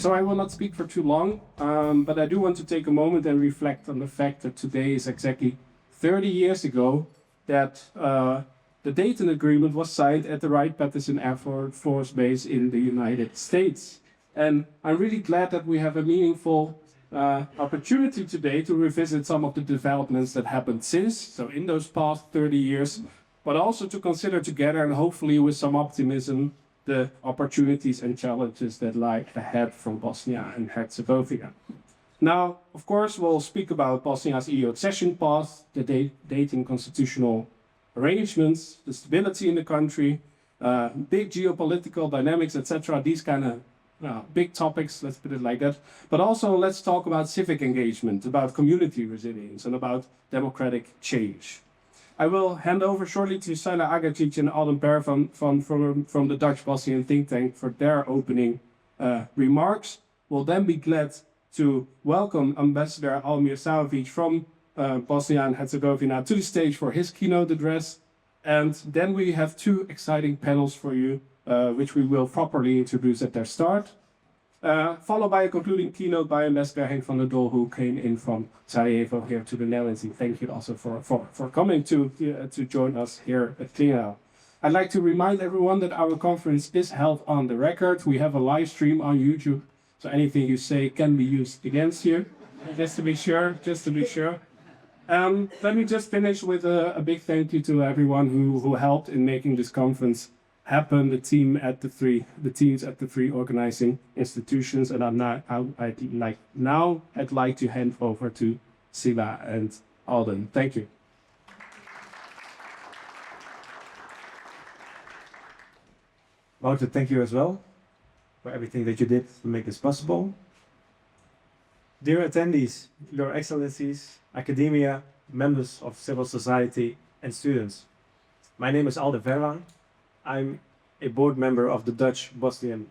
So I will not speak for too long, but I do want to take a moment and reflect on the fact that today is exactly 30 years ago that the Dayton Agreement was signed at the Wright-Patterson Air Force Base in the United States. And I'm really glad that we have a meaningful opportunity today to revisit some of the developments that happened since, so in those past 30 years, but also to consider together and hopefully with some optimism the opportunities and challenges that lie ahead from Bosnia and Herzegovina. Now, of course, we'll speak about Bosnia's EU accession path, the Dayton constitutional arrangements, the stability in the country, big geopolitical dynamics, etc. These kind of big topics, let's put it like that. But also let's talk about civic engagement, about community resilience, and about democratic change. I will hand over shortly to Sajla Agacic and Alden Per from the Dutch Bosnian think tank for their opening remarks. We'll then be glad to welcome Ambassador Almir Savovic from Bosnia and Herzegovina to the stage for his keynote address. And then we have two exciting panels for you, which we will properly introduce at their start. Followed by a concluding keynote by Ambassador Henk van der Doel, who came in from Sarajevo here to the Netherlands. Thank you also for coming to join us here at Clean. I'd like to remind everyone that our conference is held on the record. We have a live stream on YouTube, so anything you say can be used against you, just to be sure. Let me just finish with a big thank you to everyone who helped in making this conference happen, the teams at the three organizing institutions, and I'd like to hand over to Sila and Alden. Thank you. Wouter, thank you as well for everything that you did to make this possible. Dear attendees, Your Excellencies, academia, members of civil society, and students. My name is Alden Verwaan. I'm a board member of the Dutch Bosnian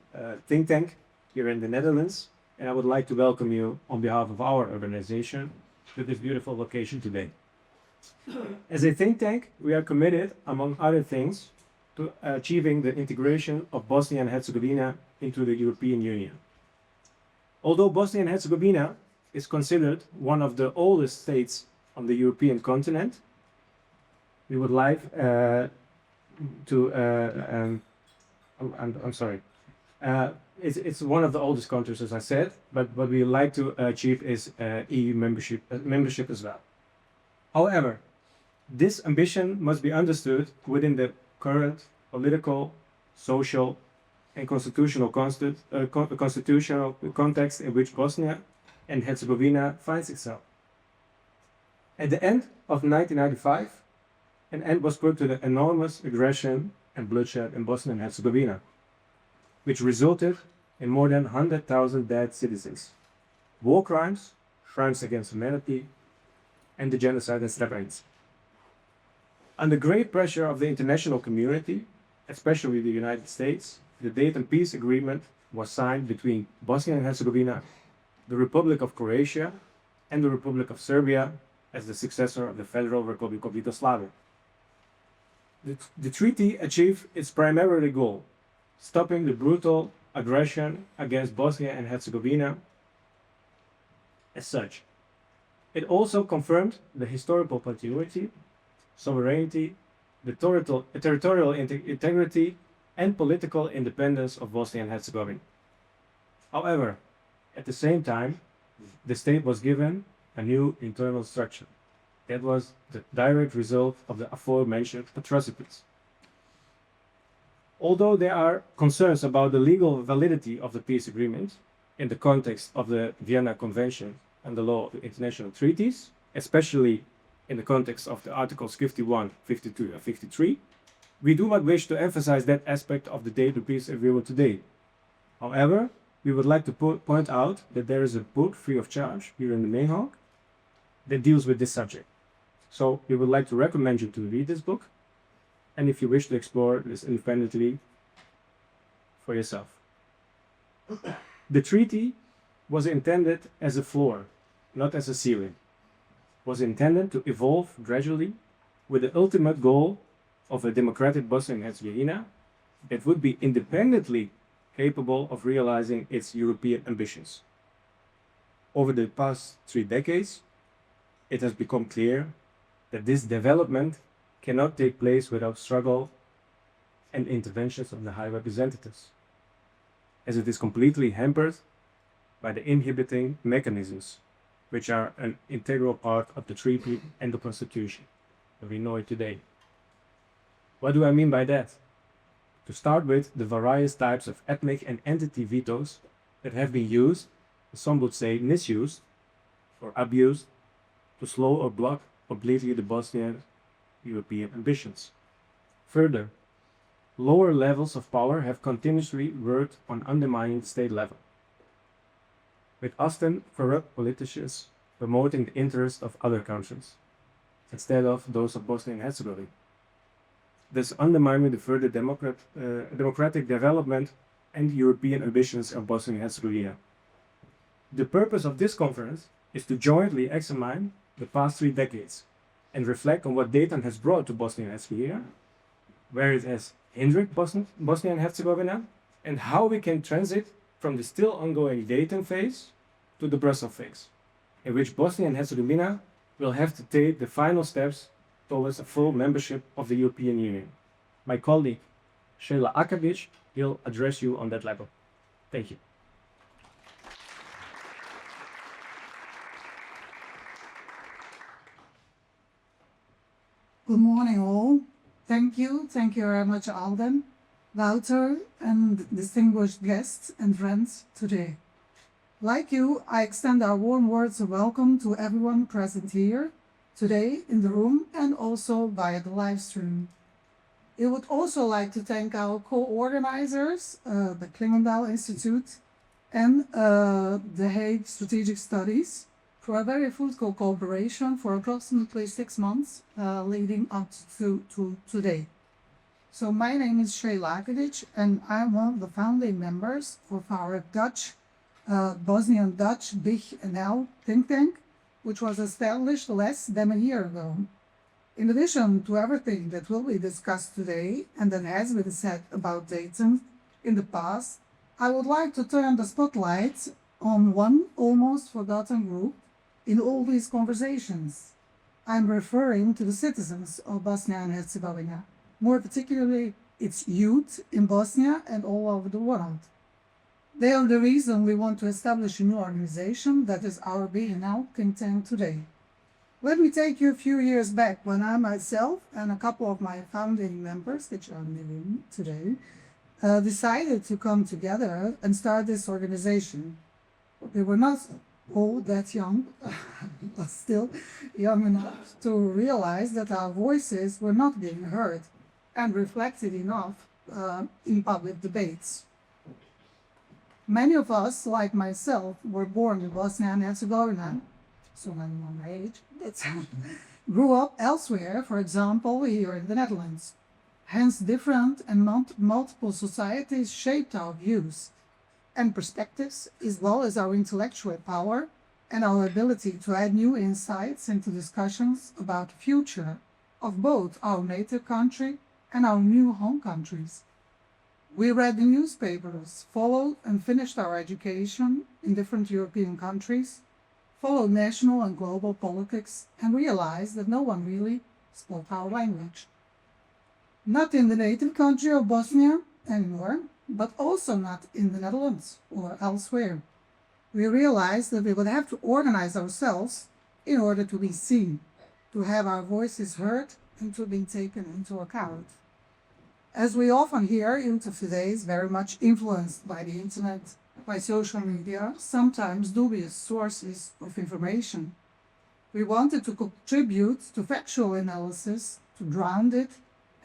think tank here in the Netherlands, and I would like to welcome you on behalf of our organization to this beautiful location today. As a think tank, we are committed, among other things, to achieving the integration of Bosnia and Herzegovina into the European Union. Although Bosnia and Herzegovina is considered one of the oldest states on the European continent, we would like it's one of the oldest countries, as I said, but what we like to achieve is EU membership as well. However, this ambition must be understood within the current political, social, and constitutional context in which Bosnia and Herzegovina finds itself. At the end of 1995, an end was put to the enormous aggression and bloodshed in Bosnia and Herzegovina, which resulted in more than 100,000 dead citizens, war crimes, crimes against humanity, and the genocide in Srebrenica. Under great pressure of the international community, especially the United States, the Dayton Peace Agreement was signed between Bosnia and Herzegovina, the Republic of Croatia, and the Republic of Serbia as the successor of the Federal Republic of Yugoslavia. The treaty achieved its primary goal, stopping the brutal aggression against Bosnia and Herzegovina. As such, it also confirmed the historical continuity, sovereignty, the territorial integrity, and political independence of Bosnia and Herzegovina. However, at the same time, the state was given a new internal structure. That was the direct result of the aforementioned atrocities. Although there are concerns about the legal validity of the peace agreement in the context of the Vienna Convention and the law of international treaties, especially in the context of the Articles 51, 52, and 53, we do not wish to emphasize that aspect of the Dayton Peace Agreement today. However, we would like to point out that there is a book free of charge here in the main hall that deals with this subject. So we would like to recommend you to read this book, and if you wish to explore this independently for yourself. The treaty was intended as a floor, not as a ceiling. It was intended to evolve gradually with the ultimate goal of a democratic Bosnia and Herzegovina that would be independently capable of realizing its European ambitions. Over the past 3 decades, it has become clear that this development cannot take place without struggle and interventions of the High Representatives, as it is completely hampered by the inhibiting mechanisms, which are an integral part of the treaty and the constitution, as we know it today. What do I mean by that? To start with, the various types of ethnic and entity vetoes that have been used, some would say misused or abused, to slow or block completely the Bosnian European ambitions. Further, lower levels of power have continuously worked on undermining the state level, with often corrupt politicians promoting the interests of other countries instead of those of Bosnia and Herzegovina, thus undermining the further democratic development and European ambitions of Bosnia and Herzegovina. The purpose of this conference is to jointly examine the past 3 decades and reflect on what Dayton has brought to Bosnia and Herzegovina, where it has hindered Bosnia and Herzegovina, and how we can transit from the still ongoing Dayton phase to the Brussels phase, in which Bosnia and Herzegovina will have to take the final steps towards a full membership of the European Union. My colleague, Sheila Akavic, will address you on that level. Thank you. Good morning, all. Thank you very much, Alden, Wouter, and distinguished guests and friends today. Like you, I extend our warm words of welcome to everyone present here today in the room and also via the live stream. I would also like to thank our co-organizers, the Klingendahl Institute and the Hague Strategic Studies, for a very fruitful cooperation for approximately 6 months leading up to today. So my name is Sheila Akavic, and I'm one of the founding members of our Dutch, Bosnian Dutch BIG-NL think tank, which was established less than a year ago. In addition to everything that will be discussed today and that has been said about Dayton in the past, I would like to turn the spotlight on one almost forgotten group in all these conversations. I'm referring to the citizens of Bosnia and Herzegovina, more particularly its youth in Bosnia and all over the world. They are the reason we want to establish a new organization that is our BNL think tank today. Let me take you a few years back when I myself and a couple of my founding members, which are in the room today, decided to come together and start this organization. They were not all that young, but still young enough to realize that our voices were not being heard and reflected enough in public debates. Many of us, like myself, were born in Bosnia and Herzegovina, so I'm my age, grew up elsewhere, for example, here in the Netherlands. Hence, different and multiple societies shaped our views and perspectives, as well as our intellectual power and our ability to add new insights into discussions about the future of both our native country and our new home countries. We read the newspapers, followed and finished our education in different European countries, followed national and global politics, and realized that no one really spoke our language. Not in the native country of Bosnia anymore, but also not in the Netherlands or elsewhere. We realized that we would have to organize ourselves in order to be seen, to have our voices heard, and to be taken into account. As we often hear, youth of today is very much influenced by the internet, by social media, sometimes dubious sources of information. We wanted to contribute to factual analysis, to grounded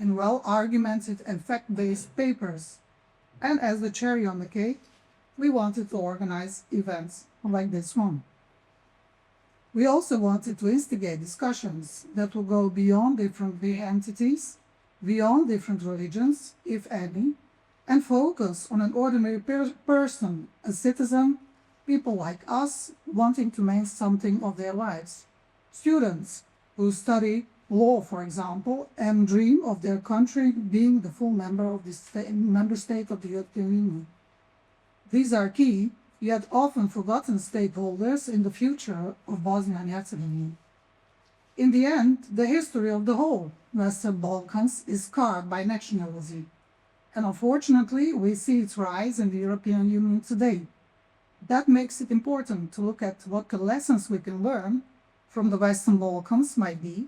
and well-argumented and fact-based papers. And as the cherry on the cake, we wanted to organize events like this one. We also wanted to instigate discussions that will go beyond different entities, beyond different religions, if any, and focus on an ordinary person, a citizen, people like us wanting to make something of their lives. Students who study law, for example, and dream of their country being the full member of the member state of the European Union. These are key, yet often forgotten stakeholders in the future of Bosnia and Herzegovina. In the end, the history of the whole Western Balkans is scarred by nationalism, and unfortunately, we see its rise in the European Union today. That makes it important to look at what the lessons we can learn from the Western Balkans might be,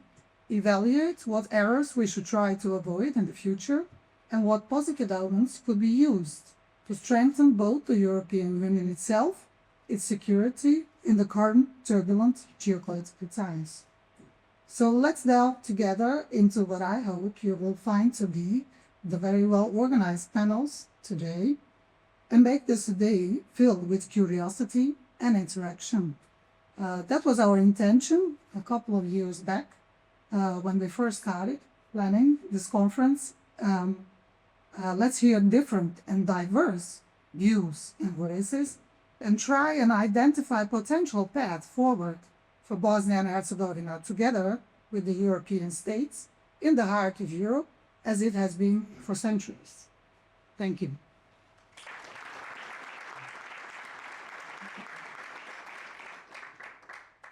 evaluate what errors we should try to avoid in the future, and what positive elements could be used to strengthen both the European Union itself, its security in the current turbulent geopolitical times. So let's delve together into what I hope you will find to be the very well organized panels today, and make this day filled with curiosity and interaction. That was our intention a couple of years back when we first started planning this conference. Let's hear different and diverse views and voices and try and identify potential paths forward for Bosnia and Herzegovina together with the European states in the heart of Europe as it has been for centuries. Thank you.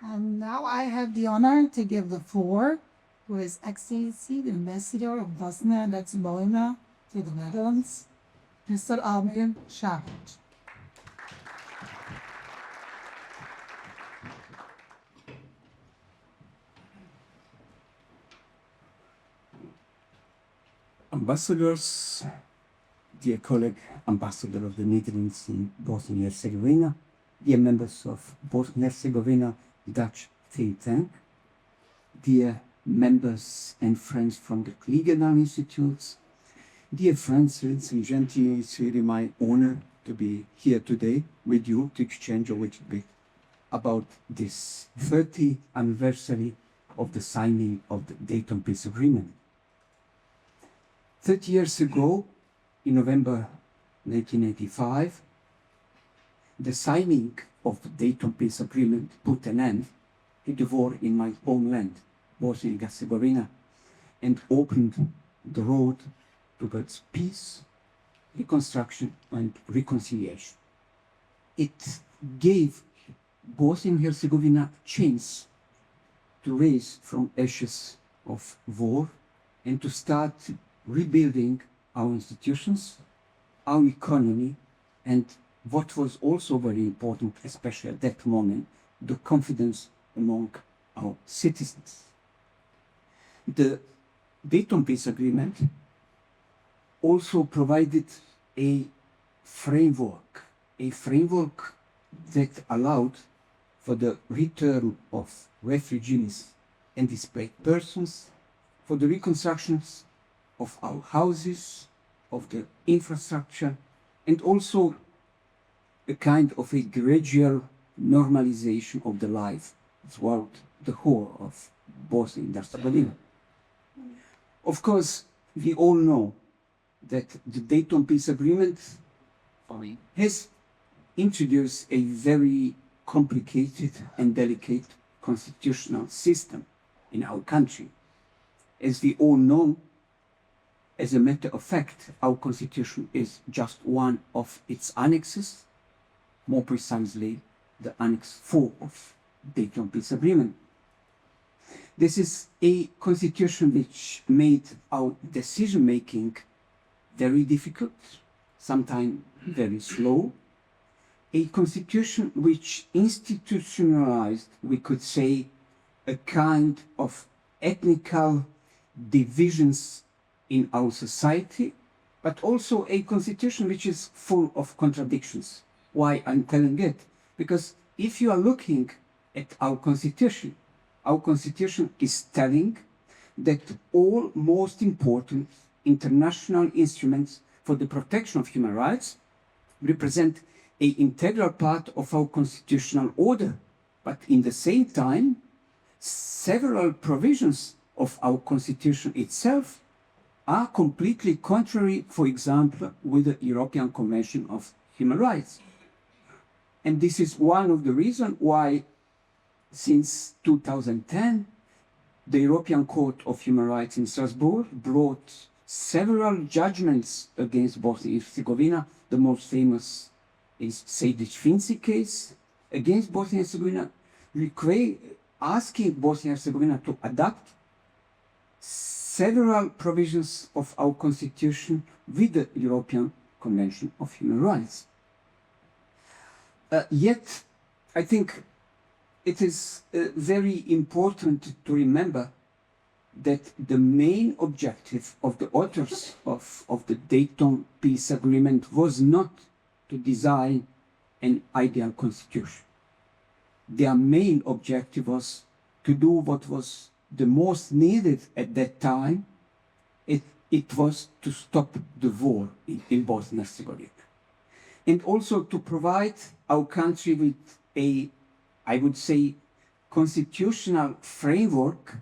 And now I have the honor to give the floor to His Excellency, the Ambassador of Bosnia and Herzegovina to the Netherlands, Mr. Almir Šahić. Ambassadors, dear colleague, Ambassador of the Netherlands in Bosnia and Herzegovina, dear members of Bosnia and Herzegovina Dutch think tank, dear members and friends from the Kligenau Institutes, dear friends, ladies and gentlemen, it's really my honor to be here today with you to exchange a little bit about this 30th anniversary of the signing of the Dayton Peace Agreement. 30 years ago, in November 1985, the signing of the Dayton Peace Agreement put an end to the war in my homeland, Bosnia and Herzegovina, and opened the road towards peace, reconstruction, and reconciliation. It gave Bosnia and Herzegovina a chance to raise from ashes of war and to start rebuilding our institutions, our economy, and what was also very important, especially at that moment, the confidence among our citizens. The Dayton Peace Agreement also provided a framework that allowed for the return of refugees and displaced persons, for the reconstructions of our houses, of the infrastructure, and also a kind of a gradual normalization of the life throughout the whole of Bosnia and Herzegovina. Of course, we all know that the Dayton Peace Agreement has introduced a very complicated and delicate constitutional system in our country. As we all know, as a matter of fact, our constitution is just one of its annexes, more precisely the Annex 4 of Dayton Peace Agreement. This is a constitution which made our decision-making very difficult, sometimes very slow, a constitution which institutionalized, we could say, a kind of ethnical divisions in our society, but also a constitution which is full of contradictions. Why I'm telling it? Because if you are looking at our constitution is telling that all most important international instruments for the protection of human rights represent an integral part of our constitutional order. But in the same time, several provisions of our constitution itself are completely contrary, for example, with the European Convention of Human Rights. And this is one of the reasons why, since 2010, the European Court of Human Rights in Strasbourg brought several judgments against Bosnia and Herzegovina, the most famous a Sejdic-Finci case against Bosnia and Herzegovina, asking Bosnia and Herzegovina to adapt several provisions of our constitution with the European Convention of Human Rights. Yet, I think it is very important to remember that the main objective of the authors of the Dayton Peace Agreement was not to design an ideal constitution. Their main objective was to do what was the most needed at that time. It was to stop the war in Bosnia and Herzegovina. And also to provide our country with a, I would say, constitutional framework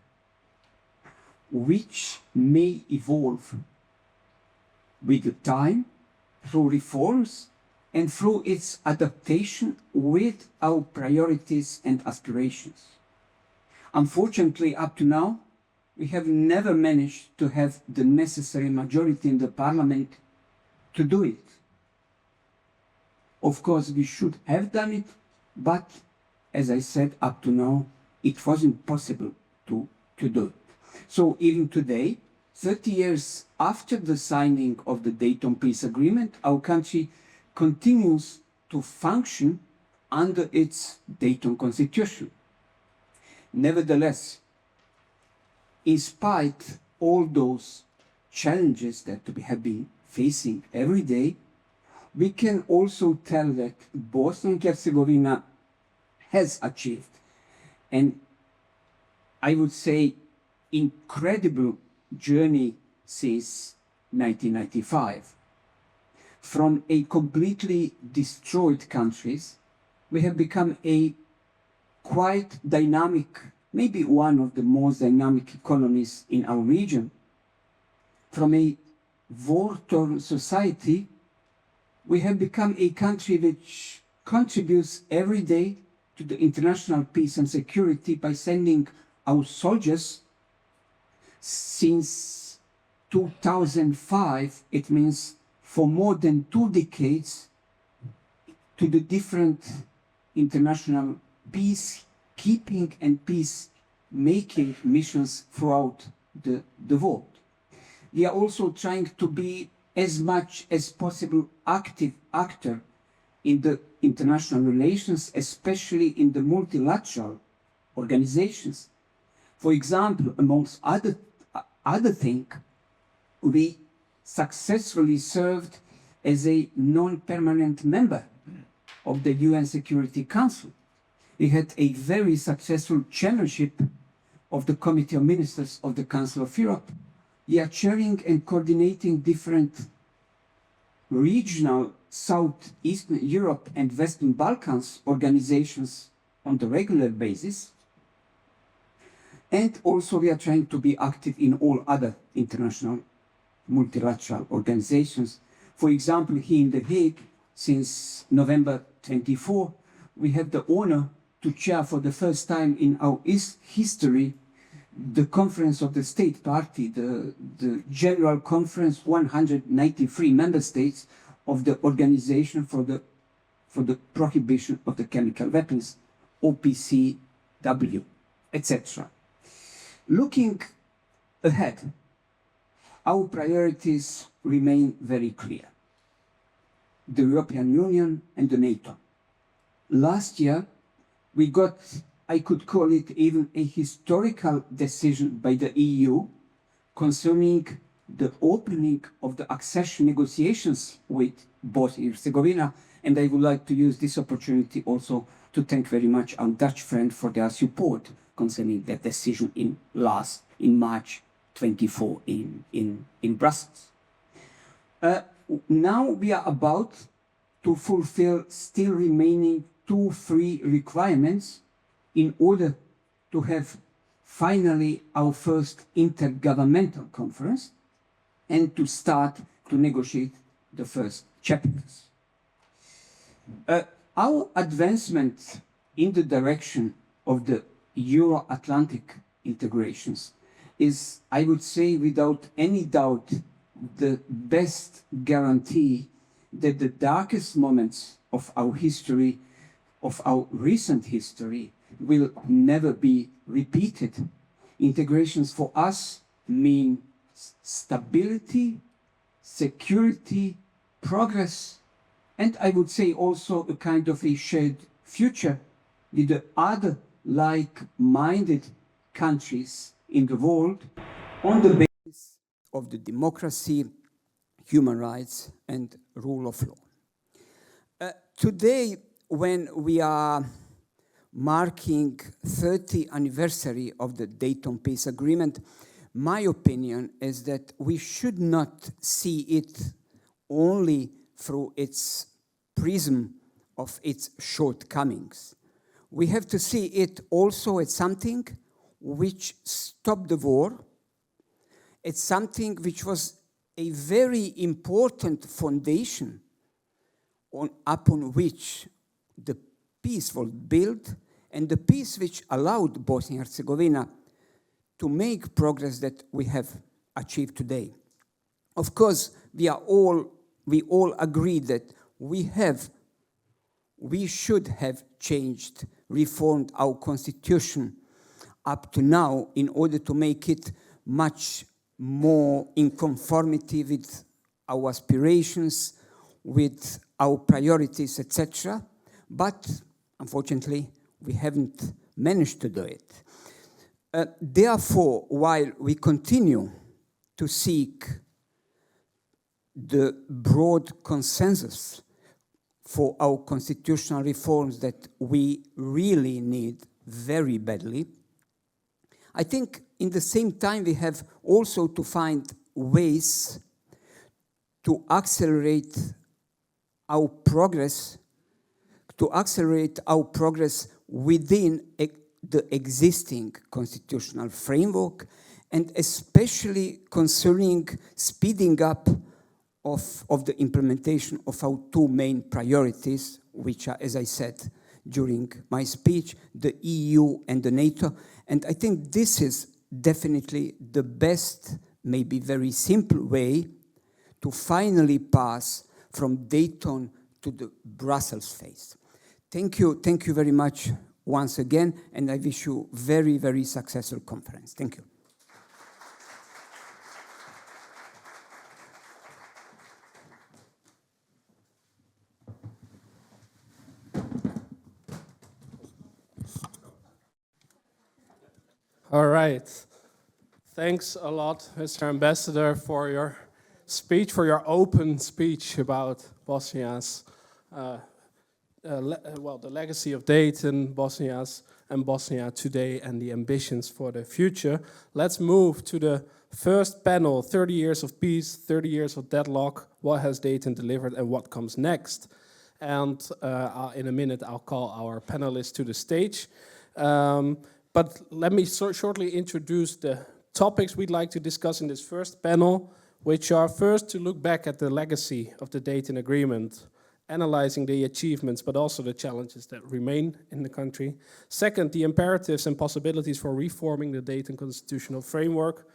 which may evolve with the time through reforms and through its adaptation with our priorities and aspirations. Unfortunately, up to now, we have never managed to have the necessary majority in the parliament to do it. Of course, we should have done it, but as I said, up to now, it wasn't possible to do it. So even today, 30 years after the signing of the Dayton Peace Agreement, our country continues to function under its Dayton Constitution. Nevertheless, in spite all those challenges that we have been facing every day, we can also tell that Bosnia and Herzegovina has achieved, and I would say, incredible journey since 1995. From a completely destroyed country, we have become a quite dynamic, maybe one of the most dynamic economies in our region. From a war-torn society, we have become a country which contributes every day to the international peace and security by sending our soldiers. Since 2005, it means for more than 2 decades, to the different international peacekeeping and peacemaking missions throughout the world. We are also trying to be as much as possible active actor in the international relations, especially in the multilateral organizations. For example, amongst other things, we successfully served as a non-permanent member of the UN Security Council. We had a very successful chairmanship of the Committee of Ministers of the Council of Europe. We are chairing and coordinating different regional Southeastern Europe and Western Balkans organizations on the regular basis. And also we are trying to be active in all other international multilateral organizations. For example, here in The Hague, since November 24, we have the honor to chair for the first time in our history the Conference of the State Party, the General Conference, 193 member states of the Organization for the Prohibition of the Chemical Weapons, OPCW, etc. Looking ahead, our priorities remain very clear. The European Union and the NATO. Last year, we got, I could call it even a historical decision by the EU concerning the opening of the accession negotiations with Bosnia and Herzegovina, and I would like to use this opportunity also to thank very much our Dutch friend for their support concerning that decision in March 24 in Brussels. Now we are about to fulfill still remaining 2 free requirements in order to have finally our first intergovernmental conference and to start to negotiate the first chapters. Our advancement in the direction of the Euro-Atlantic integrations is, I would say, without any doubt, the best guarantee that the darkest moments of our history, of our recent history, will never be repeated. Integrations for us mean stability, security, progress, and I would say also a kind of a shared future with the other like-minded countries in the world on the basis of the democracy, human rights, and rule of law. Today, when we are marking 30th anniversary of the Dayton Peace Agreement, my opinion is that we should not see it only through its prism of its shortcomings. We have to see it also as something which stopped the war. It's something which was a very important foundation upon which the peace was built, and the peace which allowed Bosnia and Herzegovina to make progress that we have achieved today. Of course, we all agree that we should have changed, reformed our constitution up to now in order to make it much more in conformity with our aspirations, with our priorities, etc. But unfortunately, we haven't managed to do it. Therefore, while we continue to seek the broad consensus for our constitutional reforms that we really need very badly, I think in the same time we have also to find ways to accelerate our progress, within the existing constitutional framework, and especially concerning speeding up of the implementation of our two main priorities, which are, as I said during my speech, the EU and the NATO. And I think this is definitely the best, maybe very simple way to finally pass from Dayton to the Brussels phase. Thank you very much once again, and I wish you very, very successful conference. Thank you. All right. Thanks a lot, Mr. Ambassador, for your speech, for your open speech about Bosnia's, the legacy of Dayton, Bosnia today, and the ambitions for the future. Let's move to the first panel, 30 years of peace, 30 years of deadlock. What has Dayton delivered and what comes next? And in a minute, I'll call our panelists to the stage. But let me shortly introduce the topics we'd like to discuss in this first panel, which are first to look back at the legacy of the Dayton Agreement, analyzing the achievements, but also the challenges that remain in the country. Second, the imperatives and possibilities for reforming the Dayton constitutional framework.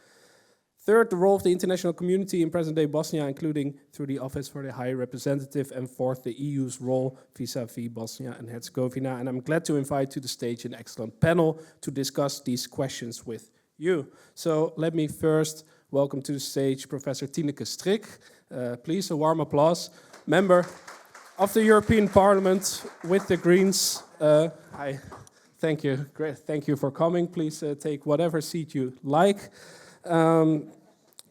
Third, the role of the international community in present-day Bosnia, including through the Office for the High Representative. And fourth, the EU's role vis-à-vis Bosnia and Herzegovina. And I'm glad to invite to the stage an excellent panel to discuss these questions with you. So let me first welcome to the stage Professor Tineke Strik. Please, a warm applause. Member of the European Parliament with the Greens. Hi, thank you. Great, thank you for coming. Please take whatever seat you like.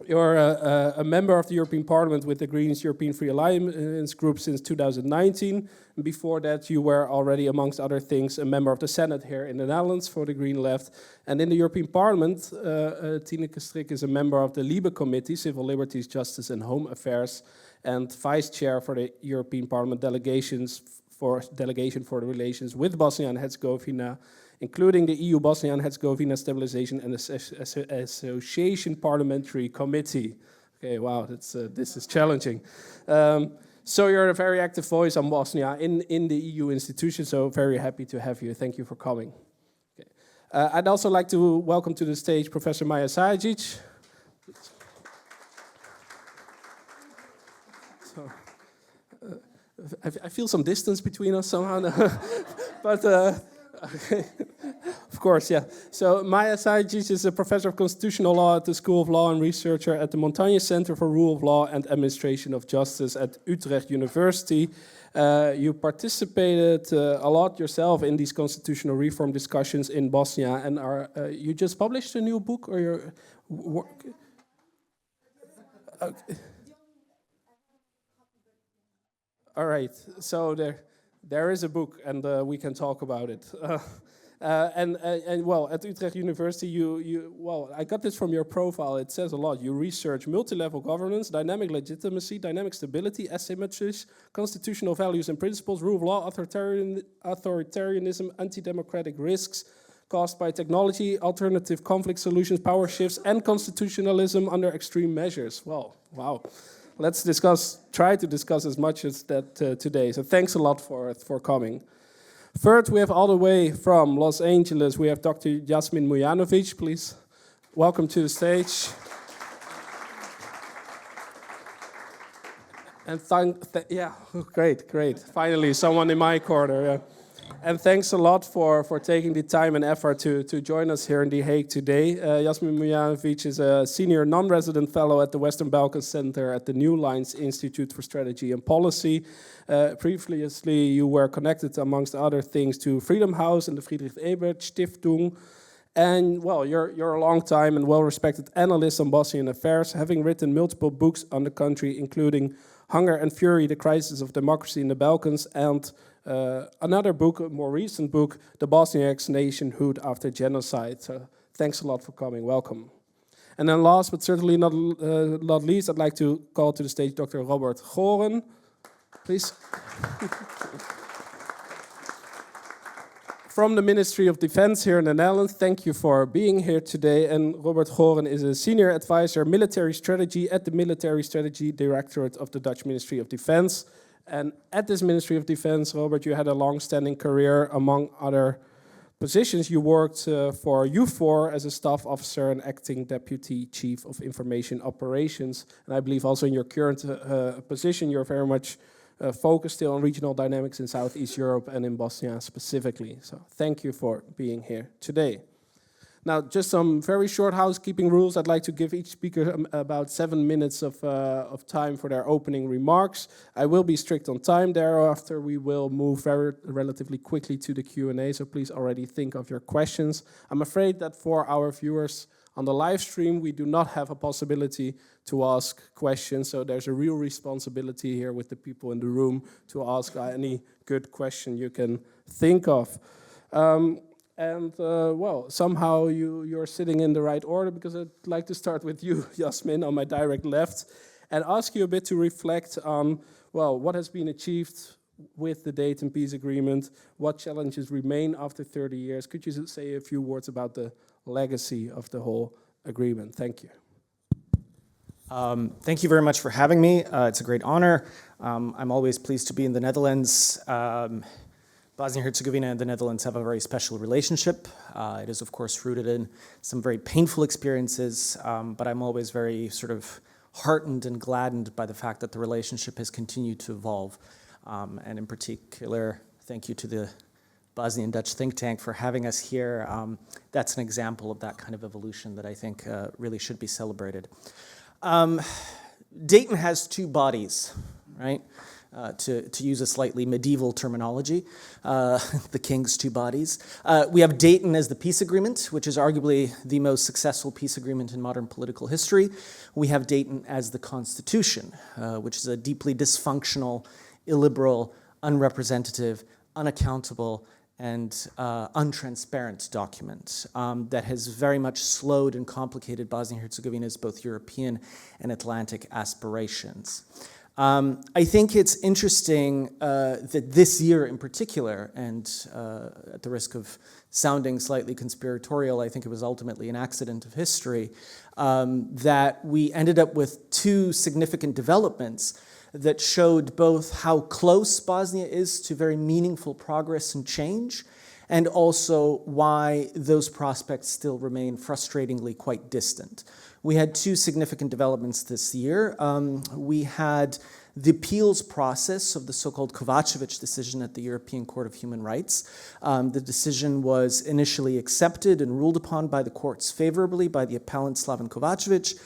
You're a member of the European Parliament with the Greens European Free Alliance group since 2019. And before that, you were already, amongst other things, a member of the Senate here in the Netherlands for the Green Left. And in the European Parliament, Tineke Strik is a member of the LIBE Committee, Civil Liberties, Justice and Home Affairs, and Vice Chair for the European Parliament Delegation for the relations with Bosnia and Herzegovina, including the EU Bosnia and Herzegovina Stabilization and Association Parliamentary Committee. Okay, wow, this is challenging. So you're a very active voice on Bosnia in the EU institutions, so very happy to have you. Thank you for coming. Okay. I'd also like to welcome to the stage Professor Maja Sajic. I feel some distance between us somehow. But okay. Of course, yeah. So Maya Sajic is a professor of constitutional law at the School of Law and researcher at the Montagne Center for Rule of Law and Administration of Justice at Utrecht University. You participated a lot yourself in these constitutional reform discussions in Bosnia, and you just published a new book, or your work? Okay. All right, so there is a book, and we can talk about it. And well, at Utrecht University, well, I got this from your profile. It says a lot. You research multi-level governance, dynamic legitimacy, dynamic stability, asymmetries, constitutional values and principles, rule of law, authoritarianism, anti-democratic risks caused by technology, alternative conflict solutions, power shifts, and constitutionalism under extreme measures. Well, wow. Let's try to discuss as much as that today. So thanks a lot for coming. Third, we have all the way from Los Angeles, we have Dr. Jasmin Mujanovic. Please welcome to the stage. And yeah, great. Finally, someone in my corner. Yeah. And thanks a lot for taking the time and effort to join us here in The Hague today. Jasmin Mujanovic is a senior non-resident fellow at the Western Balkans Center at the New Lines Institute for Strategy and Policy. Previously, you were connected, amongst other things, to Freedom House and the Friedrich Ebert Stiftung. And, well, you're a long-time and well-respected analyst on Bosnian affairs, having written multiple books on the country, including Hunger and Fury, The Crisis of Democracy in the Balkans, and another book, a more recent book, The Bosniaks Nationhood After Genocide. So thanks a lot for coming. Welcome. And then last but certainly not least, I'd like to call to the stage Dr. Robert Goren. Please. From the Ministry of Defense here in the Netherlands, thank you for being here today. And Robert Goren is a senior advisor, military strategy at the Military Strategy Directorate of the Dutch Ministry of Defense. And at this Ministry of Defense, Robert, you had a long-standing career. Among other positions, you worked for U4 as a staff officer and acting deputy chief of information operations. And I believe also in your current position, you're very much focused still on regional dynamics in Southeast Europe and in Bosnia specifically. So thank you for being here today. Now, just some very short housekeeping rules. I'd like to give each speaker about 7 minutes of time for their opening remarks. I will be strict on time. Thereafter, we will move relatively quickly to the Q&A, so please already think of your questions. I'm afraid that for our viewers on the live stream, we do not have a possibility to ask questions, so there's a real responsibility here with the people in the room to ask any good question you can think of. Well, somehow you're sitting in the right order, because I'd like to start with you, Jasmin, on my direct left, and ask you a bit to reflect on, well, what has been achieved with the Dayton Peace Agreement, what challenges remain after 30 years. Could you say a few words about the legacy of the whole agreement? Thank you. Thank you very much for having me. It's a great honor. I'm always pleased to be in the Netherlands. Bosnia and Herzegovina and the Netherlands have a very special relationship. It is, of course, rooted in some very painful experiences, but I'm always very sort of heartened and gladdened by the fact that the relationship has continued to evolve. And in particular, thank you to the Bosnian Dutch think tank for having us here. That's an example of that kind of evolution that I think really should be celebrated. Dayton has two bodies, right? To use a slightly medieval terminology, the king's two bodies. We have Dayton as the peace agreement, which is arguably the most successful peace agreement in modern political history. We have Dayton as the Constitution, which is a deeply dysfunctional, illiberal, unrepresentative, unaccountable, and untransparent document that has very much slowed and complicated Bosnia and Herzegovina's both European and Atlantic aspirations. I think it's interesting that this year in particular, and at the risk of sounding slightly conspiratorial, I think it was ultimately an accident of history, that we ended up with two significant developments that showed both how close Bosnia is to very meaningful progress and change, and also why those prospects still remain frustratingly quite distant. We had two significant developments this year. We had the appeals process of the so-called Kovacevic decision at the European Court of Human Rights. The decision was initially accepted and ruled upon by the courts favorably by the appellant Slaven Kovacevic.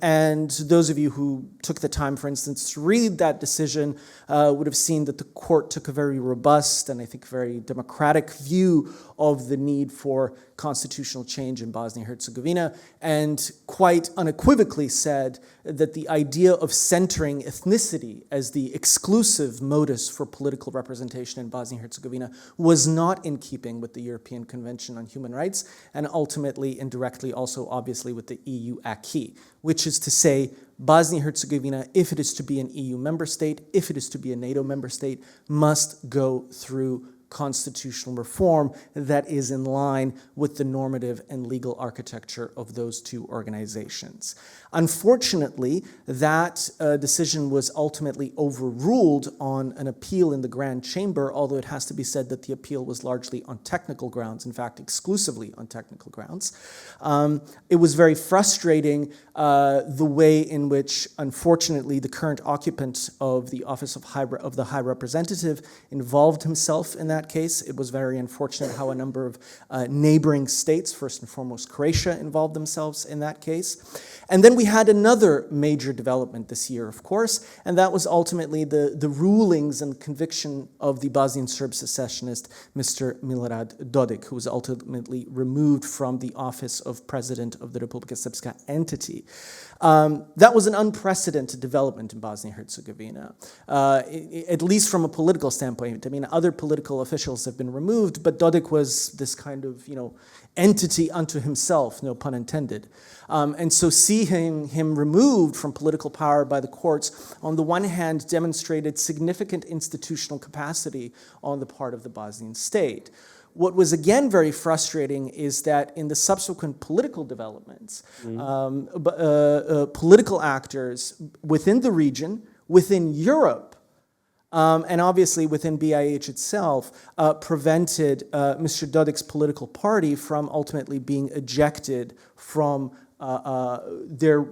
And those of you who took the time, for instance, to read that decision would have seen that the court took a very robust and I think very democratic view of the need for constitutional change in Bosnia and Herzegovina, and quite unequivocally said that the idea of centering ethnicity as the exclusive modus for political representation in Bosnia and Herzegovina was not in keeping with the European Convention on Human Rights, and ultimately, indirectly, also obviously with the EU acquis, which is to say, Bosnia and Herzegovina, if it is to be an EU member state, if it is to be a NATO member state, must go through constitutional reform that is in line with the normative and legal architecture of those two organizations. Unfortunately, that decision was ultimately overruled on an appeal in the Grand Chamber, although it has to be said that the appeal was largely on technical grounds, in fact, exclusively on technical grounds. It was very frustrating the way in which, unfortunately, the current occupant of the office of the High Representative involved himself in that case. It was very unfortunate how a number of neighboring states, first and foremost Croatia, involved themselves in that case. And then we had another major development this year, of course, and that was ultimately the rulings and conviction of the Bosnian Serb secessionist, Mr. Milorad Dodik, who was ultimately removed from the office of president of the Republika Srpska entity. That was an unprecedented development in Bosnia and Herzegovina, at least from a political standpoint. I mean, other political officials have been removed, but Dodik was this kind of, entity unto himself, no pun intended. And so seeing him removed from political power by the courts, on the one hand, demonstrated significant institutional capacity on the part of the Bosnian state. What was again very frustrating is that in the subsequent political developments, political actors within the region, within Europe, and obviously within BIH itself, prevented Mr. Dodik's political party from ultimately being ejected from their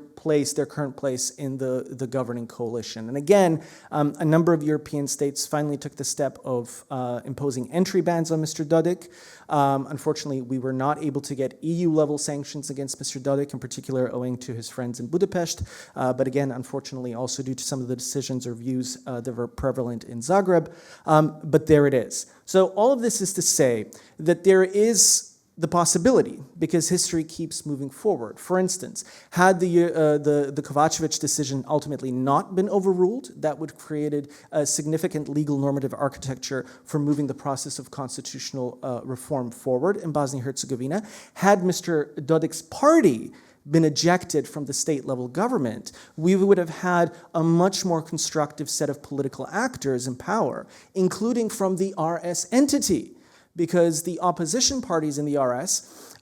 current place in the governing coalition. And again, a number of European states finally took the step of imposing entry bans on Mr. Dodik. Unfortunately, we were not able to get EU-level sanctions against Mr. Dodik, in particular owing to his friends in Budapest, but again, unfortunately, also due to some of the decisions or views that were prevalent in Zagreb. But there it is. So all of this is to say that there is the possibility, because history keeps moving forward. For instance, had the Kovacevic decision ultimately not been overruled, that would have created a significant legal normative architecture for moving the process of constitutional reform forward in Bosnia and Herzegovina. Had Mr. Dodik's party been ejected from the state-level government, we would have had a much more constructive set of political actors in power, including from the RS entity, because the opposition parties in the RS,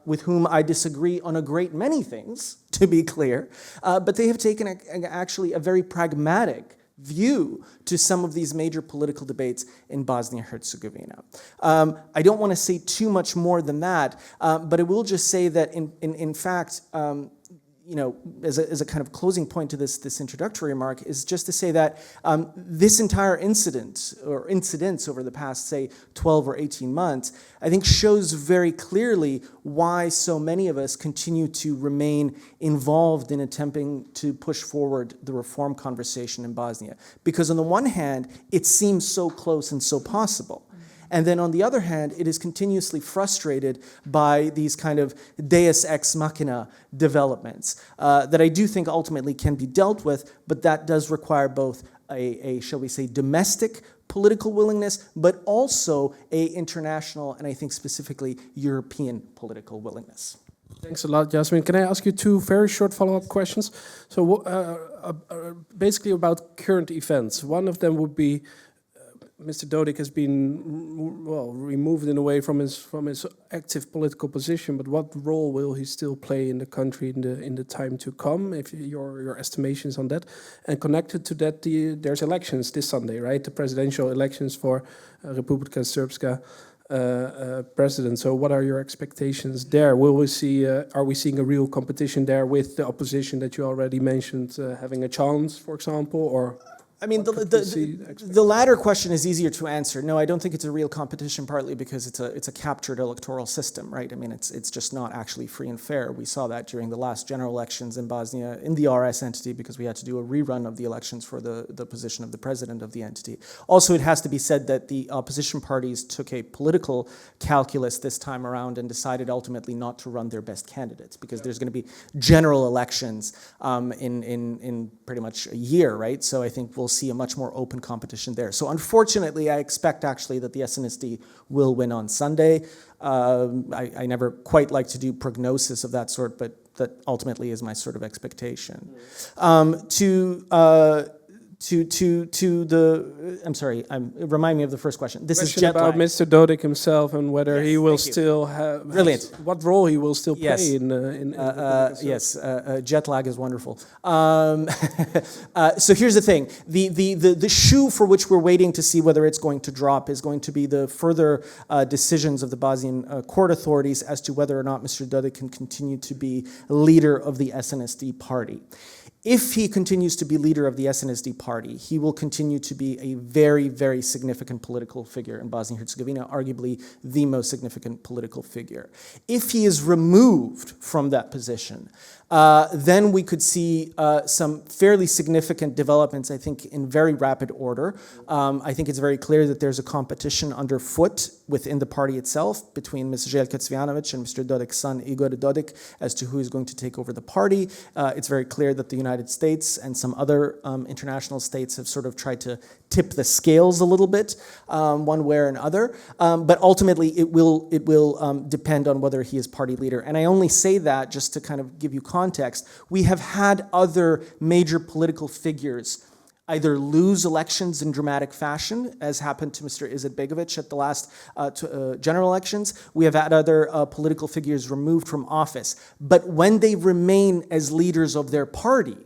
with whom I disagree on a great many things, to be clear, but they have taken actually a very pragmatic view to some of these major political debates in Bosnia and Herzegovina. I don't want to say too much more than that, but I will just say that in fact, as a kind of closing point to this introductory remark, is just to say that this entire incident or incidents over the past, say, 12 or 18 months, I think shows very clearly why so many of us continue to remain involved in attempting to push forward the reform conversation in Bosnia. Because on the one hand, it seems so close and so possible. And then on the other hand, it is continuously frustrated by these kind of deus ex machina developments that I do think ultimately can be dealt with, but that does require both a shall we say, domestic political willingness, but also a international and I think specifically European political willingness. Thanks a lot, Jasmine. Can I ask you two very short follow-up questions? So basically about current events. One of them would be, Mr. Dodik has been removed in a way from his active political position, but what role will he still play in the country in the time to come? If your estimations on that, and connected to that, there's elections this Sunday, right? The presidential elections for Republika Srpska president. So what are your expectations there? Will we see? Are we seeing a real competition there with the opposition that you already mentioned having a chance, for example, or? I mean, What could we see the latter question is easier to answer. No, I don't think it's a real competition, partly because it's a captured electoral system, right? I mean, it's just not actually free and fair. We saw that during the last general elections in Bosnia, in the RS entity, because we had to do a rerun of the elections for the position of the president of the entity. Also, it has to be said that the opposition parties took a political calculus this time around and decided ultimately not to run their best candidates, because there's going to be general elections in pretty much a year, right? So I think we'll see a much more open competition there. So unfortunately, I expect actually that the SNSD will win on Sunday. I never quite like to do prognosis of that sort, but that ultimately is my sort of expectation. I'm sorry, remind me of the first question. This is jet about lag. Mr. Dodik himself and whether Yes, he will thank you. still have Brilliant. what role he will still Yes. play in Yes, jet lag is wonderful. So here's the thing. The shoe for which we're waiting to see whether it's going to drop is going to be the further decisions of the Bosnian court authorities as to whether or not Mr. Dodik can continue to be leader of the SNSD party. If he continues to be leader of the SNSD party, he will continue to be a very, very significant political figure in Bosnia and Herzegovina, arguably the most significant political figure. If he is removed from that position, then we could see some fairly significant developments, I think, in very rapid order. I think it's very clear that there's a competition underfoot within the party itself between Ms. Željka Cvijanović and Mr. Dodik's son, Igor Dodik, as to who is going to take over the party. It's very clear that the United States and some other international states have sort of tried to tip the scales a little bit, one way or another. But ultimately, it will depend on whether he is party leader. And I only say that just to kind of give you context. We have had other major political figures either lose elections in dramatic fashion, as happened to Mr. Izetbegović at the last general elections. We have had other political figures removed from office. But when they remain as leaders of their party,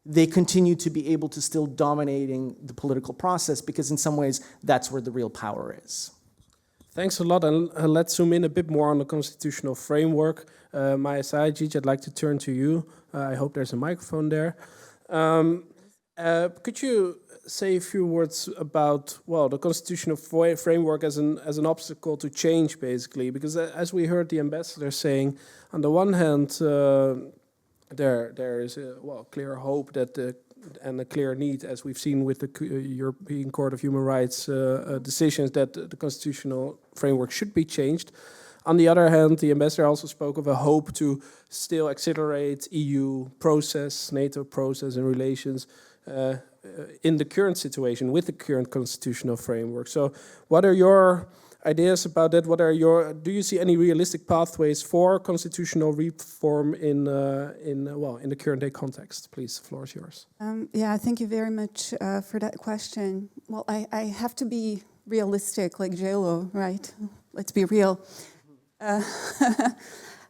they continue to be able to still dominating the political process, because in some ways, that's where the real power is. Thanks a lot, and let's zoom in a bit more on the constitutional framework. Maya Sajic, I'd like to turn to you. I hope there's a microphone there. Could you say a few words about, well, the constitutional framework as an obstacle to change, basically? Because as we heard the ambassador saying, on the one hand, there is a clear hope that and a clear need, as we've seen with the European Court of Human Rights decisions, that the constitutional framework should be changed. On the other hand, the ambassador also spoke of a hope to still accelerate EU process, NATO process and relations in the current situation with the current constitutional framework. So what are your ideas about that? Do you see any realistic pathways for constitutional reform in the current day context? Please, the floor is yours. Yeah, thank you very much for that question. Well, I have to be realistic, like JLo, right? Let's be real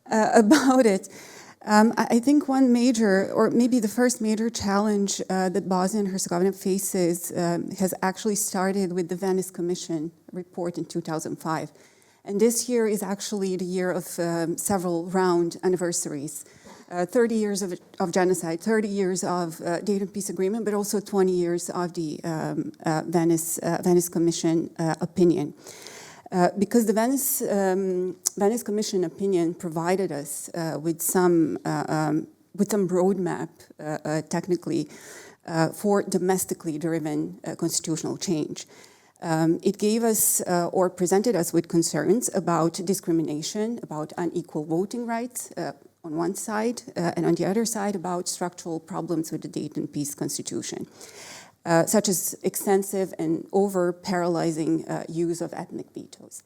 about it. I think one major, or maybe the first major challenge that Bosnia and Herzegovina faces has actually started with the Venice Commission report in 2005. And this year is actually the year of several round anniversaries. 30 years of genocide, 30 years of Dayton Peace Agreement, but also 20 years of the Venice Commission opinion. Because the Venice Commission opinion provided us with some roadmap, technically, for domestically driven constitutional change. It gave us or presented us with concerns about discrimination, about unequal voting rights on one side, and on the other side about structural problems with the Dayton Peace Constitution. Such as extensive and over-paralyzing use of ethnic vetoes.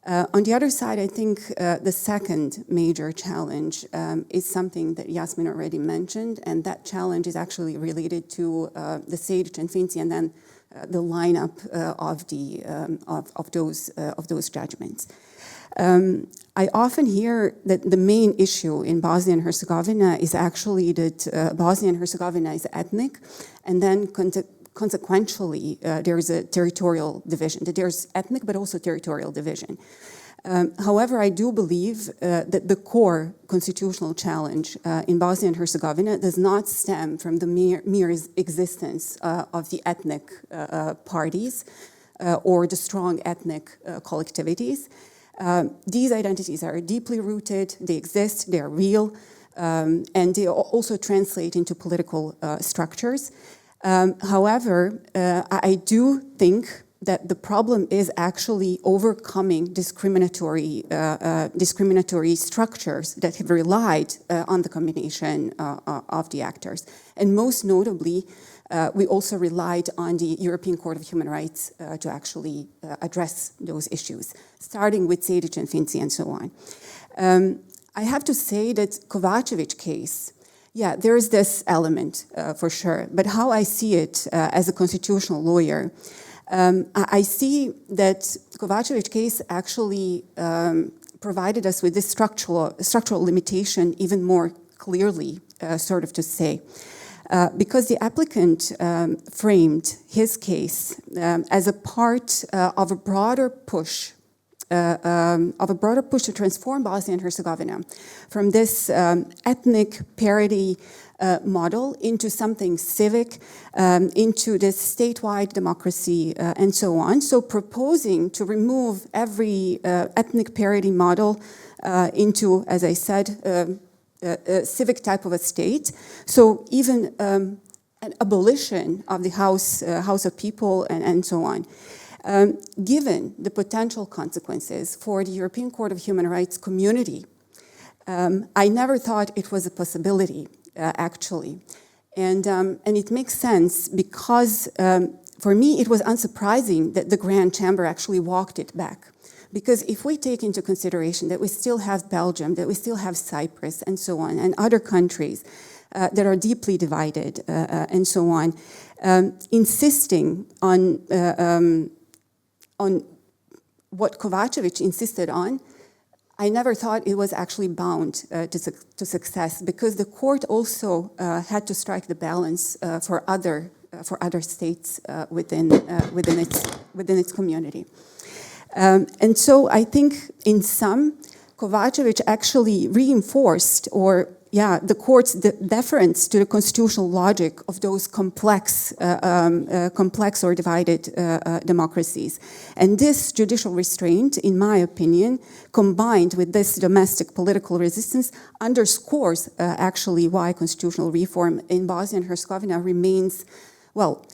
On the other side, I think the second major challenge is something that Yasmin already mentioned, and that challenge is actually related to the Sejdić and Finci, and then the lineup of those judgments. I often hear that the main issue in Bosnia and Herzegovina is actually that Bosnia and Herzegovina is ethnic, and then consequentially, there's a territorial division, that there's ethnic but also territorial division. However, I do believe that the core constitutional challenge in Bosnia and Herzegovina does not stem from the mere existence of the ethnic parties or the strong ethnic collectivities. These identities are deeply rooted, they exist, they are real, and they also translate into political structures. However, I do think that the problem is actually overcoming discriminatory structures that have relied on the combination of the actors. And most notably, we also relied on the European Court of Human Rights to actually address those issues, starting with Sejdić and Finci and so on. I have to say that Kovačević case, yeah, there is this element for sure, but how I see it as a constitutional lawyer, I see that Kovačević case actually provided us with this structural limitation even more clearly, sort of to say, because the applicant framed his case as a part of a broader push to transform Bosnia and Herzegovina from this ethnic parity model into something civic, into this statewide democracy, and so on. So proposing to remove every ethnic parity model into, as I said, a civic type of a state. So even an abolition of the House of People and so on. Given the potential consequences for the European Court of Human Rights community, I never thought it was a possibility. Actually. And it makes sense because for me it was unsurprising that the Grand Chamber actually walked it back. Because if we take into consideration that we still have Belgium, that we still have Cyprus and so on, and other countries that are deeply divided and so on, insisting on what Kovačević insisted on, I never thought it was actually bound to success because the court also had to strike the balance for other states within its community. And so I think in sum, Kovačević actually reinforced the court's deference to the constitutional logic of those complex or divided democracies. And this judicial restraint, in my opinion, combined with this domestic political resistance, underscores actually why constitutional reform in Bosnia and Herzegovina remains, well,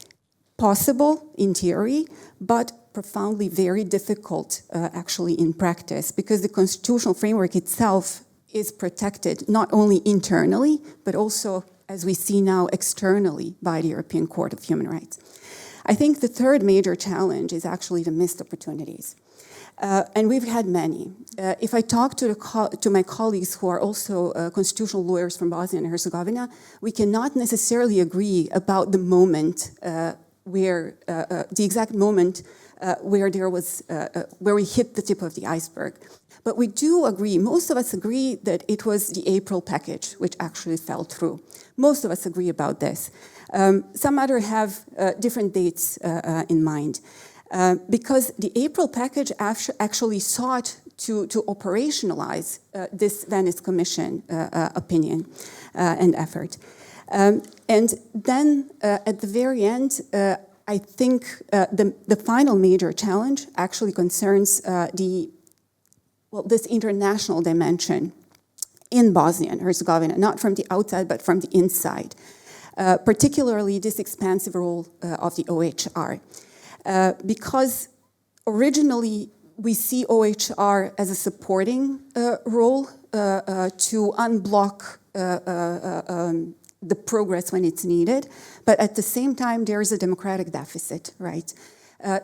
possible in theory, but profoundly very difficult actually in practice, because the constitutional framework itself is protected not only internally, but also, as we see now, externally by the European Court of Human Rights. I think the third major challenge is actually the missed opportunities. And we've had many. If I talk to my colleagues who are also constitutional lawyers from Bosnia and Herzegovina, we cannot necessarily agree about the moment where, the exact moment where we hit the tip of the iceberg. But we do agree, most of us agree that it was the April package which actually fell through. Most of us agree about this. Some others have different dates in mind. Because the April package actually sought to operationalize this Venice Commission opinion and effort. And then at the very end, I think the final major challenge actually concerns this international dimension in Bosnia and Herzegovina, not from the outside, but from the inside, particularly this expansive role of the OHR. Because originally we see OHR as a supporting role to unblock the progress when it's needed, but at the same time there is a democratic deficit, right?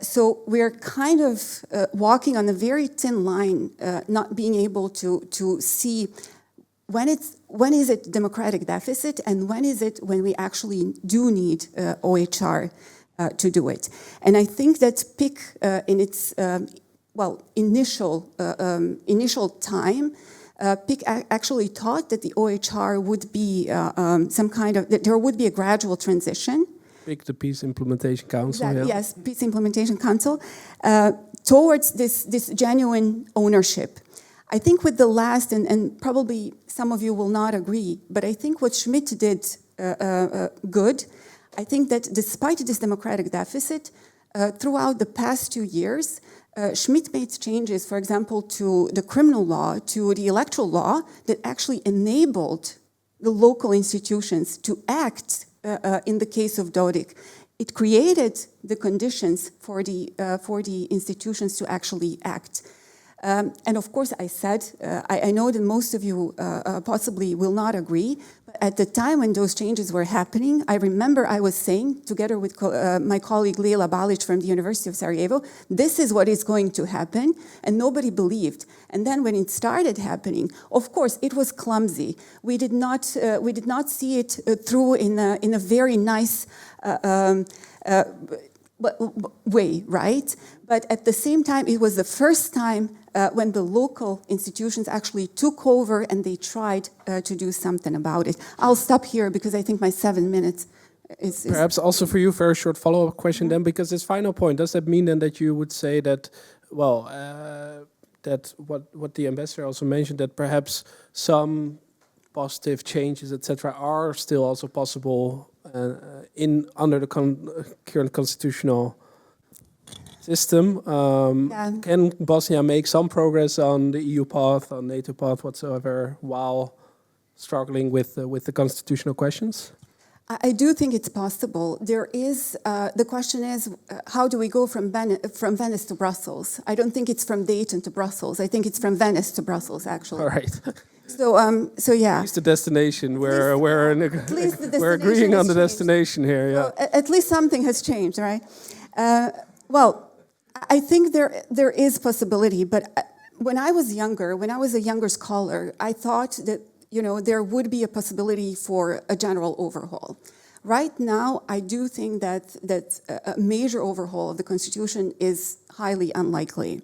So we're kind of walking on a very thin line, not being able to see when is it democratic deficit and when is it when we actually do need OHR to do it. And I think that PIC in its initial time, PIC actually thought that the OHR would be that there would be a gradual transition. PIC, the Peace Implementation Council. Exactly, Yeah. yes, Peace Implementation Council, towards this genuine ownership. I think with the last, and probably some of you will not agree, but I think what Schmidt did good, I think that despite this democratic deficit, throughout the past 2 years, Schmidt made changes, for example, to the criminal law, to the electoral law, that actually enabled the local institutions to act in the case of Dodik. It created the conditions for the institutions to actually act. And of course, I said, I know that most of you possibly will not agree, but at the time when those changes were happening, I remember I was saying, together with my colleague Leila Balic from the University of Sarajevo, this is what is going to happen, and nobody believed. And then when it started happening, of course, it was clumsy. We did not see it through in a very nice way, right? But at the same time, it was the first time when the local institutions actually took over and they tried to do something about it. I'll stop here because I think my 7 minutes is... Perhaps also for you, very short follow-up question then, because this final point, does that mean then that you would say that, well, that what the ambassador also mentioned, that perhaps some positive changes, etc., are still also possible under the current constitutional system? Can Bosnia make some progress on the EU path, on NATO path whatsoever, while struggling with the constitutional questions? I do think it's possible. There is, the question is, how do we go from Venice to Brussels? I don't think it's from Dayton to Brussels. I think it's from Venice to Brussels, actually. All right. So yeah. At least the destination. We're agreeing on the destination here. Yeah. So at least something has changed, right? Well, I think there is possibility. But when I was younger, when I was a younger scholar, I thought that there would be a possibility for a general overhaul. Right now, I do think that a major overhaul of the Constitution is highly unlikely.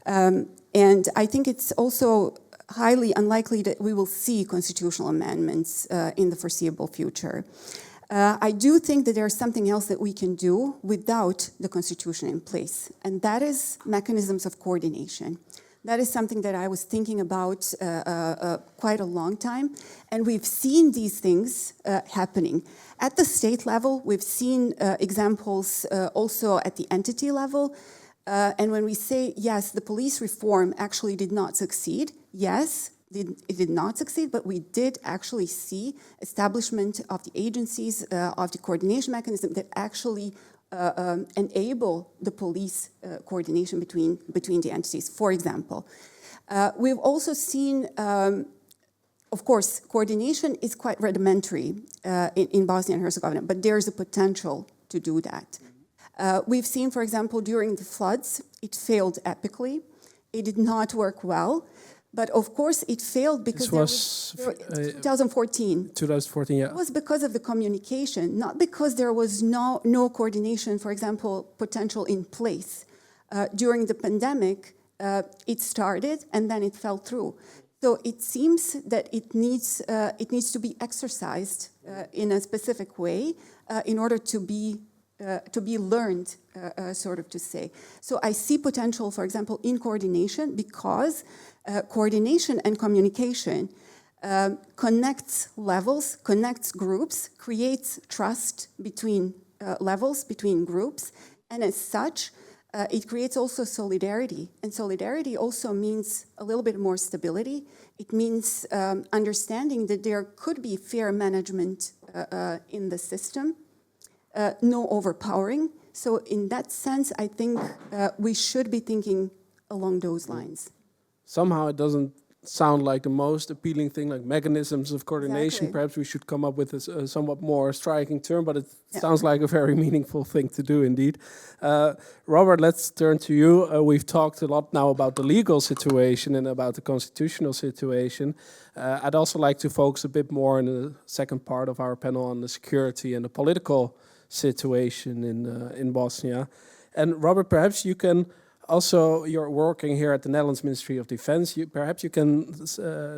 And I think it's also highly unlikely that we will see constitutional amendments in the foreseeable future. I do think that there's something else that we can do without the Constitution in place, and that is mechanisms of coordination. That is something that I was thinking about quite a long time, and we've seen these things happening. At the state level, we've seen examples also at the entity level, and when we say, yes, the police reform actually did not succeed, yes, it did not succeed, but we did actually see establishment of the agencies, of the coordination mechanism that actually enable the police coordination between the entities, for example. We've also seen, of course, coordination is quite rudimentary in Bosnia and Herzegovina, but there's a potential to do that. We've seen, for example, during the floods, it failed epically. It did not work well. But of course, it failed because this was 2014. 2014, yeah. It was because of the communication, not because there was no coordination, for example, potential in place. During the pandemic, it started and then it fell through. So it seems that it needs to be exercised in a specific way in order to be learned, sort of to say. So I see potential, for example, in coordination because coordination and communication connects levels, connects groups, creates trust between levels, between groups, and as such, it creates also solidarity. And solidarity also means a little bit more stability. It means understanding that there could be fair management in the system, no overpowering. So in that sense, I think we should be thinking along those lines. Somehow it doesn't sound like the most appealing thing, like mechanisms of coordination. Exactly. Perhaps we should come up with a somewhat more striking term, but it sounds like a very meaningful thing to do indeed. Robert, let's turn to you. We've talked a lot now about the legal situation and about the constitutional situation. I'd also like to focus a bit more in the second part of our panel on the security and the political situation in Bosnia. And Robert, perhaps you can also, you're working here at the Netherlands Ministry of Defense. Perhaps you can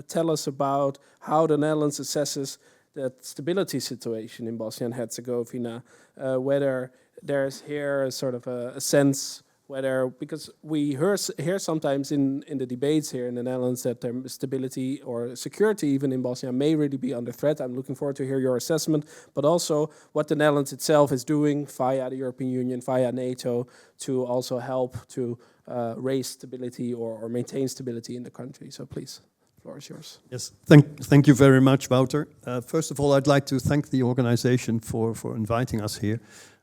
tell us about how the Netherlands assesses that stability situation in Bosnia and Herzegovina, whether there's here a sort of a sense whether, because we hear sometimes in the debates here in the Netherlands that stability or security even in Bosnia may really be under threat. I'm looking forward to hear your assessment, but also what the Netherlands itself is doing via the European Union, via NATO, to also help to raise stability or maintain stability in the country. So please, the floor is yours. Yes, thank you very much, Wouter. First of all, I'd like to thank the organization for inviting us here.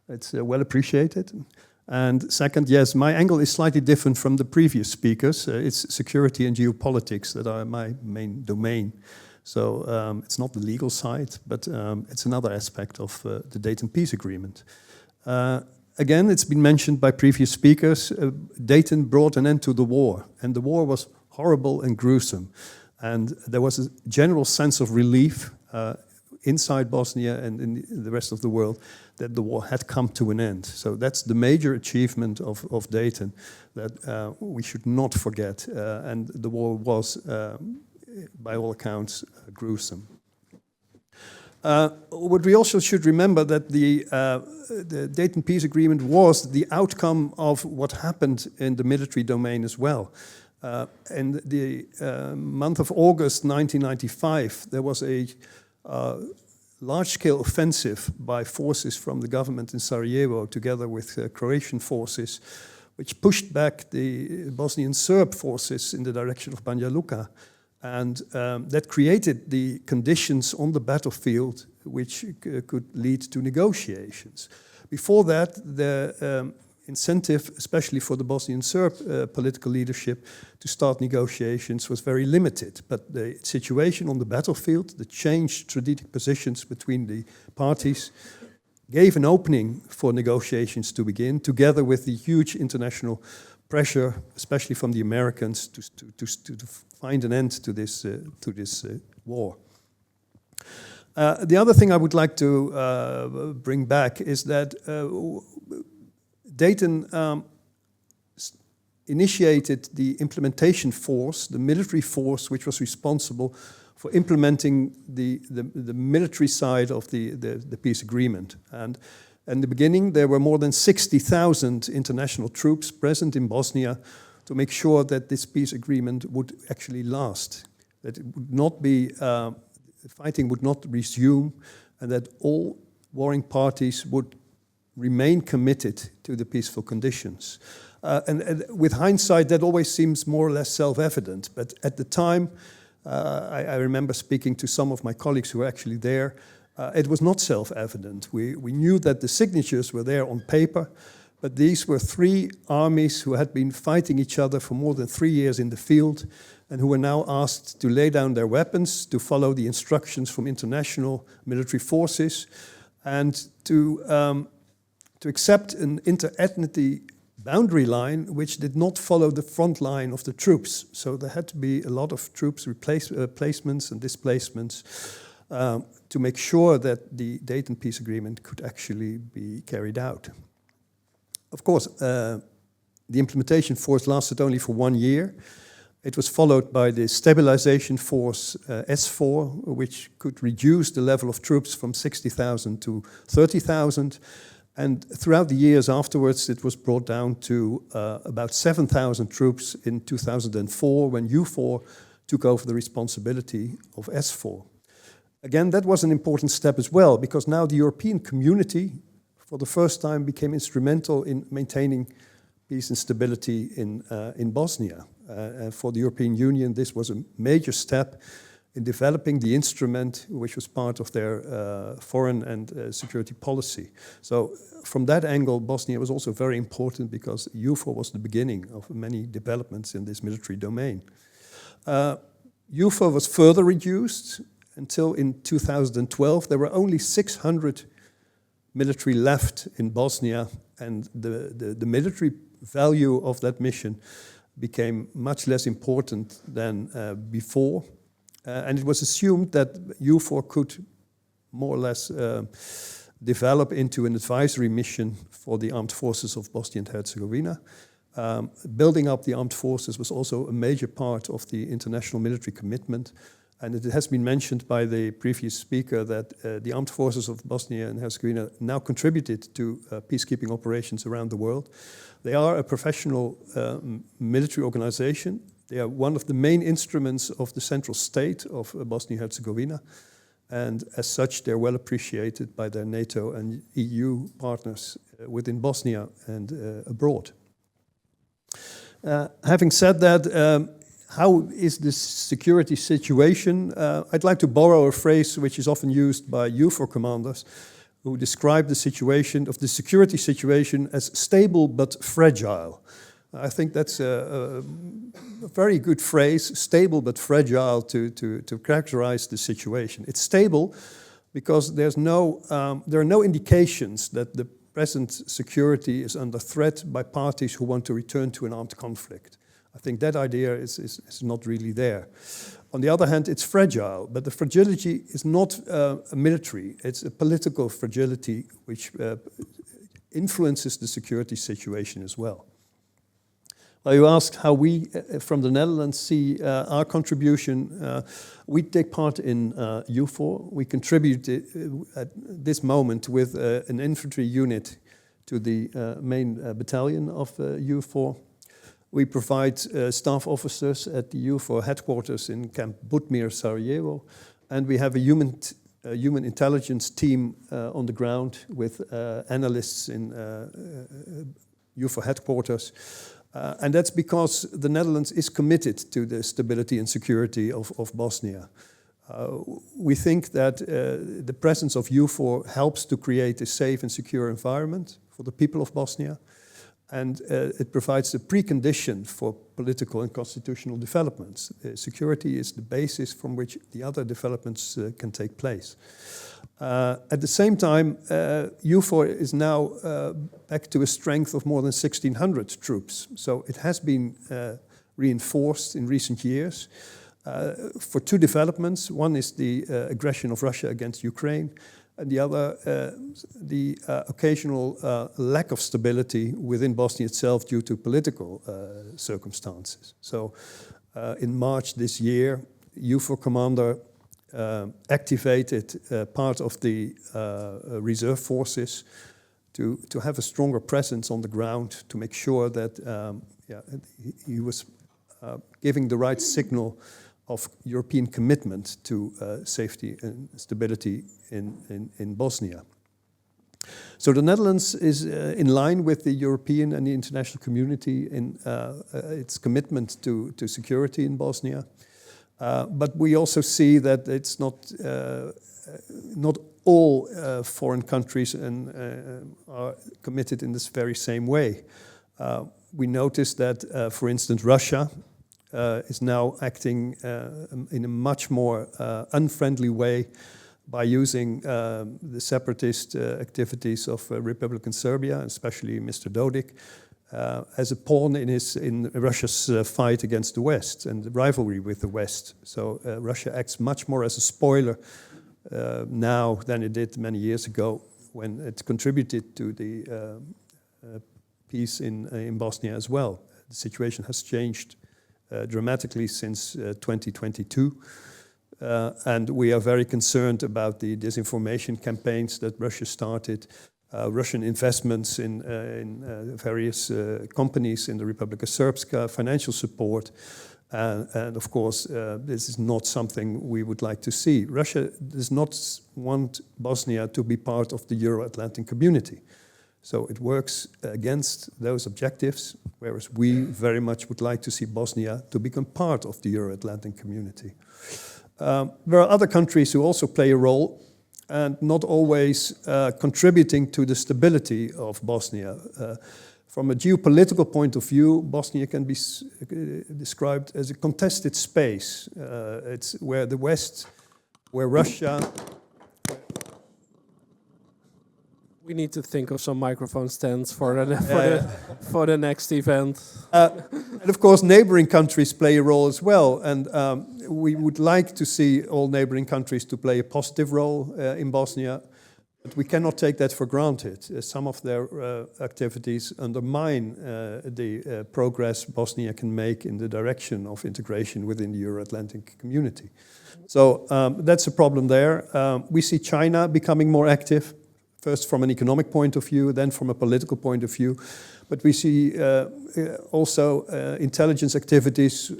It's well appreciated. And second, yes, my angle is slightly different from the previous speakers. It's security and geopolitics that are my main domain. So it's not the legal side, but it's another aspect of the Dayton Peace Agreement. Again, it's been mentioned by previous speakers, Dayton brought an end to the war, and the war was horrible and gruesome. And there was a general sense of relief inside Bosnia and in the rest of the world that the war had come to an end. So that's the major achievement of Dayton that we should not forget. And the war was, by all accounts, gruesome. What we also should remember that the Dayton Peace Agreement was the outcome of what happened in the military domain as well. In the month of August 1995, there was a large-scale offensive by forces from the government in Sarajevo together with Croatian forces, which pushed back the Bosnian Serb forces in the direction of Banja Luka. And that created the conditions on the battlefield which could lead to negotiations. Before that, the incentive, especially for the Bosnian Serb political leadership, to start negotiations was very limited. But the situation on the battlefield, the changed strategic positions between the parties, gave an opening for negotiations to begin, together with the huge international pressure, especially from the Americans, to find an end to this war. The other thing I would like to bring back is that Dayton initiated the implementation force, the military force, which was responsible for implementing the military side of the peace agreement. And in the beginning, there were more than 60,000 international troops present in Bosnia to make sure that this peace agreement would actually last, that it would not be, fighting would not resume, and that all warring parties would remain committed to the peaceful conditions. And with hindsight, that always seems more or less self-evident. But at the time, I remember speaking to some of my colleagues who were actually there. It was not self-evident. We knew that the signatures were there on paper, but these were three armies who had been fighting each other for more than 3 years in the field and who were now asked to lay down their weapons, to follow the instructions from international military forces, and to accept an inter-ethnic boundary line which did not follow the front line of the troops. So there had to be a lot of troops replacements and displacements to make sure that the Dayton Peace Agreement could actually be carried out. Of course, the implementation force lasted only for 1 year. It was followed by the stabilization force S4, which could reduce the level of troops from 60,000 to 30,000. And throughout the years afterwards, it was brought down to about 7,000 troops in 2004, when U4 took over the responsibility of S4. Again, that was an important step as well, because now the European community, for the first time, became instrumental in maintaining peace and stability in Bosnia. For the European Union, this was a major step in developing the instrument, which was part of their foreign and security policy. So from that angle, Bosnia was also very important because EUFOR was the beginning of many developments in this military domain. EUFOR was further reduced until in 2012. There were only 600 military left in Bosnia, and the military value of that mission became much less important than before. And it was assumed that EUFOR could more or less develop into an advisory mission for the armed forces of Bosnia and Herzegovina. Building up the armed forces was also a major part of the international military commitment. And it has been mentioned by the previous speaker that the armed forces of Bosnia and Herzegovina now contributed to peacekeeping operations around the world. They are a professional military organization. They are one of the main instruments of the central state of Bosnia and Herzegovina. And as such, they're well appreciated by their NATO and EU partners within Bosnia and abroad. Having said that, how is the security situation? I'd like to borrow a phrase which is often used by UFOR commanders who describe the situation of the security situation as stable but fragile. I think that's a very good phrase, stable but fragile, to characterize the situation. It's stable because there are no indications that the present security is under threat by parties who want to return to an armed conflict. I think that idea is not really there. On the other hand, it's fragile, but the fragility is not a military, it's a political fragility which influences the security situation as well. Well, you asked how we from the Netherlands see our contribution. We take part in EUFOR. We contribute at this moment with an infantry unit to the main battalion of EUFOR. We provide staff officers at the EUFOR headquarters in Camp Butmir, Sarajevo, and we have a human intelligence team on the ground with analysts in EUFOR headquarters. And that's because the Netherlands is committed to the stability and security of Bosnia. We think that the presence of EUFOR helps to create a safe and secure environment for the people of Bosnia, and it provides the precondition for political and constitutional developments. Security is the basis from which the other developments can take place. At the same time, EUFOR is now back to a strength of more than 1,600 troops. So it has been reinforced in recent years for two developments. One is the aggression of Russia against Ukraine, and the other, the occasional lack of stability within Bosnia itself due to political circumstances. So in March this year, EUFOR commander activated part of the reserve forces to have a stronger presence on the ground, to make sure that he was giving the right signal of European commitment to safety and stability in Bosnia. So the Netherlands is in line with the European and the international community in its commitment to security in Bosnia. But we also see that it's not all foreign countries are committed in this very same way. We notice that, for instance, Russia is now acting in a much more unfriendly way by using the separatist activities of Republican Serbia, especially Mr. Dodik, as a pawn in Russia's fight against the West and the rivalry with the West. So Russia acts much more as a spoiler now than it did many years ago, when it contributed to the peace in Bosnia as well. The situation has changed dramatically since 2022. And we are very concerned about the disinformation campaigns that Russia started, Russian investments in various companies in the Republika Srpska, financial support, and of course this is not something we would like to see. Russia does not want Bosnia to be part of the Euro-Atlantic community. So it works against those objectives, whereas we very much would like to see Bosnia to become part of the Euro-Atlantic community. There are other countries who also play a role, and not always contributing to the stability of Bosnia. From a geopolitical point of view, Bosnia can be described as a contested space. It's where the West, where Russia... We need to think of some microphone stands for the next event. And of course, neighboring countries play a role as well. And we would like to see all neighboring countries to play a positive role in Bosnia. But we cannot take that for granted. Some of their activities undermine the progress Bosnia can make in the direction of integration within the Euro-Atlantic community. So that's a problem there. We see China becoming more active, first from an economic point of view, then from a political point of view. But we see also intelligence activities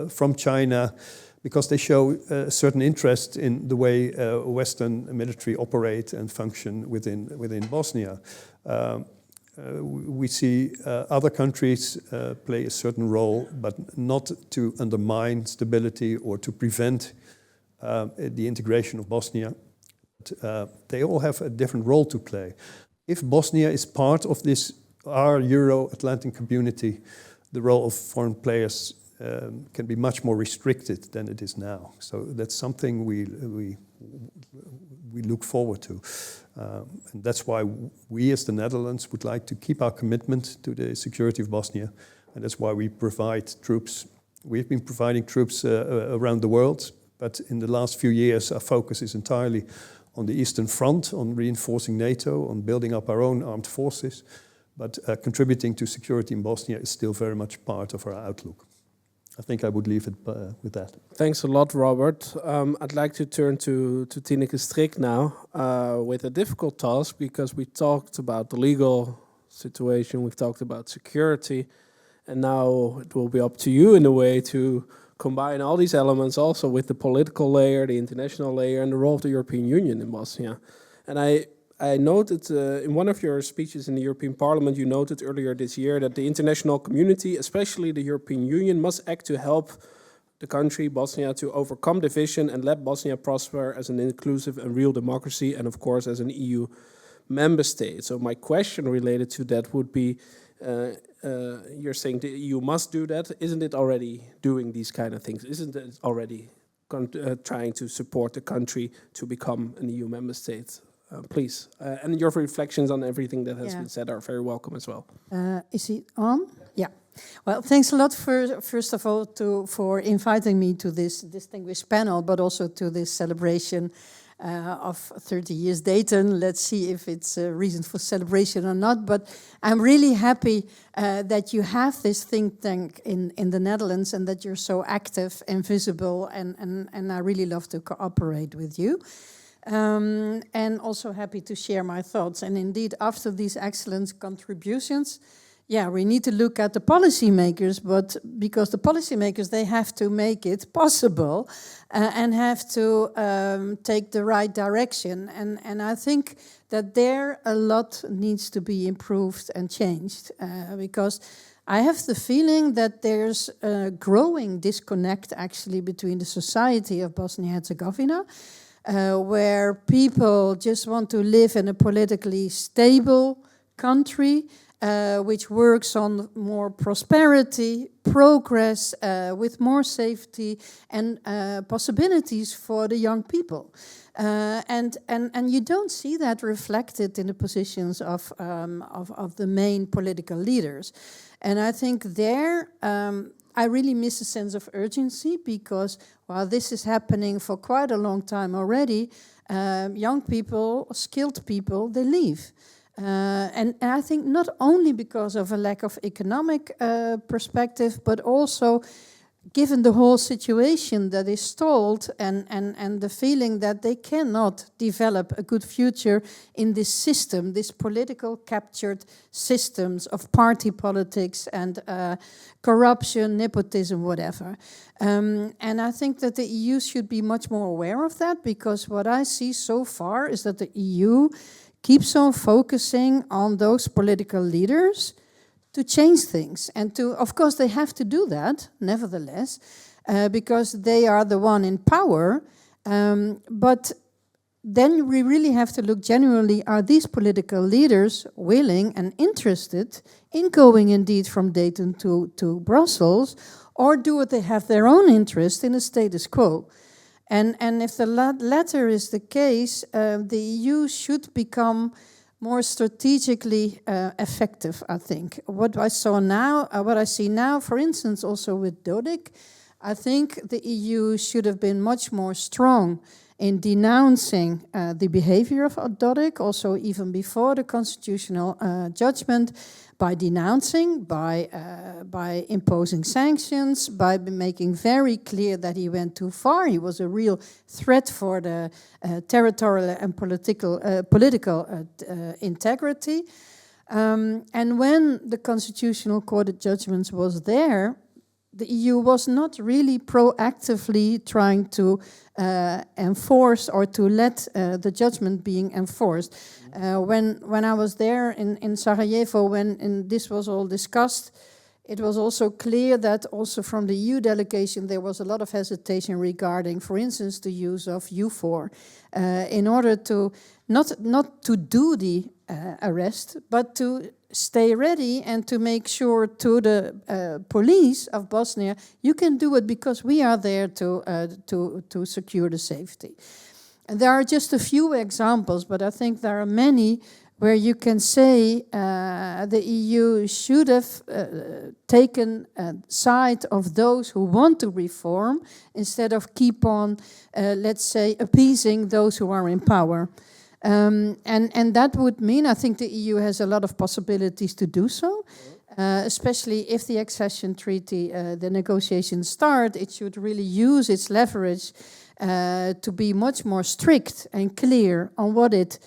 from China, because they show a certain interest in the way Western military operate and function within Bosnia. We see other countries play a certain role, but not to undermine stability or to prevent the integration of Bosnia. They all have a different role to play. If Bosnia is part of our Euro-Atlantic community, the role of foreign players can be much more restricted than it is now. So that's something we look forward to. And that's why we as the Netherlands would like to keep our commitment to the security of Bosnia. And that's why we provide troops. We've been providing troops around the world, but in the last few years our focus is entirely on the Eastern Front, on reinforcing NATO, on building up our own armed forces. But contributing to security in Bosnia is still very much part of our outlook. I think I would leave it with that. Thanks a lot, Robert. I'd like to turn to Tineke Strik now with a difficult task, because we talked about the legal situation, we've talked about security, and now it will be up to you in a way to combine all these elements also with the political layer, the international layer, and the role of the European Union in Bosnia. And I noted in one of your speeches in the European Parliament, you noted earlier this year that the international community, especially the European Union, must act to help the country, Bosnia, to overcome division and let Bosnia prosper as an inclusive and real democracy, and of course as an EU member state. So my question related to that would be, you're saying the EU must do that. Isn't it already doing these kind of things? Isn't it already trying to support the country to become an EU member state? Please, and your reflections on everything that has been said are very welcome as well. Is he on? Yeah. Well, thanks a lot first of all for inviting me to this distinguished panel, but also to this celebration of 30 years Dayton. Let's see if it's a reason for celebration or not. But I'm really happy that you have this think tank in the Netherlands and that you're so active and visible, and I really love to cooperate with you. And also happy to share my thoughts. And indeed, after these excellent contributions, we need to look at the policymakers, but because the policymakers, they have to make it possible and have to take the right direction. And I think that there a lot needs to be improved and changed because I have the feeling that there's a growing disconnect actually between the society of Bosnia and Herzegovina, where people just want to live in a politically stable country, which works on more prosperity, progress, with more safety and possibilities for the young people. And you don't see that reflected in the positions of the main political leaders. And I think there, I really miss a sense of urgency because while this is happening for quite a long time already, young people, skilled people, they leave. And I think not only because of a lack of economic perspective, but also given the whole situation that is stalled and the feeling that they cannot develop a good future in this system, this political captured systems of party politics and corruption, nepotism, whatever. And I think that the EU should be much more aware of that, because what I see so far is that the EU keeps on focusing on those political leaders to change things. And to, of course, they have to do that, nevertheless, because they are the one in power. But then we really have to look genuinely, are these political leaders willing and interested in going indeed from Dayton to Brussels, or do they have their own interest in the status quo? And if the latter is the case, the EU should become more strategically effective, I think. What I see now, for instance, also with Dodik, I think the EU should have been much more strong in denouncing the behavior of Dodik, also even before the constitutional judgment, by denouncing, by imposing sanctions, by making very clear that he went too far. He was a real threat for the territorial and political integrity. And when the Constitutional Court of Judgments was there, the EU was not really proactively trying to enforce or to let the judgment being enforced. When I was there in Sarajevo, when this was all discussed, it was also clear that also from the EU delegation there was a lot of hesitation regarding, for instance, the use of EUFOR in order to not to do the arrest, but to stay ready and to make sure to the police of Bosnia, you can do it because we are there to secure the safety. And there are just a few examples, but I think there are many where you can say the EU should have taken a side of those who want to reform instead of keep on, let's say, appeasing those who are in power. And that would mean, I think the EU has a lot of possibilities to do so, especially if the accession treaty, the negotiations start, it should really use its leverage to be much more strict and clear on what it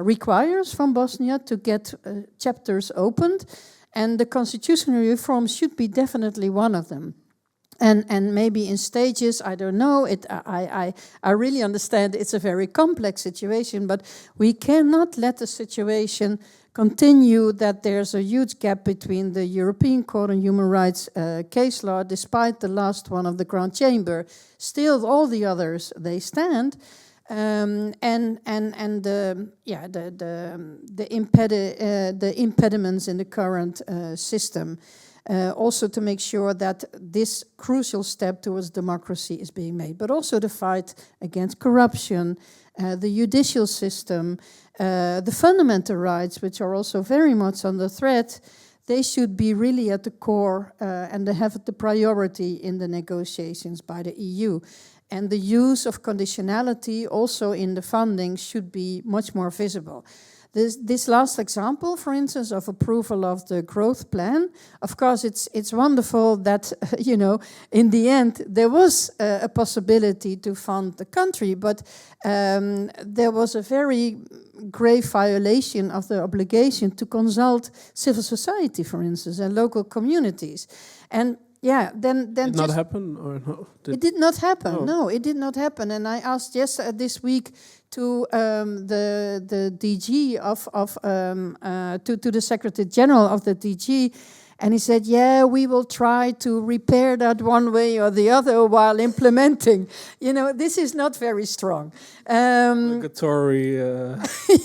requires from Bosnia to get chapters opened, and the constitutional reform should be definitely one of them. And maybe in stages, I don't know, I really understand it's a very complex situation, but we cannot let the situation continue that there's a huge gap between the European Court on Human Rights case law, despite the last one of the Grand Chamber. Still, all the others, they stand. And the impediments in the current system. Also to make sure that this crucial step towards democracy is being made, but also the fight against corruption, the judicial system, the fundamental rights, which are also very much under threat. They should be really at the core and they have the priority in the negotiations by the EU. And the use of conditionality also in the funding should be much more visible. This last example, for instance, of approval of the growth plan, of course, it's wonderful that, you know, in the end, there was a possibility to fund the country, but there was a very grave violation of the obligation to consult civil society, for instance, and local communities. And yeah, then did not happen or no? It did not happen. Oh. No, it did not happen. And I asked this week to the DG to the Secretary General of the DG, and he said, "Yeah, we will try to repair that one way or the other while implementing." You know, this is not very strong. Obligatory.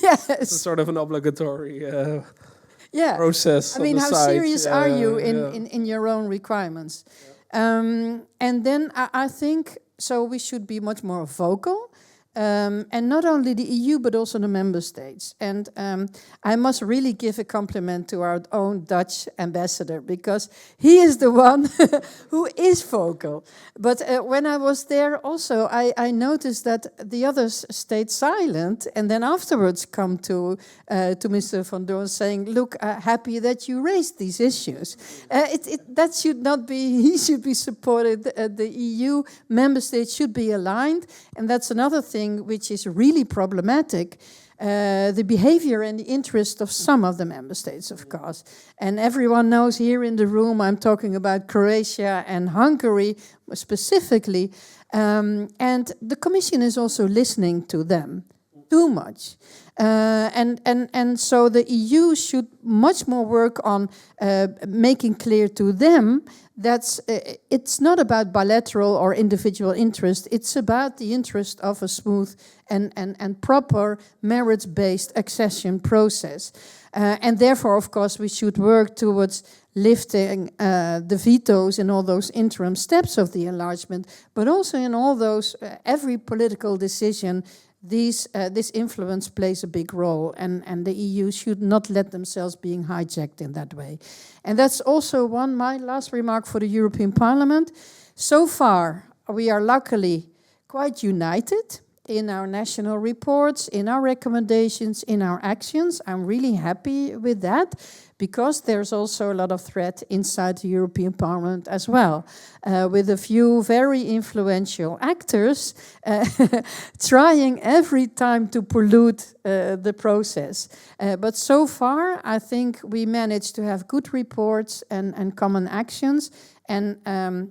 Yes, it's sort of an obligatory. Yeah, process. I mean, how serious are you in your own requirements? Yeah. And then I think so. We should be much more vocal, and not only the EU but also the member states. And I must really give a compliment to our own Dutch ambassador because he is the one who is vocal. But when I was there, also I noticed that the others stayed silent, and then afterwards come to Mr. Van Doorn saying, "Look, happy that you raised these issues." That should not be. He should be supported. The EU member states should be aligned, and that's another thing which is really problematic. The behavior and the interest of some of the member states, of course. And everyone knows here in the room, I'm talking about Croatia and Hungary specifically. And the Commission is also listening to them too much. And so the EU should much more work on making clear to them that it's not about bilateral or individual interest, it's about the interest of a smooth and proper merits-based accession process. And therefore, of course, we should work towards lifting the vetoes in all those interim steps of the enlargement, but also in all those, every political decision, this influence plays a big role, and the EU should not let themselves being hijacked in that way. And that's also my last remark for the European Parliament. So far, we are luckily quite united in our national reports, in our recommendations, in our actions. I'm really happy with that, because there's also a lot of threat inside the European Parliament as well, with a few very influential actors trying every time to pollute the process. But so far, I think we managed to have good reports and common actions. And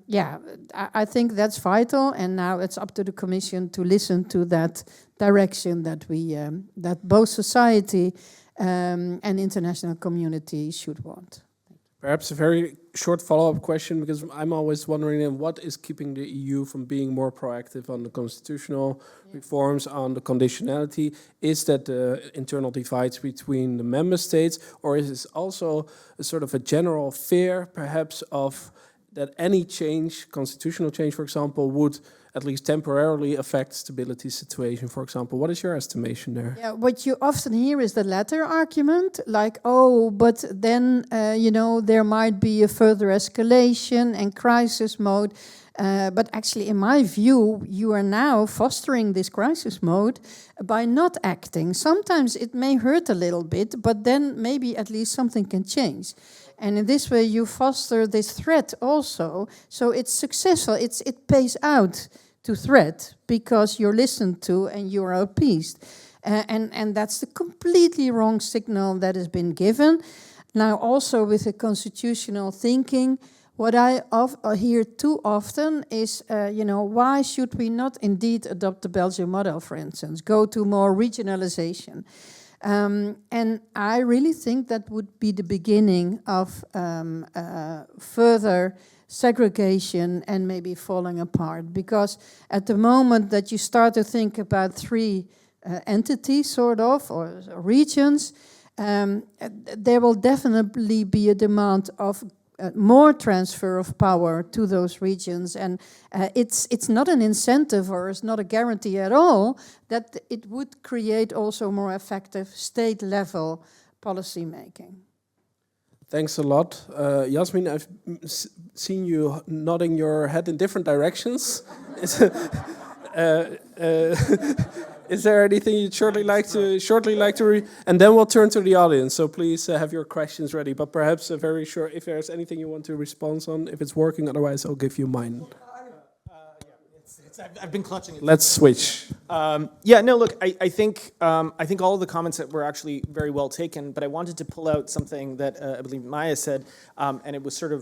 yeah, I think that's vital. And now it's up to the Commission to listen to that direction that that both society and international community should want. Perhaps a very short follow-up question, because I'm always wondering what is keeping the EU from being more proactive on the constitutional reforms, on the conditionality. Is that the internal divides between the member states, or is it also a sort of a general fear, perhaps, of that any change, constitutional change, for example, would at least temporarily affect stability situation, for example? What is your estimation there? Yeah, what you often hear is the latter argument, like, oh, but then, you know, there might be a further escalation and crisis mode. But actually, in my view, you are now fostering this crisis mode by not acting. Sometimes it may hurt a little bit, but then maybe at least something can change. And in this way, you foster this threat also. So it's successful. It pays out to threat because you're listened to and you're appeased. And that's the completely wrong signal that has been given. Now, also with the constitutional thinking, what I hear too often is, you know, why should we not indeed adopt the Belgian model, for instance, go to more regionalization? And I really think that would be the beginning of further segregation and maybe falling apart. Because at the moment that you start to think about three entities, sort of, or regions, there will definitely be a demand of more transfer of power to those regions, and it's not an incentive or it's not a guarantee at all that it would create also more effective state-level policy making. Thanks a lot. Yasmin, I've seen you nodding your head in different directions. Is there anything you'd shortly like to and then we'll turn to the audience, so please have your questions ready, but perhaps a very short, if there's anything you want to respond on, if it's working, otherwise I'll give you mine. I've been clutching it. Let's switch. Yeah, no, look, I think all of the comments that were actually very well taken, but I wanted to pull out something that I believe Maya said, and it was sort of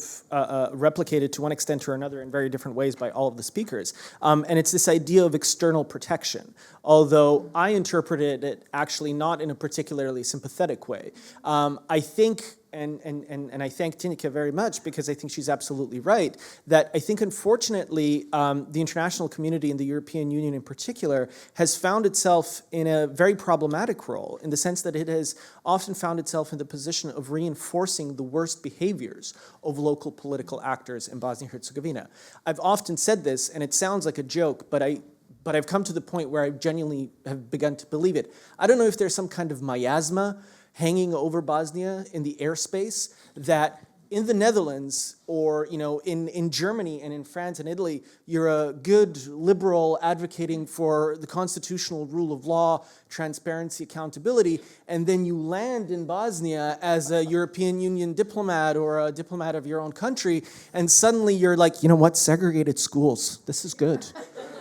replicated to one extent or another in very different ways by all of the speakers. And it's this idea of external protection, although I interpreted it actually not in a particularly sympathetic way. I think, and I thank Tineke very much, because I think she's absolutely right, that I think unfortunately the international community and the European Union in particular has found itself in a very problematic role, in the sense that it has often found itself in the position of reinforcing the worst behaviors of local political actors in Bosnia and Herzegovina. I've often said this, and it sounds like a joke, but I've come to the point where I genuinely have begun to believe it. I don't know if there's some kind of miasma hanging over Bosnia in the airspace, that in the Netherlands, or in Germany and in France and Italy, you're a good liberal advocating for the constitutional rule of law, transparency, accountability, and then you land in Bosnia as a European Union diplomat or a diplomat of your own country, and suddenly you're like, you know what, segregated schools, this is good.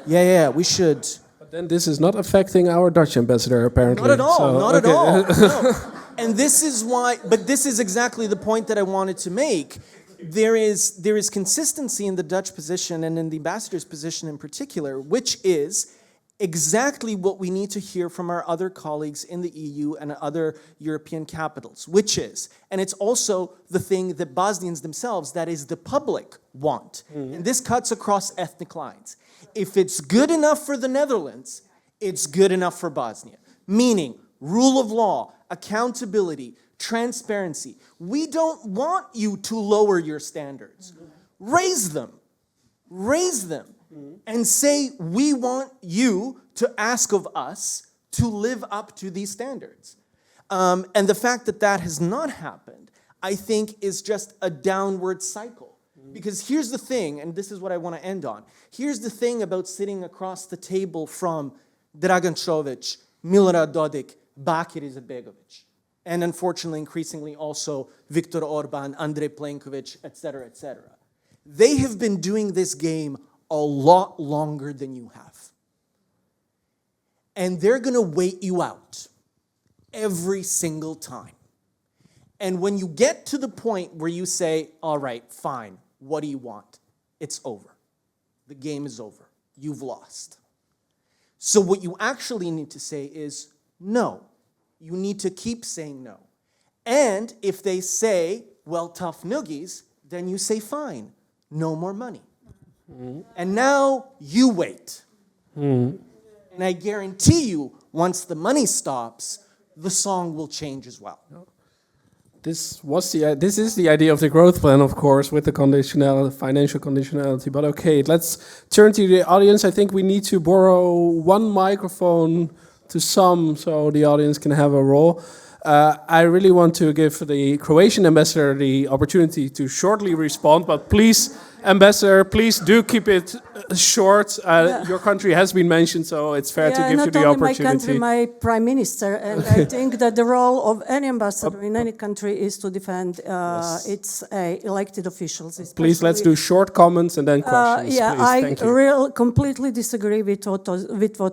Yeah, we should. But then this is not affecting our Dutch ambassador, apparently. Not at all, so, not okay. at all. No. And this is why, but this is exactly the point that I wanted to make. There is consistency in the Dutch position and in the ambassador's position in particular, which is exactly what we need to hear from our other colleagues in the EU and other European capitals, which is, and it's also the thing that Bosnians themselves, that is the public, want. And this cuts across ethnic lines. If it's good enough for the Netherlands, it's good enough for Bosnia. Meaning, rule of law, accountability, transparency. We don't want you to lower your standards. Raise them. Raise them. And say, we want you to ask of us to live up to these standards. And the fact that that has not happened, I think, is just a downward cycle. Because here's the thing, and this is what I want to end on. Here's the thing about sitting across the table from Dragan Čović, Milorad Dodik, Bakir Izetbegović, and unfortunately, increasingly also Viktor Orban, Andrej Plenković, etc., etc. They have been doing this game a lot longer than you have. And they're going to wait you out every single time. And when you get to the point where you say, all right, fine, what do you want? It's over. The game is over. You've lost. So what you actually need to say is no. You need to keep saying no. And if they say, well, tough noogies, then you say, fine, no more money. And now you wait. And I guarantee you, once the money stops, the song will change as well. This is the idea of the growth plan, of course, with the financial conditionality. But okay, let's turn to the audience. I think we need to borrow one microphone to some, so the audience can have a role. I really want to give the Croatian ambassador the opportunity to shortly respond, but please, ambassador, please do keep it short. Your country has been mentioned, so it's fair to give you the opportunity. Not only my country, my prime minister, and I think that the role of any ambassador in any country is to defend its elected officials. Please, let's do short comments and then questions. I completely disagree with what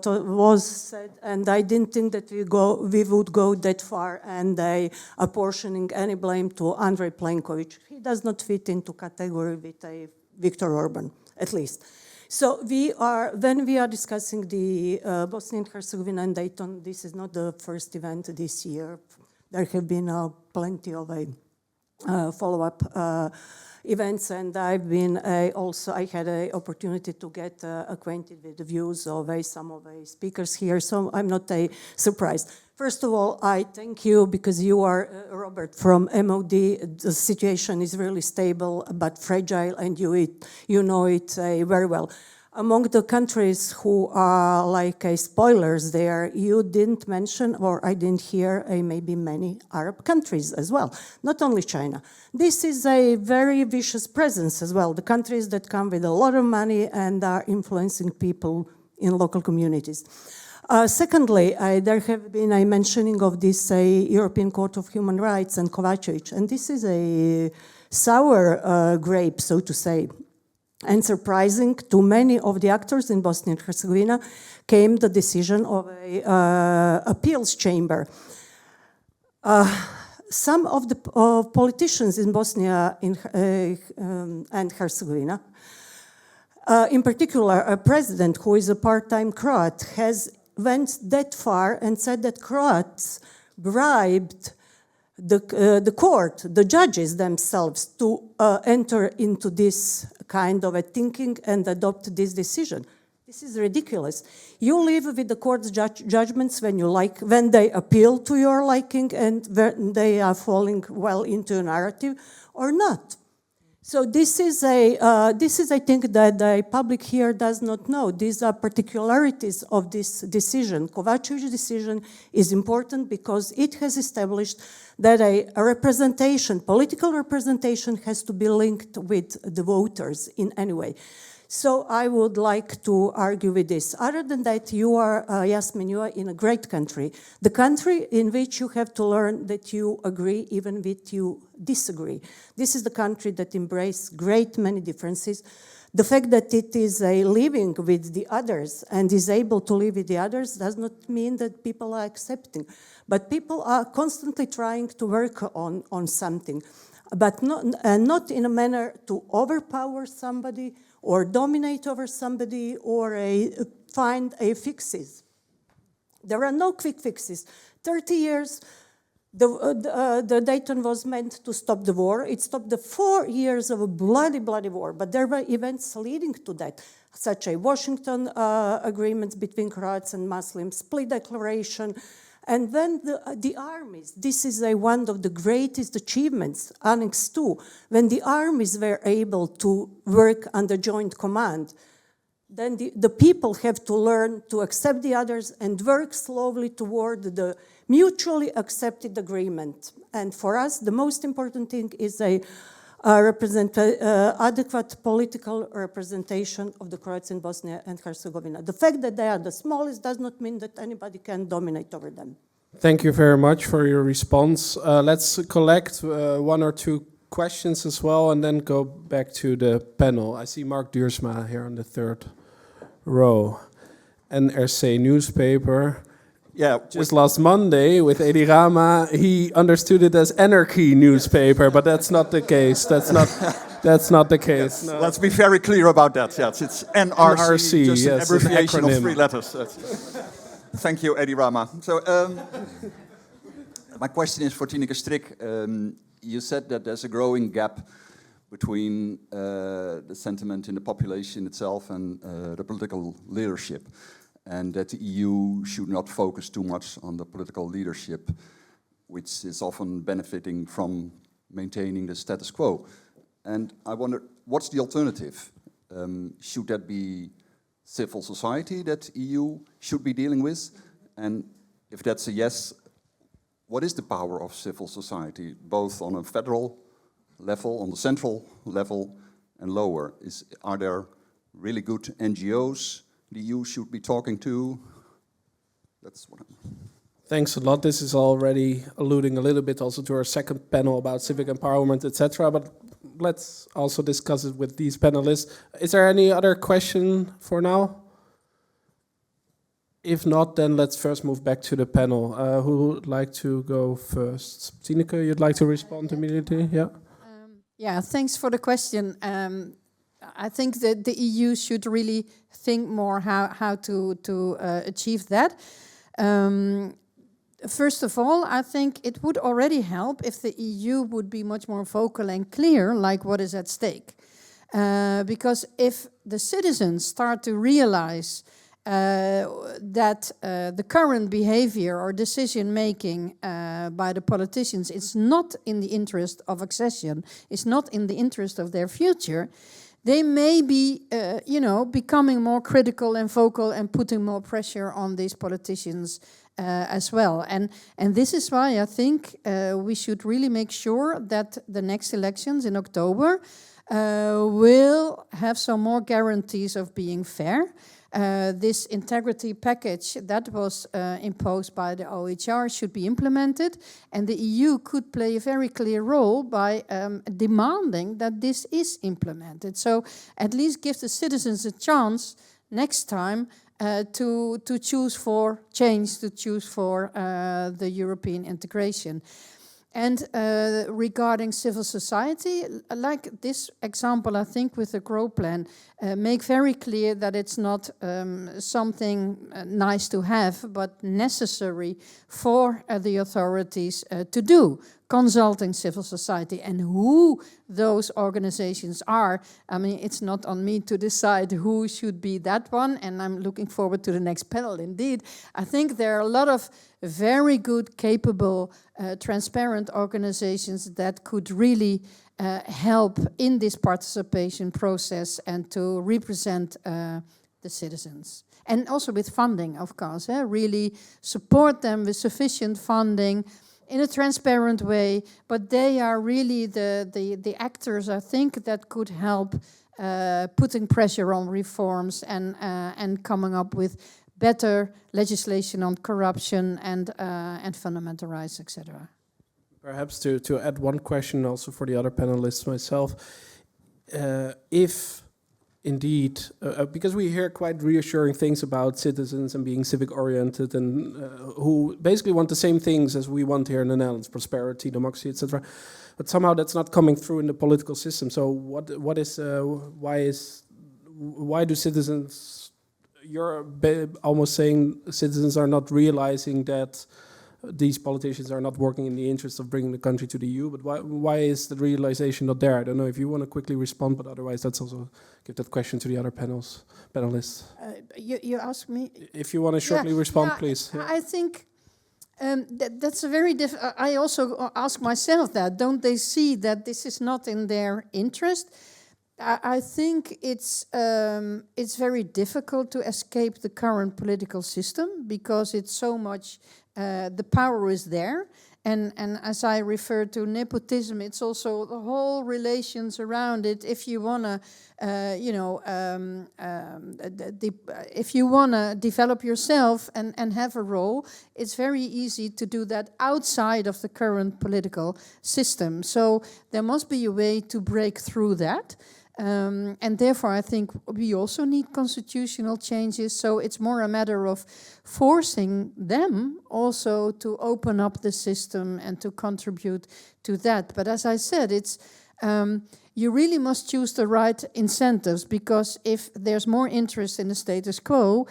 was said, and I didn't think that we would go that far and apportioning any blame to Andrej Plenković. He does not fit into category with Viktor Orban, at least. So when we are discussing the Bosnia and Herzegovina and Dayton, this is not the first event this year. There have been plenty of follow-up events, and I've been I had an opportunity to get acquainted with the views of some of the speakers here, so I'm not surprised. First of all, I thank you because you are, Robert, from MOD. The situation is really stable but fragile, and you know it very well. Among the countries who are like spoilers there, you didn't mention, or I didn't hear, maybe many Arab countries as well, not only China. This is a very vicious presence as well, the countries that come with a lot of money and are influencing people in local communities. Secondly, there have been a mentioning of this European Court of Human Rights and Kovačević, and this is a sour grape, so to say. And surprising to many of the actors in Bosnia and Herzegovina came the decision of an appeals chamber. Some of the politicians in Bosnia and Herzegovina, in particular a president who is a part-time Croat, went that far and said that Croats bribed the court, the judges themselves, to enter into this kind of a thinking and adopt this decision. This is ridiculous. You live with the court's judgments when they appeal to your liking and they are falling well into a narrative or not. So this is I think that the public here does not know. These are particularities of this decision. Kovačević's decision is important because it has established that a representation, political representation, has to be linked with the voters in any way. So I would like to argue with this. Other than that, you are, Yasmin, you are in a great country. The country in which you have to learn that you agree even with you disagree. This is the country that embraces great many differences. The fact that it is living with the others and is able to live with the others does not mean that people are accepting. But people are constantly trying to work on something, but not in a manner to overpower somebody or dominate over somebody or find fixes. There are no quick fixes. 30 years, the Dayton was meant to stop the war. It stopped the 4 years of a bloody war, but there were events leading to that, such as Washington agreements between Croats and Muslims, split declaration, and then the armies. This is one of the greatest achievements, Annex II, when the armies were able to work under joint command. Then the people have to learn to accept the others and work slowly toward the mutually accepted agreement. And for us, the most important thing is adequate political representation of the Croats in Bosnia and Herzegovina. The fact that they are the smallest does not mean that anybody can dominate over them. Thank you very much for your response. Let's collect one or two questions as well and then go back to the panel. I see Mark Duursma here on the third row. NRC newspaper. Yeah, just last Monday with Edi Rama, he understood it as anarchy newspaper, but that's not the case. That's not the case. Yes, no. Let's be very clear about that. Yes, it's NRC, just yes, an abbreviation an of 3 letters. Thank you, Edi Rama. So, my question is for Tineke Strik. You said that there's a growing gap between the sentiment in the population itself and the political leadership, and that the EU should not focus too much on the political leadership, which is often benefiting from maintaining the status quo. And I wonder, what's the alternative? Should that be civil society that EU should be dealing with? And if that's a yes, what is the power of civil society, both on a federal level, on the central level, and lower? Are there really good NGOs the EU should be talking to? That's what Thanks a lot. This is already alluding a little bit also to our second panel about civic empowerment, etc. But let's also discuss it with these panelists. Is there any other question for now? If not, then let's first move back to the panel. Who would like to go first? Tineke, you'd like to respond immediately? Yeah. Yeah, thanks for the question. I think that the EU should really think more how to achieve that. First of all, I think it would already help if the EU would be much more vocal and clear, like what is at stake. Because if the citizens start to realize that the current behavior or decision-making by the politicians is not in the interest of accession, is not in the interest of their future, they may be, becoming more critical and vocal and putting more pressure on these politicians as well. And this is why I think we should really make sure that the next elections in October will have some more guarantees of being fair. This integrity package that was imposed by the OHR should be implemented, and the EU could play a very clear role by demanding that this is implemented. So at least give the citizens a chance next time to choose for change, to choose for the European integration. And regarding civil society, like this example, I think with the Grow Plan, make very clear that it's not something nice to have, but necessary for the authorities to do, consulting civil society. And who those organizations are, I mean, it's not on me to decide who should be that one, and I'm looking forward to the next panel indeed. I think there are a lot of very good, capable, transparent organizations that could really help in this participation process and to represent the citizens. And also with funding, of course, really support them with sufficient funding in a transparent way, but they are really the actors, I think, that could help putting pressure on reforms and coming up with better legislation on corruption and fundamental rights, etc. Perhaps to add one question also for the other panelists, myself, if indeed, because we hear quite reassuring things about citizens and being civic-oriented and who basically want the same things as we want here in the Netherlands, prosperity, democracy, etc. But somehow that's not coming through in the political system. So why do citizens? You're almost saying citizens are not realizing that these politicians are not working in the interest of bringing the country to the EU, but why is the realization not there? I don't know if you want to quickly respond, but otherwise let's also give that question to the other panelists. You ask me? If you want to shortly respond, please. Yeah. I think that's a very I also ask myself that. Don't they see that this is not in their interest? I think it's very difficult to escape the current political system because it's so much, the power is there And as I refer to nepotism, it's also the whole relations around it. If you want to, if you want to develop yourself and have a role, it's very easy to do that outside of the current political system. So there must be a way to break through that. And therefore, I think we also need constitutional changes. So it's more a matter of forcing them also to open up the system and to contribute to that. But as I said, it's you really must choose the right incentives, because if there's more interest in the status quo,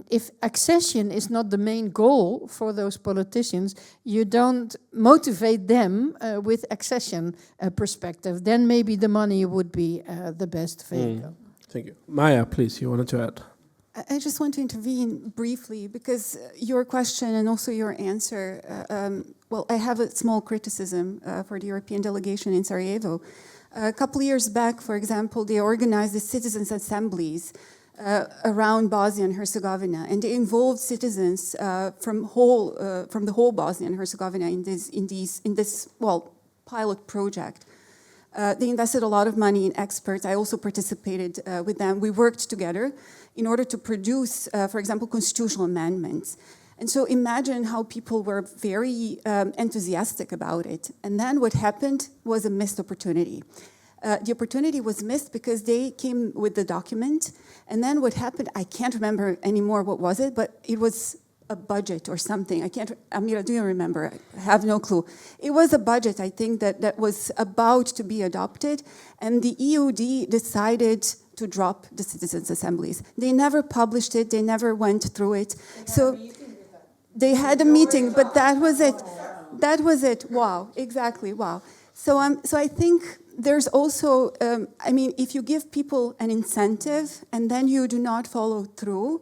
if accession is not the main goal for those politicians, you don't motivate them with accession perspective, then maybe the money would be the best vehicle. Thank you. Maya, please, you wanted to add? I just want to intervene briefly, because your question and also your answer, well, I have a small criticism for the European delegation in Sarajevo. A couple of years back, for example, they organized the citizens' assemblies around Bosnia and Herzegovina, and they involved citizens from the whole Bosnia and Herzegovina in this pilot project. They invested a lot of money in experts. I also participated with them. We worked together in order to produce, for example, constitutional amendments. And so imagine how people were very enthusiastic about it. And then what happened was a missed opportunity. The opportunity was missed because they came with the document. And then what happened, I can't remember anymore what was it, but it was a budget or something. Amira, do you remember? I have no clue. It was a budget, I think, that was about to be adopted. And the EUD decided to drop the citizens' assemblies. They never published it. They never went through it. So they had a meeting, but that was it. That was it. Wow, exactly, wow. So I think there's also, I mean, if you give people an incentive and then you do not follow through,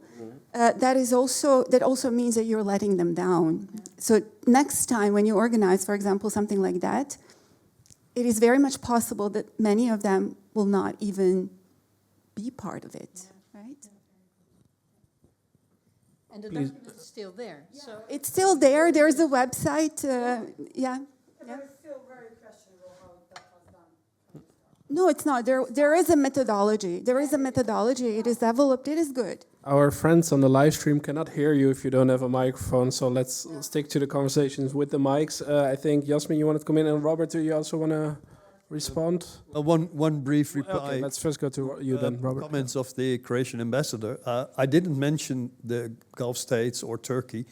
that also means that you're letting them down. So next time when you organize, for example, something like that, it is very much possible that many of them will not even be part of it, right? And the document is still there. Yeah. So it's still there. There's a website. Yeah. But it's still very questionable how that was done. No, it's not. There is a methodology. There is a methodology. It is developed. It is good. Our friends on the live stream cannot hear you if you don't have a microphone, so let's stick to the conversations with the mics. I think, Jasmin, you wanted to come in, and Robert, do you also want to respond? One brief reply. Okay, let's first go to you then, Robert. Comments of the Croatian ambassador. I didn't mention the Gulf states or Turkey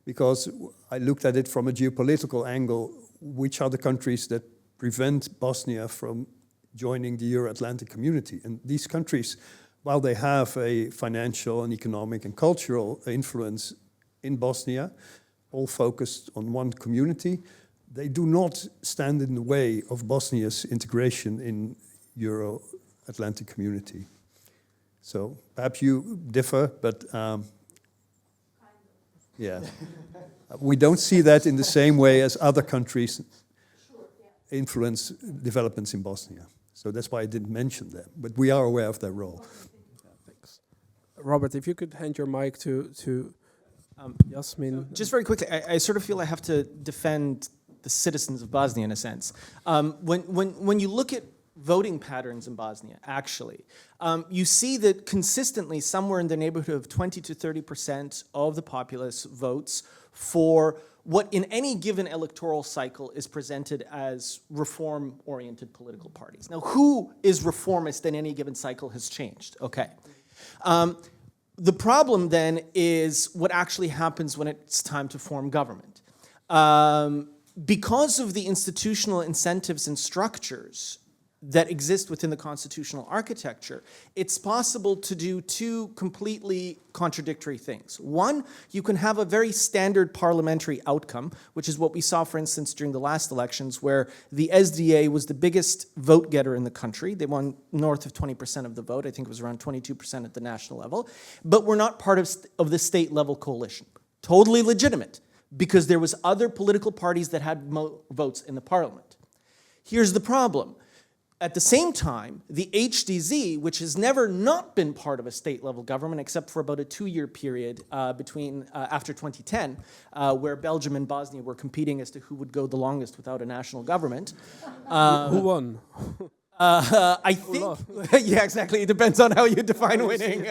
because I looked at it from a geopolitical angle. Which are the countries that prevent Bosnia from joining the Euro-Atlantic community? And these countries, while they have a financial and economic and cultural influence in Bosnia, all focused on one community, they do not stand in the way of Bosnia's integration in Euro-Atlantic community. So perhaps you differ, but yeah. We don't see that in the same way as other countries influence developments in Bosnia. So that's why I didn't mention them, but we are aware of their role. Thanks. Robert, if you could hand your mic to Jasmin. Just very quickly, I sort of feel I have to defend the citizens of Bosnia in a sense. When you look at voting patterns in Bosnia, actually, you see that consistently somewhere in the neighborhood of 20 to 30% of the populace votes for what in any given electoral cycle is presented as reform-oriented political parties. Now, who is reformist in any given cycle has changed, okay. The problem then is what actually happens when it's time to form government. Because of the institutional incentives and structures that exist within the constitutional architecture, it's possible to do two completely contradictory things. One, you can have a very standard parliamentary outcome, which is what we saw, for instance, during the last elections, where the SDA was the biggest vote getter in the country. They won north of 20% of the vote. I think it was around 22% at the national level. But we're not part of the state-level coalition. Totally legitimate, because there was other political parties that had votes in the parliament. Here's the problem. At the same time, the HDZ, which has never not been part of a state-level government except for about a 2-year period after 2010, where Belgium and Bosnia were competing as to who would go the longest without a national government. Who won? I think, yeah, exactly. It depends on how you define winning.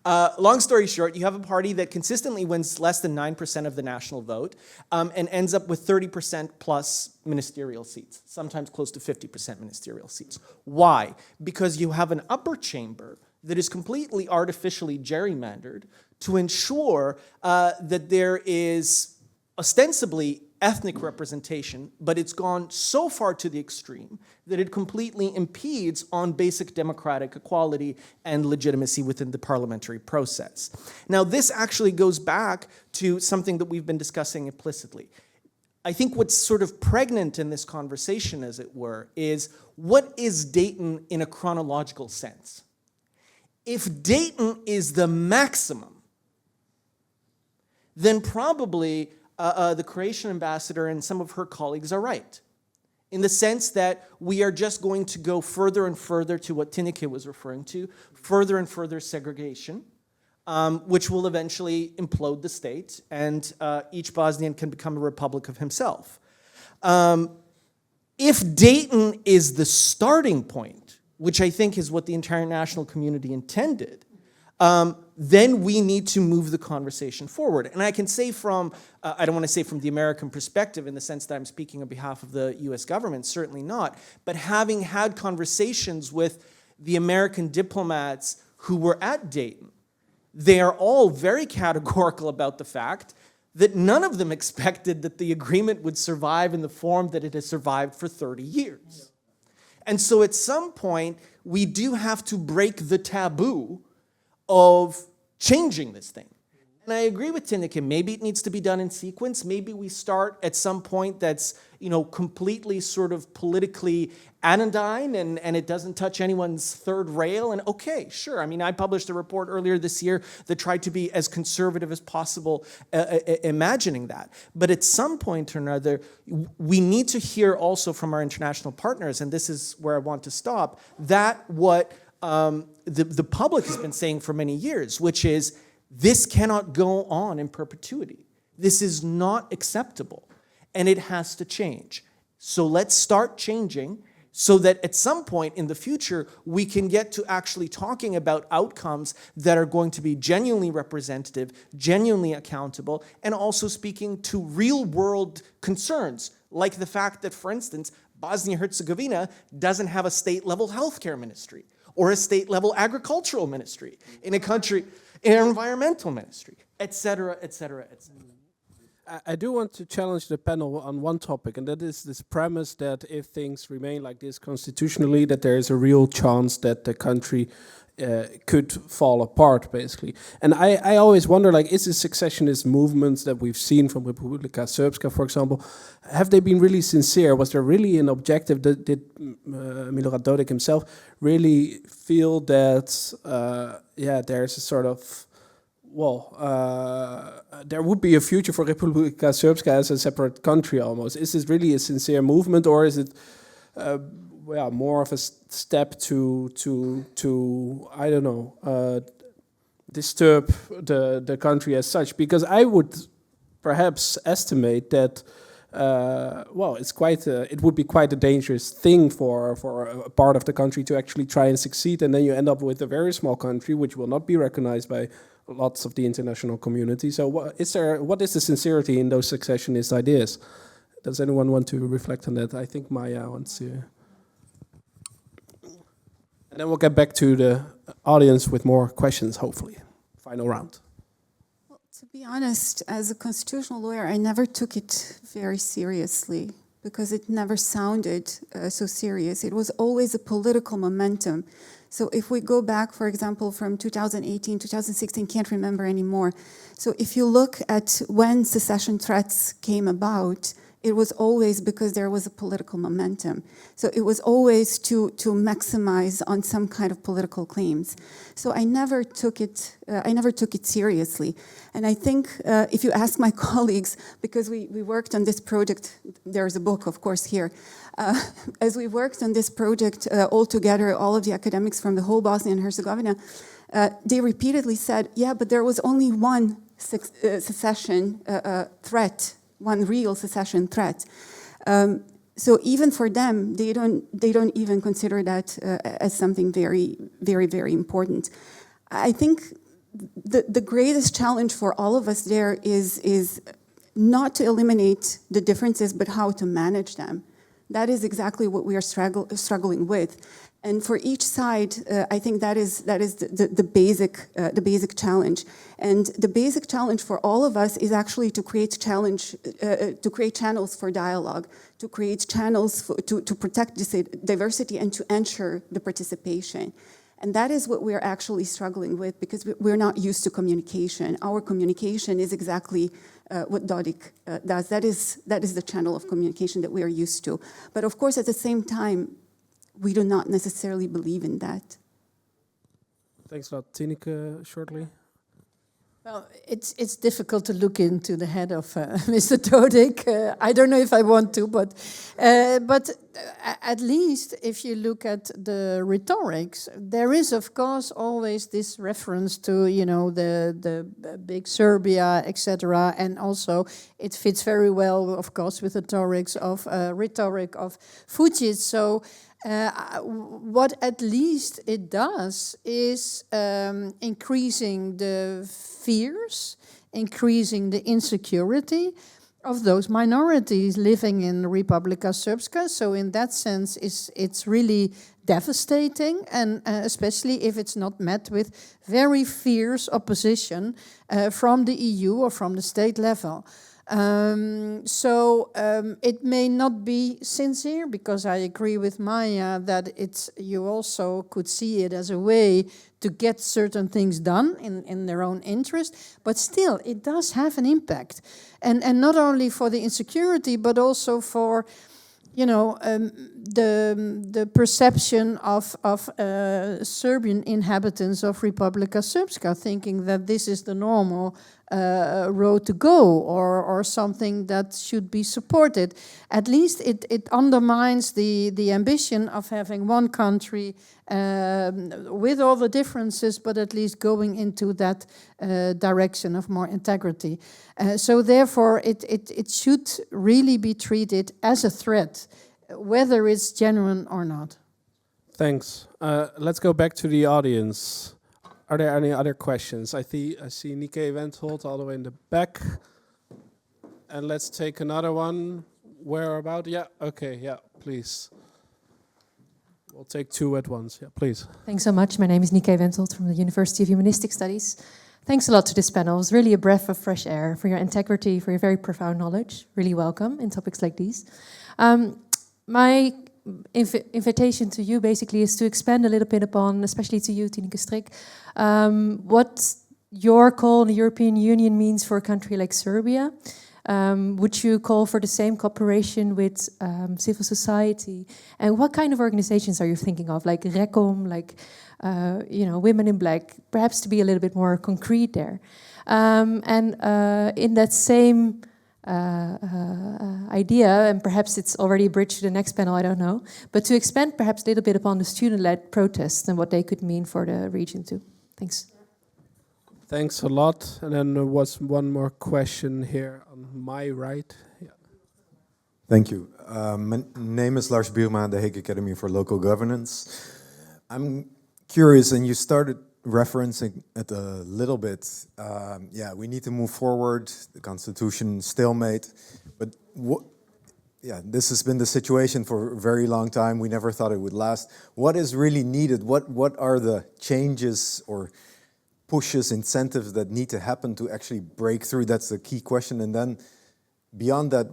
Long story short, you have a party that consistently wins less than 9% of the national vote and ends up with 30% plus ministerial seats, sometimes close to 50% ministerial seats. Why? Because you have an upper chamber that is completely artificially gerrymandered to ensure that there is ostensibly ethnic representation, but it's gone so far to the extreme that it completely impedes on basic democratic equality and legitimacy within the parliamentary process. Now, this actually goes back to something that we've been discussing implicitly. I think what's sort of pregnant in this conversation, as it were, is what is Dayton in a chronological sense? If Dayton is the maximum, then probably the Croatian ambassador and some of her colleagues are right, in the sense that we are just going to go further and further to what Tineke was referring to, further and further segregation, which will eventually implode the state, and each Bosnian can become a republic of himself. If Dayton is the starting point, which I think is what the international community intended, then we need to move the conversation forward. And I can say from, I don't want to say from the American perspective in the sense that I'm speaking on behalf of the US government, certainly not, but having had conversations with the American diplomats who were at Dayton, they are all very categorical about the fact that none of them expected that the agreement would survive in the form that it has survived for 30 years. And so at some point, we do have to break the taboo of changing this thing. And I agree with Tineke, maybe it needs to be done in sequence. Maybe we start at some point that's, completely sort of politically anodyne and it doesn't touch anyone's third rail. And okay, sure. I mean, I published a report earlier this year that tried to be as conservative as possible, imagining that. But at some point or another, we need to hear also from our international partners, and this is where I want to stop, that what the public has been saying for many years, which is this cannot go on in perpetuity. This is not acceptable, and it has to change. So let's start changing so that at some point in the future, we can get to actually talking about outcomes that are going to be genuinely representative, genuinely accountable, and also speaking to real-world concerns, like the fact that, for instance, Bosnia and Herzegovina doesn't have a state-level healthcare ministry, or a state-level agricultural ministry, in a country, an environmental ministry, et cetera, et cetera, et cetera. I do want to challenge the panel on one topic, and that is this premise that if things remain like this constitutionally, that there is a real chance that the country could fall apart, basically. And I always wonder, is the successionist movements that we've seen from Republika Srpska, for example, have they been really sincere? Was there really an objective? Did Milorad Dodik himself really feel that, there's a sort of, there would be a future for Republika Srpska as a separate country almost? Is this really a sincere movement, or is it more of a step to I don't know, disturb the country as such? Because I would perhaps estimate that it would be quite a dangerous thing for a part of the country to actually try and succeed, and then you end up with a very small country which will not be recognized by lots of the international community. So what is the sincerity in those successionist ideas? Does anyone want to reflect on that? I think Maya wants to. And then we'll get back to the audience with more questions, hopefully. Final round. Well, to be honest, as a constitutional lawyer, I never took it very seriously because it never sounded so serious. It was always a political momentum. So if we go back, for example, from 2018, 2016, can't remember anymore. So if you look at when secession threats came about, it was always because there was a political momentum. So it was always to maximize on some kind of political claims. So I never took it seriously. And I think if you ask my colleagues, because we worked on this project, there's a book, of course, here. As we worked on this project all together, all of the academics from the whole Bosnia and Herzegovina, they repeatedly said, yeah, but there was only one secession threat, one real secession threat. So even for them, they don't even consider that as something very, very, very important. I think the greatest challenge for all of us there is not to eliminate the differences, but how to manage them. That is exactly what we are struggling with. And for each side, I think that is the basic challenge. And the basic challenge for all of us is actually to create channels for dialogue, to create channels to protect this diversity and to ensure the participation. And that is what we're actually struggling with, because we're not used to communication. Our communication is exactly what Dodik does. That is the channel of communication that we are used to. But of course, at the same time, we do not necessarily believe in that. Thanks a lot. Tineke, shortly. Well, it's difficult to look into the head of Mr. Dodik. I don't know if I want to, but at least if you look at the rhetorics, there is of course always this reference to the big Serbia, etc., and also it fits very well, of course, with the rhetoric of Vučić. So. What at least it does is increasing the fears, increasing the insecurity of those minorities living in Republika Srpska. So in that sense, it's really devastating, and especially if it's not met with very fierce opposition from the EU or from the state level. It may not be sincere, because I agree with Maya that you also could see it as a way to get certain things done in their own interest, but still it does have an impact, and not only for the insecurity, but also for the perception of Serbian inhabitants of Republika Srpska, thinking that this is the normal road to go, or something that should be supported. At least it undermines the ambition of having one country with all the differences, but at least going into that direction of more integrity. So therefore, it should really be treated as a threat, whether it's genuine or not. Thanks. Let's go back to the audience. Are there any other questions? I see Nikkei Wendholt all the way in the back. And let's take another one. Where about? Yeah, okay, yeah, please. We'll take two at once. Yeah, please. Thanks so much. My name is Nikkei Wendholt from the University of Humanistic Studies. Thanks a lot to this panel. It was really a breath of fresh air, for your integrity, for your very profound knowledge. Really welcome in topics like these. My invitation to you basically is to expand a little bit upon, especially to you, Tineke Strik, what your call in the European Union means for a country like Serbia. Would you call for the same cooperation with civil society? And what kind of organizations are you thinking of, like RECOM, like Women in Black, perhaps to be a little bit more concrete there? In that same idea, and perhaps it's already a bridge to the next panel, I don't know, but to expand perhaps a little bit upon the student-led protests and what they could mean for the region too. Thanks. Thanks a lot. And then there was one more question here on my right. Yeah. Thank you. My name is Lars Buurma, the Hague Academy for Local Governance. I'm curious, and you started referencing it a little bit. We need to move forward. The Constitution stalemate, but this has been the situation for a very long time. We never thought it would last. What is really needed? What are the changes or pushes, incentives that need to happen to actually break through? That's the key question. And then beyond that,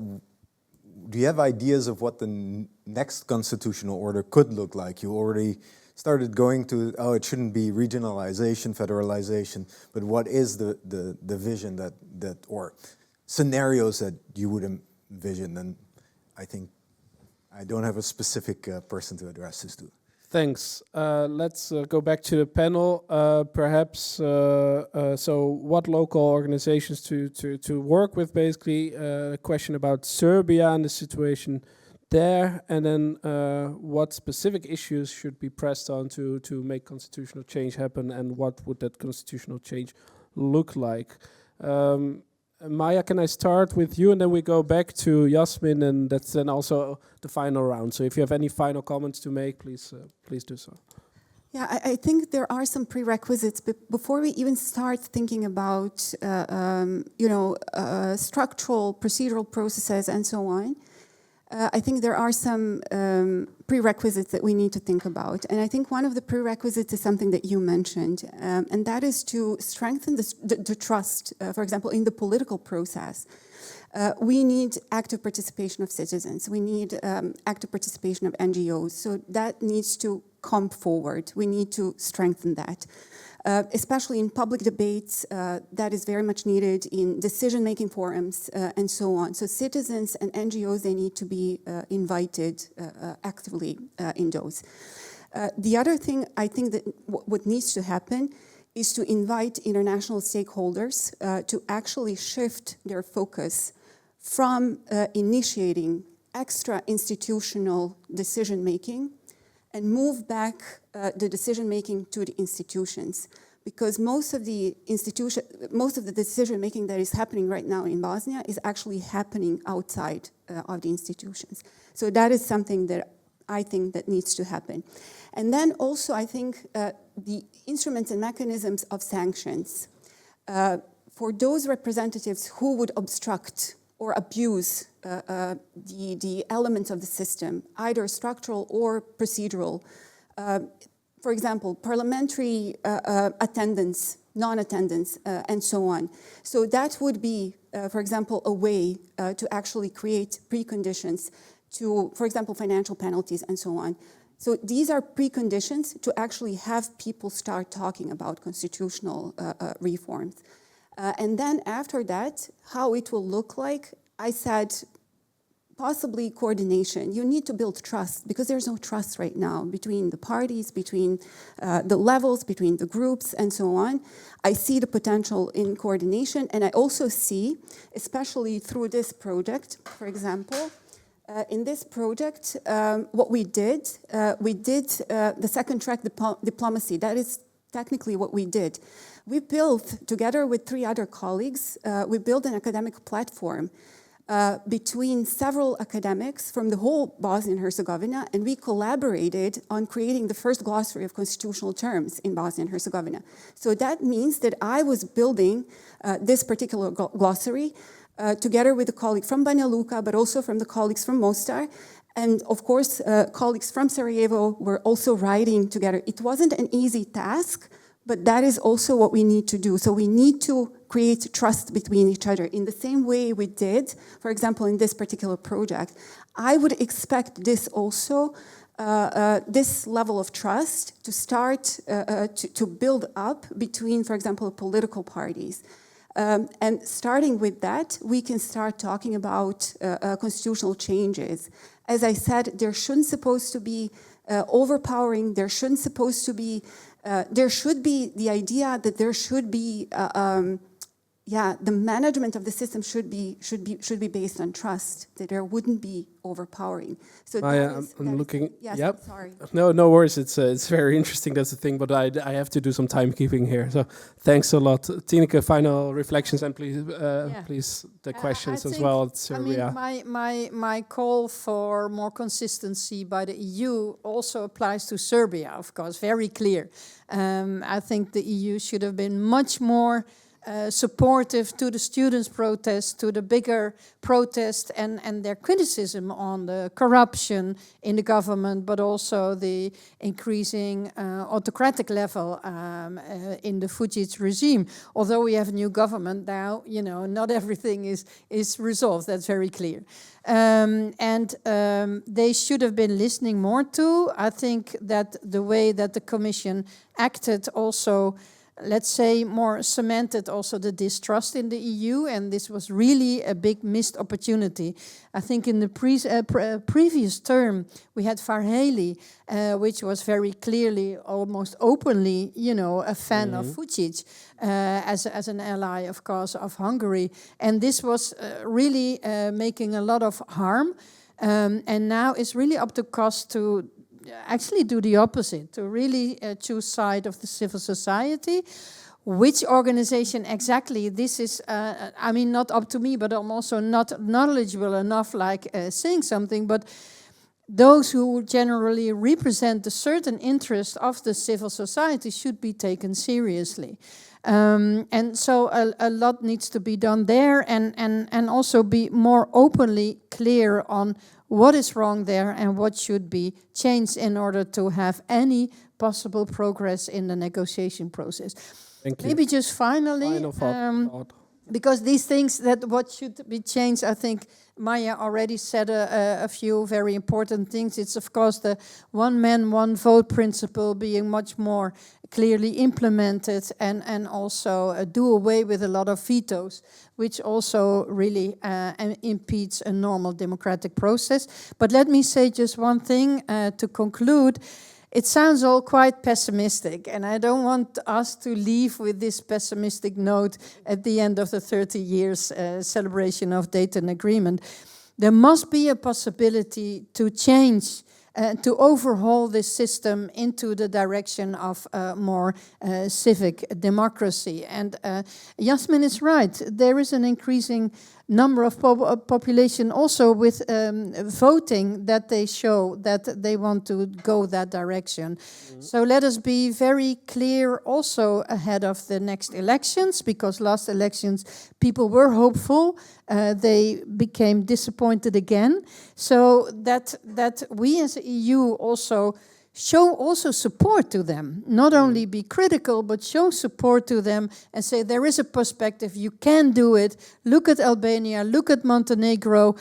do you have ideas of what the next constitutional order could look like? You already started going to, it shouldn't be regionalization, federalization, but what is the vision that or scenarios that you would vision, then I think I don't have a specific person to address this to. Thanks. Let's go back to the panel. Perhaps, so what local organizations to work with, basically, a question about Serbia and the situation there, and then what specific issues should be pressed on to make constitutional change happen, and what would that constitutional change look like? Maya, can I start with you, and then we go back to Yasmin, and that's then also the final round. So if you have any final comments to make, please do so. Yeah, I think there are some prerequisites, but before we even start thinking about, structural, procedural processes and so on, I think there are some prerequisites that we need to think about. And I think one of the prerequisites is something that you mentioned, and that is to strengthen the trust, for example, in the political process. We need active participation of citizens. We need active participation of NGOs. So that needs to come forward. We need to strengthen that. Especially in public debates, that is very much needed in decision-making forums and so on. So citizens and NGOs, they need to be invited actively in those. The other thing I think that what needs to happen is to invite international stakeholders to actually shift their focus from initiating extra institutional decision-making and move back the decision-making to the institutions. Because most of the decision-making that is happening right now in Bosnia is actually happening outside of the institutions. So that is something that I think that needs to happen. And then also I think the instruments and mechanisms of sanctions for those representatives who would obstruct or abuse the elements of the system, either structural or procedural. For example, parliamentary attendance, non-attendance, and so on. So that would be, for example, a way to actually create preconditions to, for example, financial penalties and so on. So these are preconditions to actually have people start talking about constitutional reforms. And then after that, how it will look like, I said, possibly coordination. You need to build trust because there's no trust right now between the parties, between the levels, between the groups, and so on. I see the potential in coordination, and I also see, especially through this project, for example, in this project, what we did the second track diplomacy. That is technically what we did. We built, together with 3 other colleagues, we built an academic platform between several academics from the whole Bosnia and Herzegovina, and we collaborated on creating the first glossary of constitutional terms in Bosnia and Herzegovina. So that means that I was building this particular glossary together with a colleague from Banja Luka, but also from the colleagues from Mostar. And of course, colleagues from Sarajevo were also writing together. It wasn't an easy task, but that is also what we need to do. So we need to create trust between each other in the same way we did, for example, in this particular project. I would expect this also, this level of trust to start to build up between, for example, political parties. And starting with that, we can start talking about constitutional changes. As I said, there shouldn't supposed to be overpowering, there shouldn't supposed to be, there should be the idea that there should be, the management of the system should be based on trust, that there wouldn't be overpowering. So I'm looking. Yes, Yep. sorry. No worries. It's very interesting. That's the thing. But I have to do some timekeeping here. So thanks a lot, Tineke. Final reflections, and please please the questions as well. My call for more consistency by the EU also applies to Serbia, of course, very clear. I think the EU should have been much more supportive to the students' protest, to the bigger protest and their criticism on the corruption in the government, but also the increasing autocratic level in the Vučić regime. Although we have a new government now, not everything is resolved, that's very clear. They should have been listening more to. I think that the way that the Commission acted also let's say, more cemented also the distrust in the EU, and this was really a big missed opportunity. I think in the previous term, we had Farheli, which was very clearly, almost openly, a fan of Vučić, as an ally, of course, of Hungary. And this was really making a lot of harm. And now it's really up to Kos to actually do the opposite, to really choose side of the civil society. Which organization exactly, this is, not up to me, but I'm also not knowledgeable enough saying something, but those who generally represent the certain interest of the civil society should be taken seriously. And so a lot needs to be done there, and also be more openly clear on what is wrong there and what should be changed in order to have any possible progress in the negotiation process. Thank you. Maybe just finally, Final thought. because these things that what should be changed, I think Maya already said a few very important things. It's of course the one man, one vote principle being much more clearly implemented, and also do away with a lot of vetoes, which also really impedes a normal democratic process. But let me say just one thing to conclude. It sounds all quite pessimistic, and I don't want us to leave with this pessimistic note at the end of the 30 years celebration of Dayton Agreement. There must be a possibility to change, to overhaul this system into the direction of more civic democracy. And Yasmin is right, there is an increasing number of population also with voting that they show that they want to go that direction. So let us be very clear also ahead of the next elections, because last elections people were hopeful, they became disappointed again. So that we as EU also show also support to them, not only be critical, but show support to them and say there is a perspective, you can do it, look at Albania, look at Montenegro,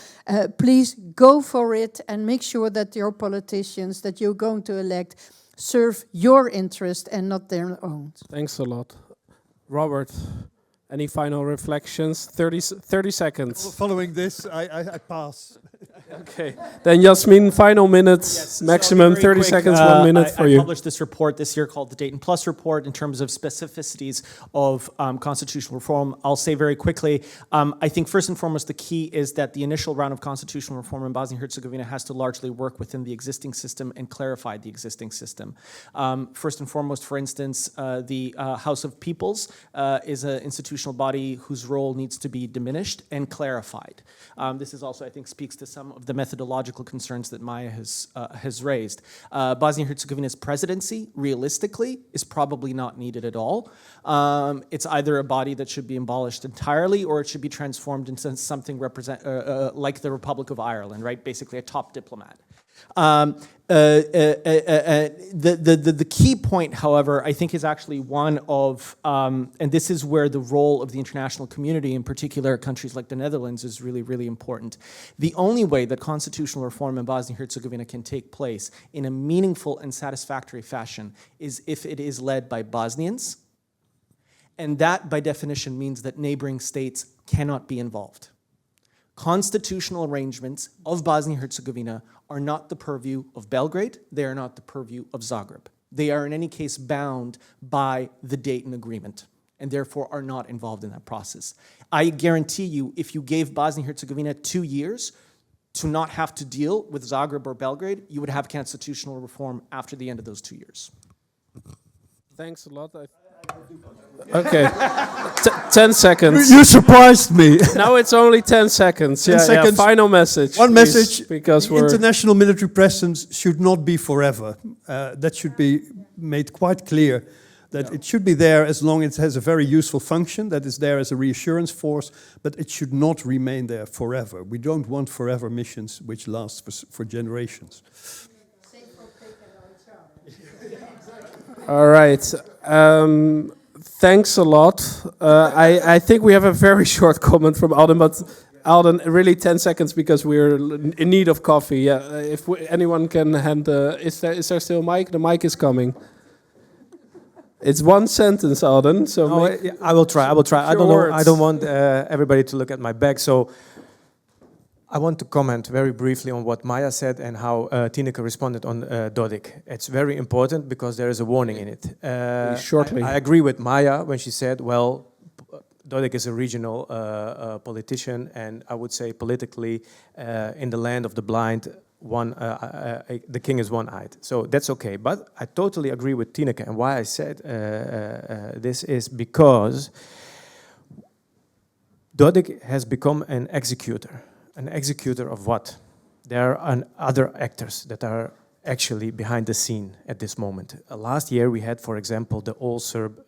please go for it and make sure that your politicians that you're going to elect serve your interest and not their own. Thanks a lot. Robert, any final reflections? 30 seconds. Following this, I pass. Okay, then Yasmin, final minutes, Yes, maximum so 30 quick, seconds, 1 minute for I you. published this report this year called the Dayton Plus Report in terms of specificities of constitutional reform. I'll say very quickly, I think first and foremost the key is that the initial round of constitutional reform in Bosnia and Herzegovina has to largely work within the existing system and clarify the existing system. First and foremost, for instance, the House of Peoples is an institutional body whose role needs to be diminished and clarified. This is also, I think, speaks to some of the methodological concerns that Maya has raised. Bosnia and Herzegovina's presidency, realistically, is probably not needed at all. It's either a body that should be abolished entirely, or it should be transformed into something like the Republic of Ireland, right? Basically, a top diplomat. The key point, however, I think is actually one of, and this is where the role of the international community, in particular countries like the Netherlands, is really, really important. The only way that constitutional reform in Bosnia and Herzegovina can take place in a meaningful and satisfactory fashion is if it is led by Bosnians, and that, by definition, means that neighboring states cannot be involved. Constitutional arrangements of Bosnia and Herzegovina are not the purview of Belgrade, they are not the purview of Zagreb. They are in any case bound by the Dayton Agreement, and therefore are not involved in that process. I guarantee you, if you gave Bosnia and Herzegovina 2 years to not have to deal with Zagreb or Belgrade, you would have constitutional reform after the end of those 2 years. Thanks a lot. Okay, 10 seconds. You surprised me. Now it's only 10 seconds. 10 Yeah, seconds. final message. One please, message, because we're international military presence should not be forever. That should be made quite clear, that it should be there as long as it has a very useful function, that is there as a reassurance force, but it should not remain there forever. We don't want forever missions which last for generations. all right. Thanks a lot. I think we have a very short comment from Alden, but Alden, really 10 seconds because we're in need of coffee. Yeah, if anyone can hand, is there still a mic? The mic is coming. It's one sentence, Alden. So No, I will try. I will try. I don't know. I don't want everybody to look at my back. So I want to comment very briefly on what Maya said and how Tineke responded on Dodik. It's very important because there is a warning in it. Shortly. I agree with Maya when she said, well, Dodik is a regional politician, and I would say politically, in the land of the blind, the king is one-eyed. So that's okay. But I totally agree with Tineke, and why I said this is because Dodik has become an executor. An executor of what? There are other actors that are actually behind the scene at this moment. Last year we had, for example, the All-Serb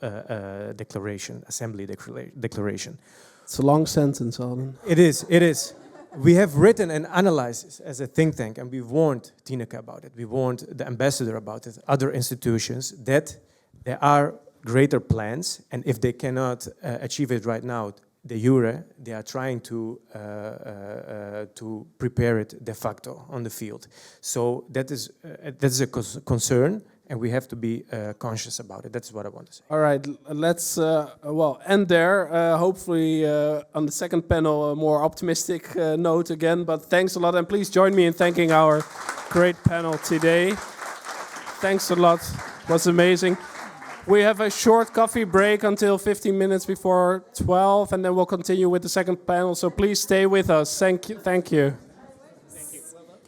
declaration, Assembly declaration. It's a long sentence, Alden. It is, it is. We have written and analyzed as a think tank, and we warned Tineke about it. We warned the ambassador about it, other institutions, that there are greater plans, and if they cannot achieve it right now, de jure, they are trying to prepare it de facto on the field. So that is a concern, and we have to be conscious about it. That's what I want to say. All right, let's end there. Hopefully on the second panel, a more optimistic note again. But thanks a lot, and please join me in thanking our great panel today. Thanks a lot. It was amazing. We have a short coffee break until 15 minutes before 12, and then we'll continue with the second panel. So please stay with us. Thank you. Thank you.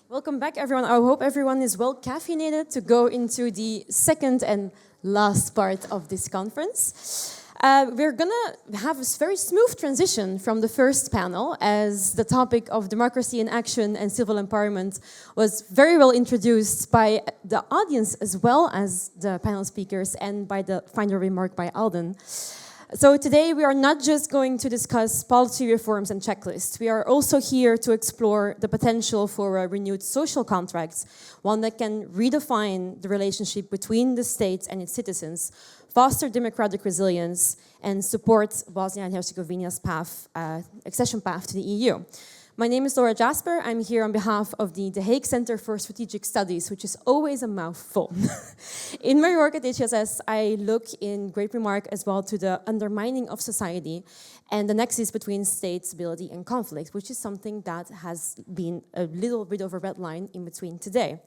Welcome back, everyone. I hope everyone is well caffeinated to go into the second and last part of this conference. We're gonna have a very smooth transition from the first panel, as the topic of democracy in action and civil empowerment was very well introduced by the audience as well as the panel speakers and by the final remark by Alden. So today we are not just going to discuss policy reforms and checklists. We are also here to explore the potential for a renewed social contract, one that can redefine the relationship between the state and its citizens, foster democratic resilience, and support Bosnia and Herzegovina's accession path to the EU. My name is Laura Jasper. I'm here on behalf of the Hague Center for Strategic Studies, which is always a mouthful. In my work at HSS, I look in great remark as well to the undermining of society and the nexus between state stability and conflict, which is something that has been a little bit of a red line in between today.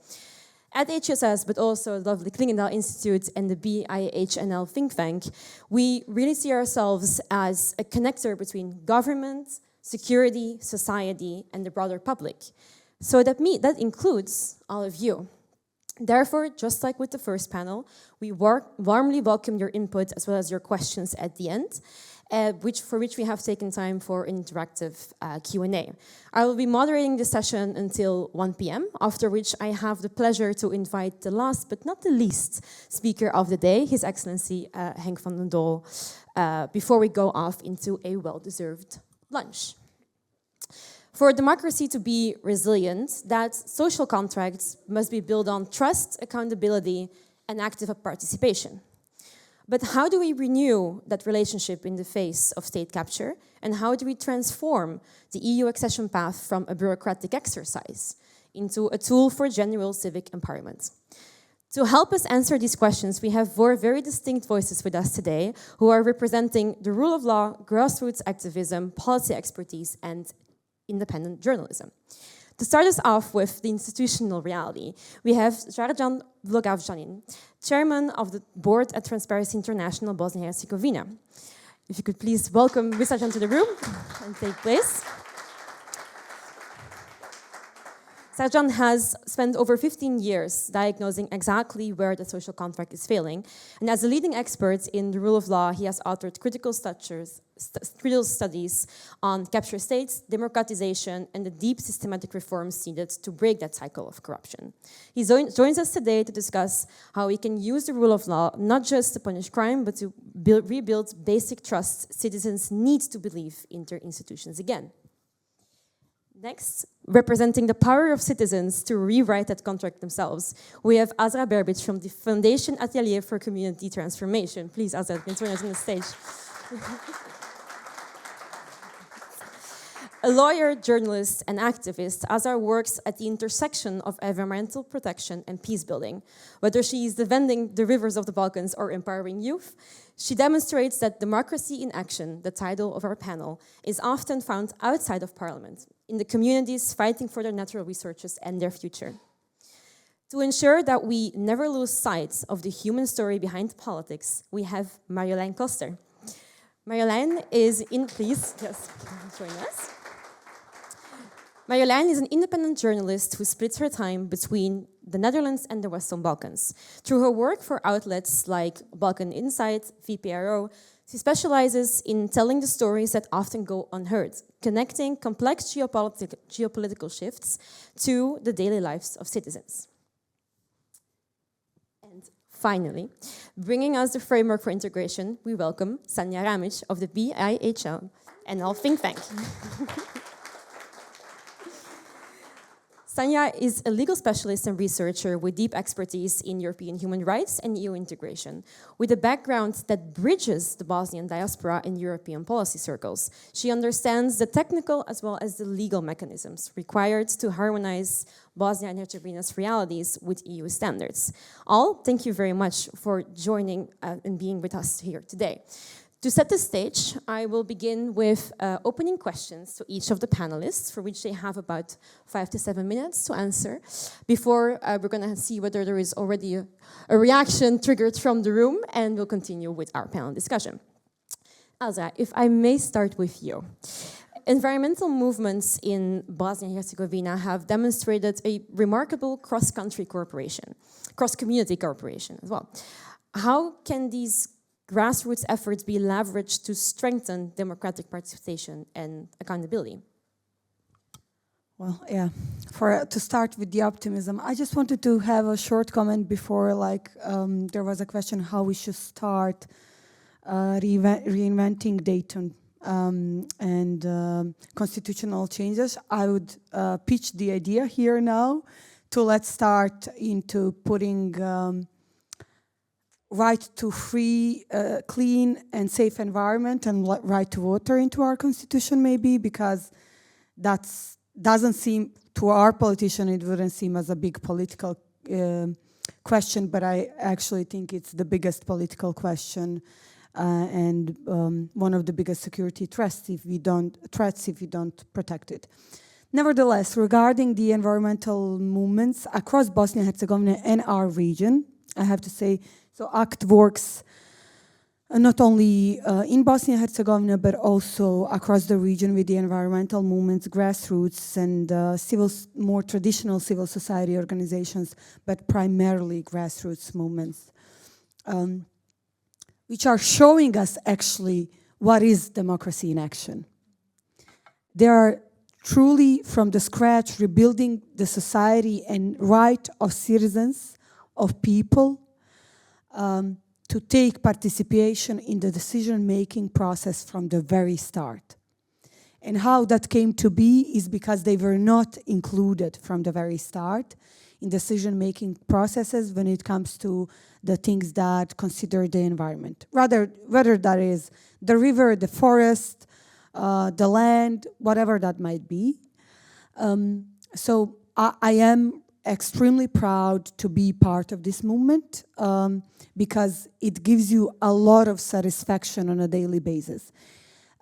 At HSS, but also the lovely Klingendahl Institute and the BIHNL think tank, we really see ourselves as a connector between government, security, society, and the broader public. So that includes all of you. Therefore, just like with the first panel, we warmly welcome your input as well as your questions at the end, for which we have taken time for interactive Q&A. I will be moderating the session until 1 p.m., after which I have the pleasure to invite the last but not the least speaker of the day, His Excellency Henk van den Doel, before we go off into a well-deserved lunch. For democracy to be resilient, that social contracts must be built on trust, accountability, and active participation. But how do we renew that relationship in the face of state capture? And how do we transform the EU accession path from a bureaucratic exercise into a tool for genuine civic empowerment? To help us answer these questions, we have four very distinct voices with us today who are representing the rule of law, grassroots activism, policy expertise, and independent journalism. To start us off with the institutional reality, we have Srdjan Vlogavčanin, chairman of the board at Transparency International Bosnia and Herzegovina. If you could please welcome Srdjan to the room and take place. Srdjan has spent over 15 years diagnosing exactly where the social contract is failing. And as a leading expert in the rule of law, he has authored critical studies on capture states, democratization, and the deep systematic reforms needed to break that cycle of corruption. He joins us today to discuss how we can use the rule of law not just to punish crime, but to rebuild basic trust citizens need to believe in their institutions again. Next, representing the power of citizens to rewrite that contract themselves, we have Azra Berbic from the Foundation Atelier for Community Transformation. Please, Azra, can join us on the stage. A lawyer, journalist, and activist, Azar works at the intersection of environmental protection and peace building. Whether she is defending the rivers of the Balkans or empowering youth, she demonstrates that democracy in action, the title of our panel, is often found outside of parliament, in the communities fighting for their natural resources and their future. To ensure that we never lose sight of the human story behind politics, we have Marjolein Koster. Marjolein is please, yes, join us. Marjolein is an independent journalist who splits her time between the Netherlands and the Western Balkans. Through her work for outlets like Balkan Insight, VPRO, she specializes in telling the stories that often go unheard, connecting complex geopolitical shifts to the daily lives of citizens. And finally, bringing us the framework for integration, we welcome Sanja Ramic of the BIHL NL think tank. Sanja is a legal specialist and researcher with deep expertise in European human rights and EU integration, with a background that bridges the Bosnian diaspora in European policy circles. She understands the technical as well as the legal mechanisms required to harmonize Bosnia and Herzegovina's realities with EU standards. All, thank you very much for joining and being with us here today. To set the stage, I will begin with opening questions to each of the panelists, for which they have about 5 to 7 minutes to answer. Before, we're going to see whether there is already a reaction triggered from the room, and we'll continue with our panel discussion. Elsa, if I may start with you. Environmental movements in Bosnia and Herzegovina have demonstrated a remarkable cross-country cooperation, cross-community cooperation as well. How can these grassroots efforts be leveraged to strengthen democratic participation and accountability? Well, yeah, to start with the optimism, I just wanted to have a short comment before, there was a question how we should start reinventing Dayton and constitutional changes. I would pitch the idea here now to let's start into putting right to free, clean and safe environment and right to water into our constitution maybe, because that doesn't seem, to our politician, it wouldn't seem as a big political question, but I actually think it's the biggest political question and one of the biggest security threats if we don't protect it. Nevertheless, regarding the environmental movements across Bosnia and Herzegovina and our region, I have to say, so ACT works not only in Bosnia and Herzegovina, but also across the region with the environmental movements, grassroots, and more traditional civil society organizations, but primarily grassroots movements, which are showing us actually what is democracy in action. They are truly from the scratch rebuilding the society and right of citizens, of people, to take participation in the decision-making process from the very start. And how that came to be is because they were not included from the very start in decision-making processes when it comes to the things that consider the environment. Rather, whether that is the river, the forest, the land, whatever that might be. So I am extremely proud to be part of this movement because it gives you a lot of satisfaction on a daily basis.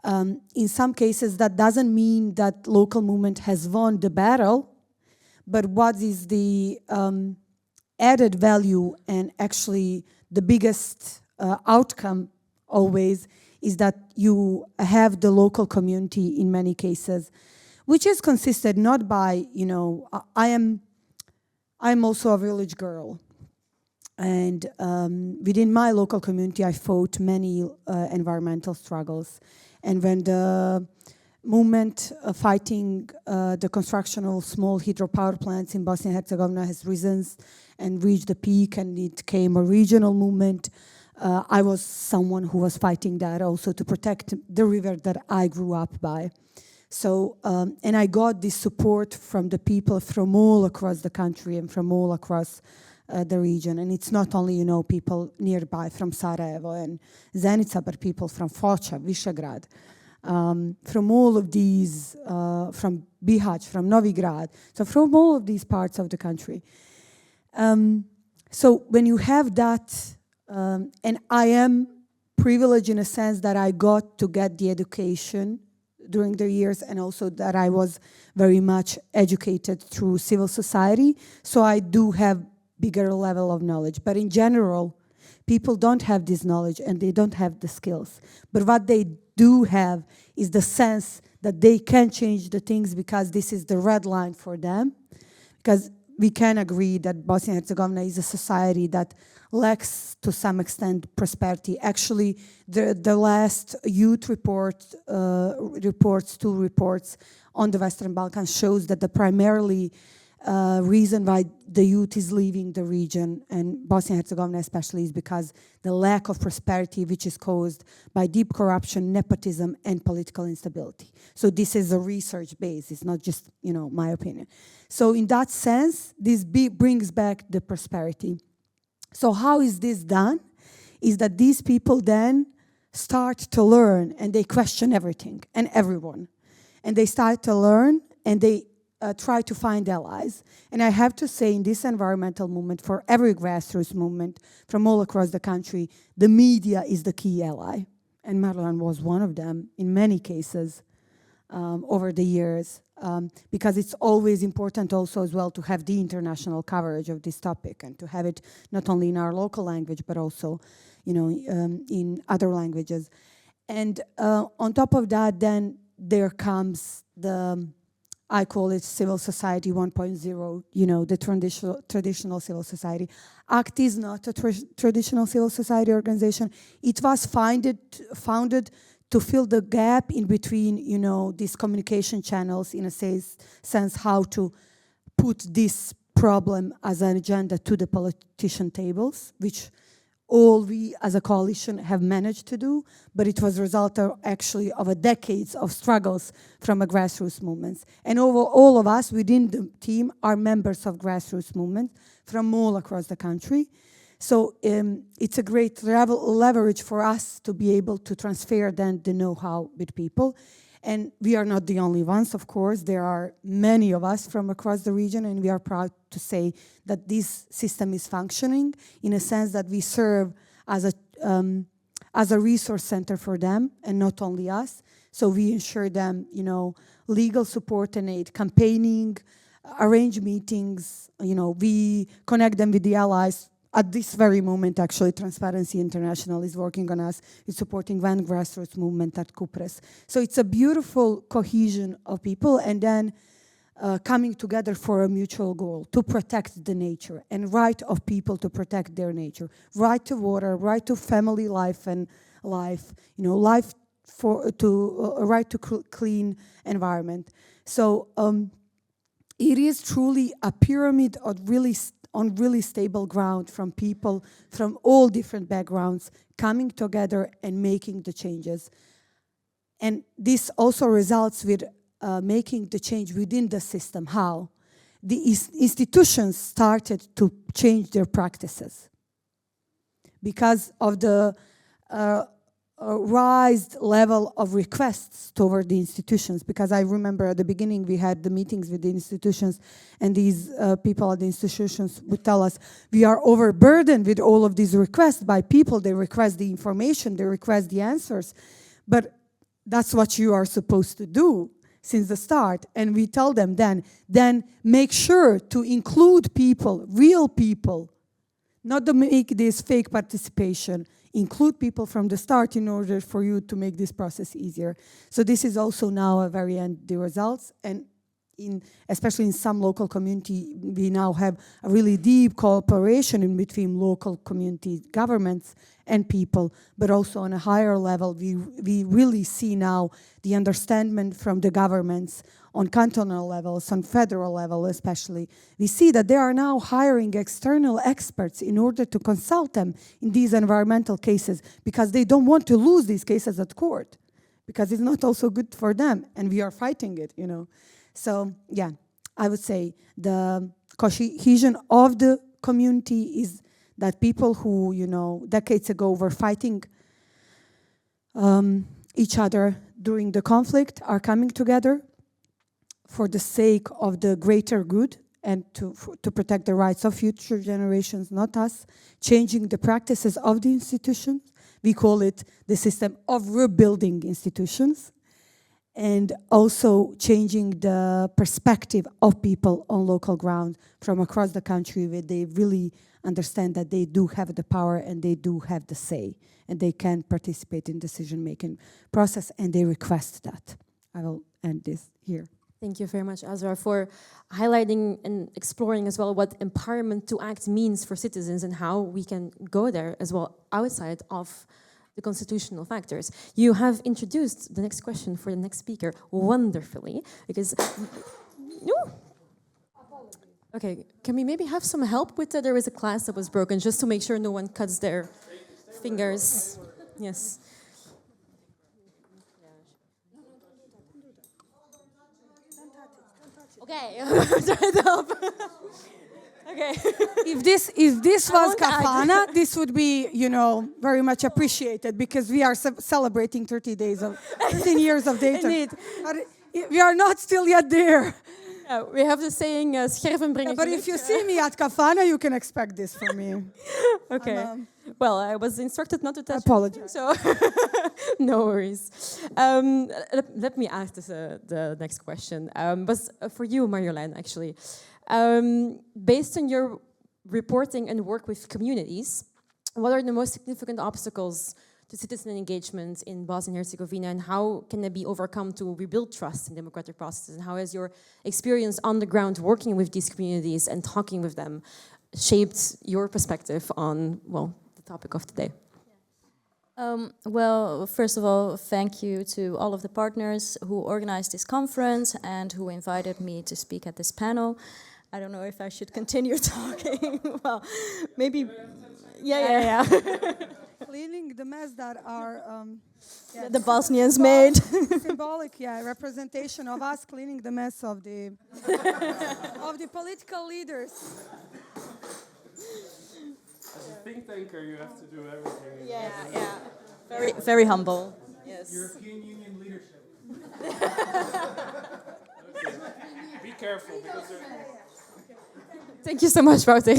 In some cases, that doesn't mean that local movement has won the battle, but what is the added value and actually the biggest outcome always is that you have the local community in many cases, which is consisted not by, I'm also a village girl, and within my local community I fought many environmental struggles, and when the movement fighting the construction of small hydropower plants in Bosnia and Herzegovina has risen and reached the peak, and it came a regional movement. I was someone who was fighting that also to protect the river that I grew up by. So, and I got this support from the people from all across the country and from all across the region. And it's not only, people nearby from Sarajevo and Zenica, but people from Foča, Visegrad, from all of these, from Bihać, from Novigrad, so from all of these parts of the country. So when you have that, and I am privileged in a sense that I got to get the education during the years, and also that I was very much educated through civil society, so I do have bigger level of knowledge. But in general, people don't have this knowledge and they don't have the skills. But what they do have is the sense that they can change the things because this is the red line for them. Because we can agree that Bosnia and Herzegovina is a society that lacks, to some extent, prosperity. Actually, the last youth report, two reports on the Western Balkans shows that the primarily reason why the youth is leaving the region, and Bosnia and Herzegovina especially, is because the lack of prosperity, which is caused by deep corruption, nepotism, and political instability. So this is a research base. It's not just, my opinion. So in that sense, this brings back the prosperity. So how is this done? Is that these people then start to learn and they question everything and everyone. And they start to learn and they try to find allies. And I have to say, in this environmental movement, for every grassroots movement from all across the country, the media is the key ally. And Marlon was one of them in many cases over the years, because it's always important also as well to have the international coverage of this topic and to have it not only in our local language, but also, in other languages. And on top of that, then there comes the, I call it civil society 1.0, the traditional civil society. ACT is not a traditional civil society organization. It was founded to fill the gap in between, these communication channels, in a sense, how to put this problem as an agenda to the politician tables, which all we as a coalition have managed to do, but it was a result actually of a decades of struggles from a grassroots movements. And all of us within the team are members of grassroots movements from all across the country. So it's a great leverage for us to be able to transfer then the know-how with people. And we are not the only ones, of course. There are many of us from across the region, and we are proud to say that this system is functioning in a sense that we serve as a resource center for them, and not only us. So we ensure them, legal support and aid, campaigning, arrange meetings, we connect them with the allies. At this very moment, actually, Transparency International is working on us. It's supporting one grassroots movement at Kupres. So it's a beautiful cohesion of people, and then coming together for a mutual goal to protect the nature and right of people to protect their nature, right to water, right to family life and life, right to clean environment. So it is truly a pyramid of on really stable ground from people from all different backgrounds coming together and making the changes. And this also results with making the change within the system. How? The institutions started to change their practices because of the raised level of requests toward the institutions. Because I remember at the beginning we had the meetings with the institutions, and these people at the institutions would tell us, we are overburdened with all of these requests by people. They request the information, they request the answers, but that's what you are supposed to do since the start. And we tell them then make sure to include people, real people, not to make this fake participation. Include people from the start in order for you to make this process easier. So this is also now a very end the results, and especially in some local community, we now have a really deep cooperation in between local community governments and people, but also on a higher level, we really see now the understanding from the governments on cantonal levels, on federal level especially. We see that they are now hiring external experts in order to consult them in these environmental cases, because they don't want to lose these cases at court, because it's not also good for them, and we are fighting it, So, yeah, I would say the cohesion of the community is that people who, decades ago were fighting each other, during the conflict are coming together for the sake of the greater good and to protect the rights of future generations, not us, changing the practices of the institutions. We call it the system of rebuilding institutions, and also changing the perspective of people on local ground from across the country, where they really understand that they do have the power and they do have the say, and they can participate in decision-making process, and they request that. I will end this here. Thank you very much, Azra, for highlighting and exploring as well what empowerment to act means for citizens and how we can go there as well outside of the constitutional factors. You have introduced the next question for the next speaker wonderfully, because... No. Okay, can we maybe have some help with that? There was a glass that was broken, just to make sure no one cuts their fingers. Yes. Okay, try to help. Okay. If this was kafana, this would be, you know, very much appreciated, because we are celebrating 13 years of Dayton. But we are not still yet there. We have the saying, scherven brengen. But if you see me at kafana, you can expect this from me. Okay. Well, I was instructed not to touch. Apologize. So no worries. Let me ask this, the next question. But for you, Marjolein, actually. Based on your reporting and work with communities, what are the most significant obstacles to citizen engagement in Bosnia and Herzegovina, and how can they be overcome to rebuild trust in democratic processes? And how has your experience on the ground working with these communities and talking with them shaped your perspective on, well, the topic of today? Well, first of all, thank you to all of the partners who organized this conference and who invited me to speak at this panel. I don't know if I should continue talking. Well, maybe, yeah. Cleaning the mess that are the Bosnians made. Symbolic, representation of us cleaning the mess of the of the political leaders. As a think tanker, you have to do everything. Very, very humble. Yes. European Union leadership. Be careful, because Thank you so much, Wouter.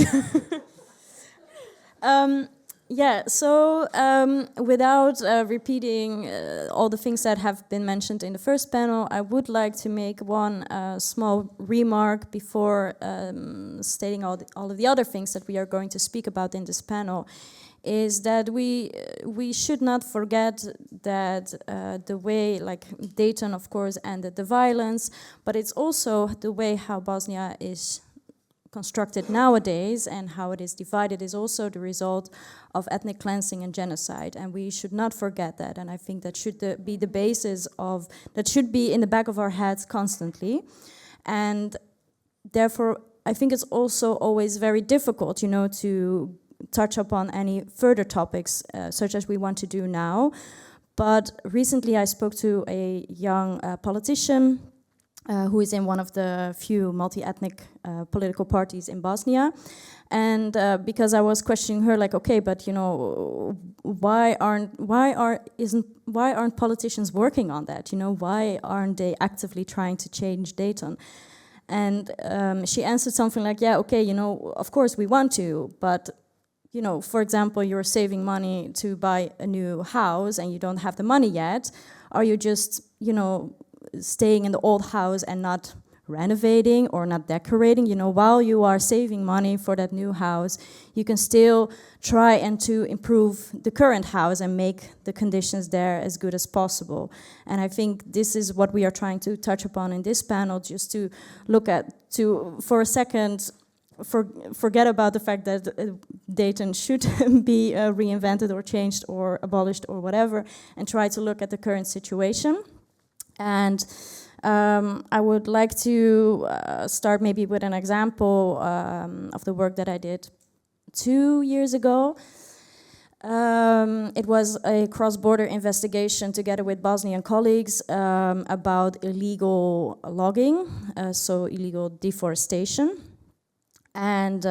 Without repeating all the things that have been mentioned in the first panel, I would like to make one small remark before stating all of the other things that we are going to speak about in this panel, is that we should not forget that the way, like Dayton, of course, ended the violence, but it's also the way how Bosnia is constructed nowadays and how it is divided is also the result of ethnic cleansing and genocide, and we should not forget that. And I think that should be the basis of, that should be in the back of our heads constantly. And therefore, I think it's also always very difficult, you know, to touch upon any further topics such as we want to do now. But recently I spoke to a young politician who is in one of the few multi-ethnic political parties in Bosnia. And because I was questioning her, like, okay, but you know, why aren't politicians working on that? You know, why aren't they actively trying to change Dayton? And she answered something like, yeah, okay, you know, of course we want to, but you know, for example, you're saving money to buy a new house and you don't have the money yet. Are you just, you know, staying in the old house and not renovating or not decorating? You know, while you are saving money for that new house, you can still try and to improve the current house and make the conditions there as good as possible. And I think this is what we are trying to touch upon in this panel, just to look at, to, for a second, forget about the fact that Dayton should be reinvented or changed or abolished or whatever, and try to look at the current situation. And I would like to start maybe with an example of the work that I did 2 years ago. It was a cross-border investigation together with Bosnian colleagues about illegal logging, so illegal deforestation. And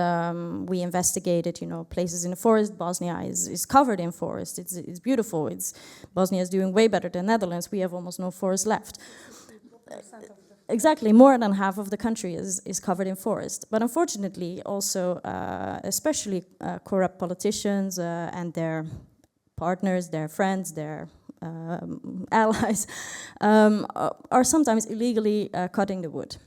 we investigated, you know, places in the forest. Bosnia is covered in forest. It's beautiful. Bosnia is doing way better than Netherlands. We have almost no forest left. Exactly, more than half of the country is covered in forest. But unfortunately, also, especially corrupt politicians and their partners, their friends, their allies, are sometimes illegally cutting the wood.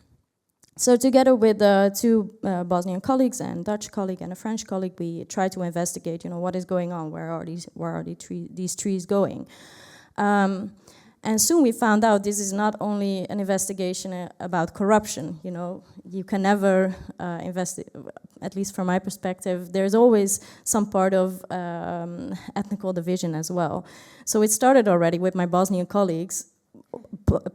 So together with two Bosnian colleagues and Dutch colleague and a French colleague, we tried to investigate, you know, what is going on, where are these trees going? And soon we found out this is not only an investigation about corruption. You know, you can never investigate, at least from my perspective, there's always some part of ethnical division as well. So it started already with my Bosnian colleagues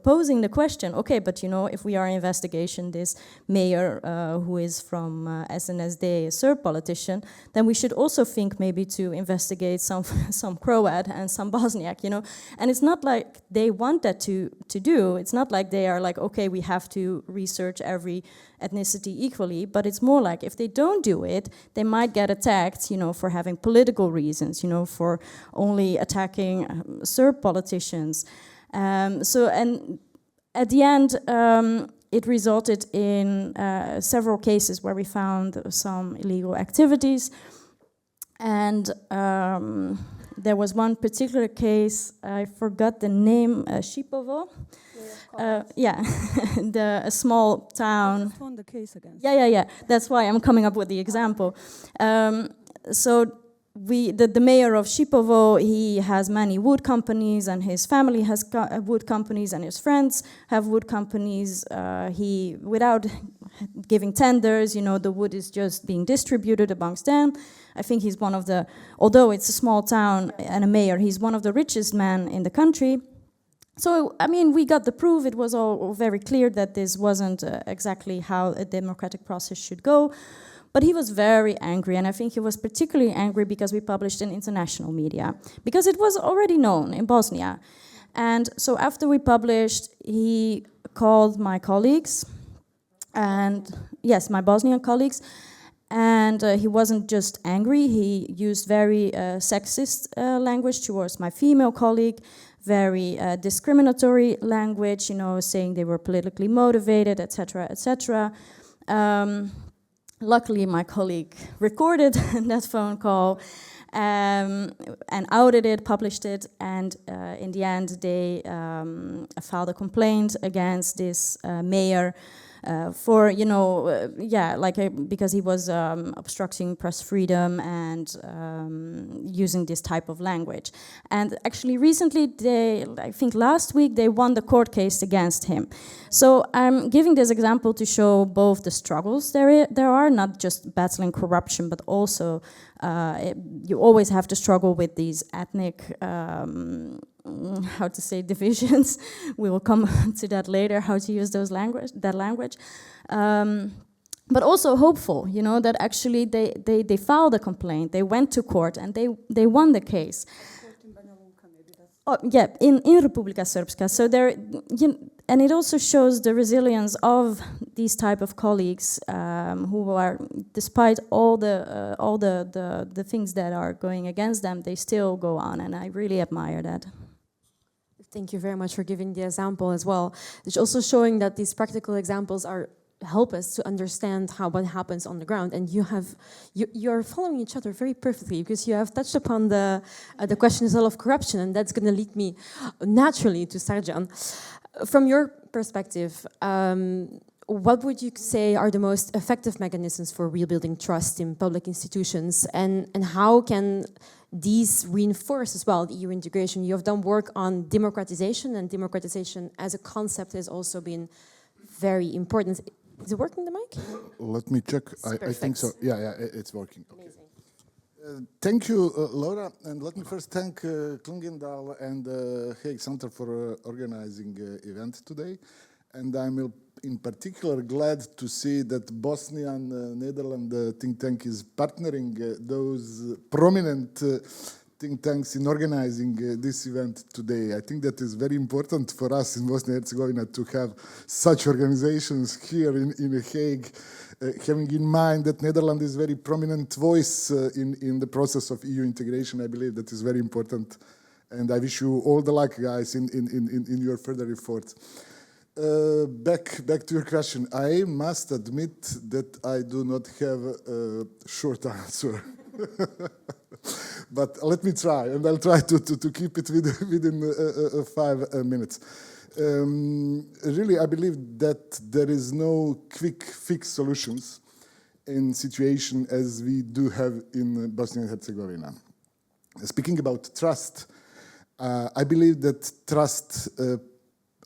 posing the question, okay, but you know, if we are in investigation this mayor who is from SNSD, a Serb politician, then we should also think maybe to investigate some Croat and some Bosniak, you know. And it's not like they want that to do. It's not like they are like, okay, we have to research every ethnicity equally, but it's more like if they don't do it, they might get attacked, you know, for having political reasons, you know, for only attacking Serb politicians. So, and at the end, it resulted in several cases where we found some illegal activities. And there was one particular case, I forgot the name, Šipovo. Yeah, a small town. Just won the case against. Yeah. That's why I'm coming up with the example. So the mayor of Šipovo, he has many wood companies, and his family has wood companies, and his friends have wood companies. He, without giving tenders, you know, the wood is just being distributed amongst them. I think he's one of the, although it's a small town and a mayor, he's one of the richest men in the country. So, I mean, we got the proof. It was all very clear that this wasn't exactly how a democratic process should go. But he was very angry, and I think he was particularly angry because we published in international media, because it was already known in Bosnia. And so after we published, he called my colleagues, and yes, my Bosnian colleagues, and he wasn't just angry, he used very sexist language towards my female colleague, very discriminatory language, you know, saying they were politically motivated, etc., etc. Luckily, my colleague recorded that phone call and outed it, published it, and in the end, they filed a complaint against this mayor for, you know, because he was obstructing press freedom and using this type of language. And actually, recently, I think last week, they won the court case against him. So I'm giving this example to show both the struggles there are, not just battling corruption, but also you always have to struggle with these ethnic divisions. We will come to that later, how to use that language. But also hopeful, you know, that actually they filed a complaint, they went to court, and they won the case. Oh, yeah, in Republika Srpska. So there, and it also shows the resilience of these type of colleagues who are, despite all the things that are going against them, they still go on, and I really admire that. Thank you very much for giving the example as well. It's also showing that these practical examples help us to understand what happens on the ground, and you're following each other very perfectly, because you have touched upon the question as well of corruption, and that's going to lead me naturally to Sarjan. From your perspective, what would you say are the most effective mechanisms for rebuilding trust in public institutions, and how can these reinforce as well the EU integration? You have done work on democratization, and democratization as a concept has also been very important. Is it working, the mic? Let me check. I think so. Yeah, it's working. Okay. Thank you, Laura, and let me first thank Klingendal and Hague Center for organizing event today. And I'm in particular glad to see that Bosnian Netherlands think tank is partnering those prominent think tanks in organizing this event today. I think that is very important for us in Bosnia and Herzegovina to have such organizations here in The Hague, having in mind that Netherlands is a very prominent voice in the process of EU integration. I believe that is very important. And I wish you all the luck, guys, in your further efforts. Back to your question. I must admit that I do not have a short answer. But let me try, and I'll try to keep it within 5 minutes. Really, I believe that there is no quick fix solutions in situation as we do have in Bosnia and Herzegovina. Speaking about trust, I believe that trust,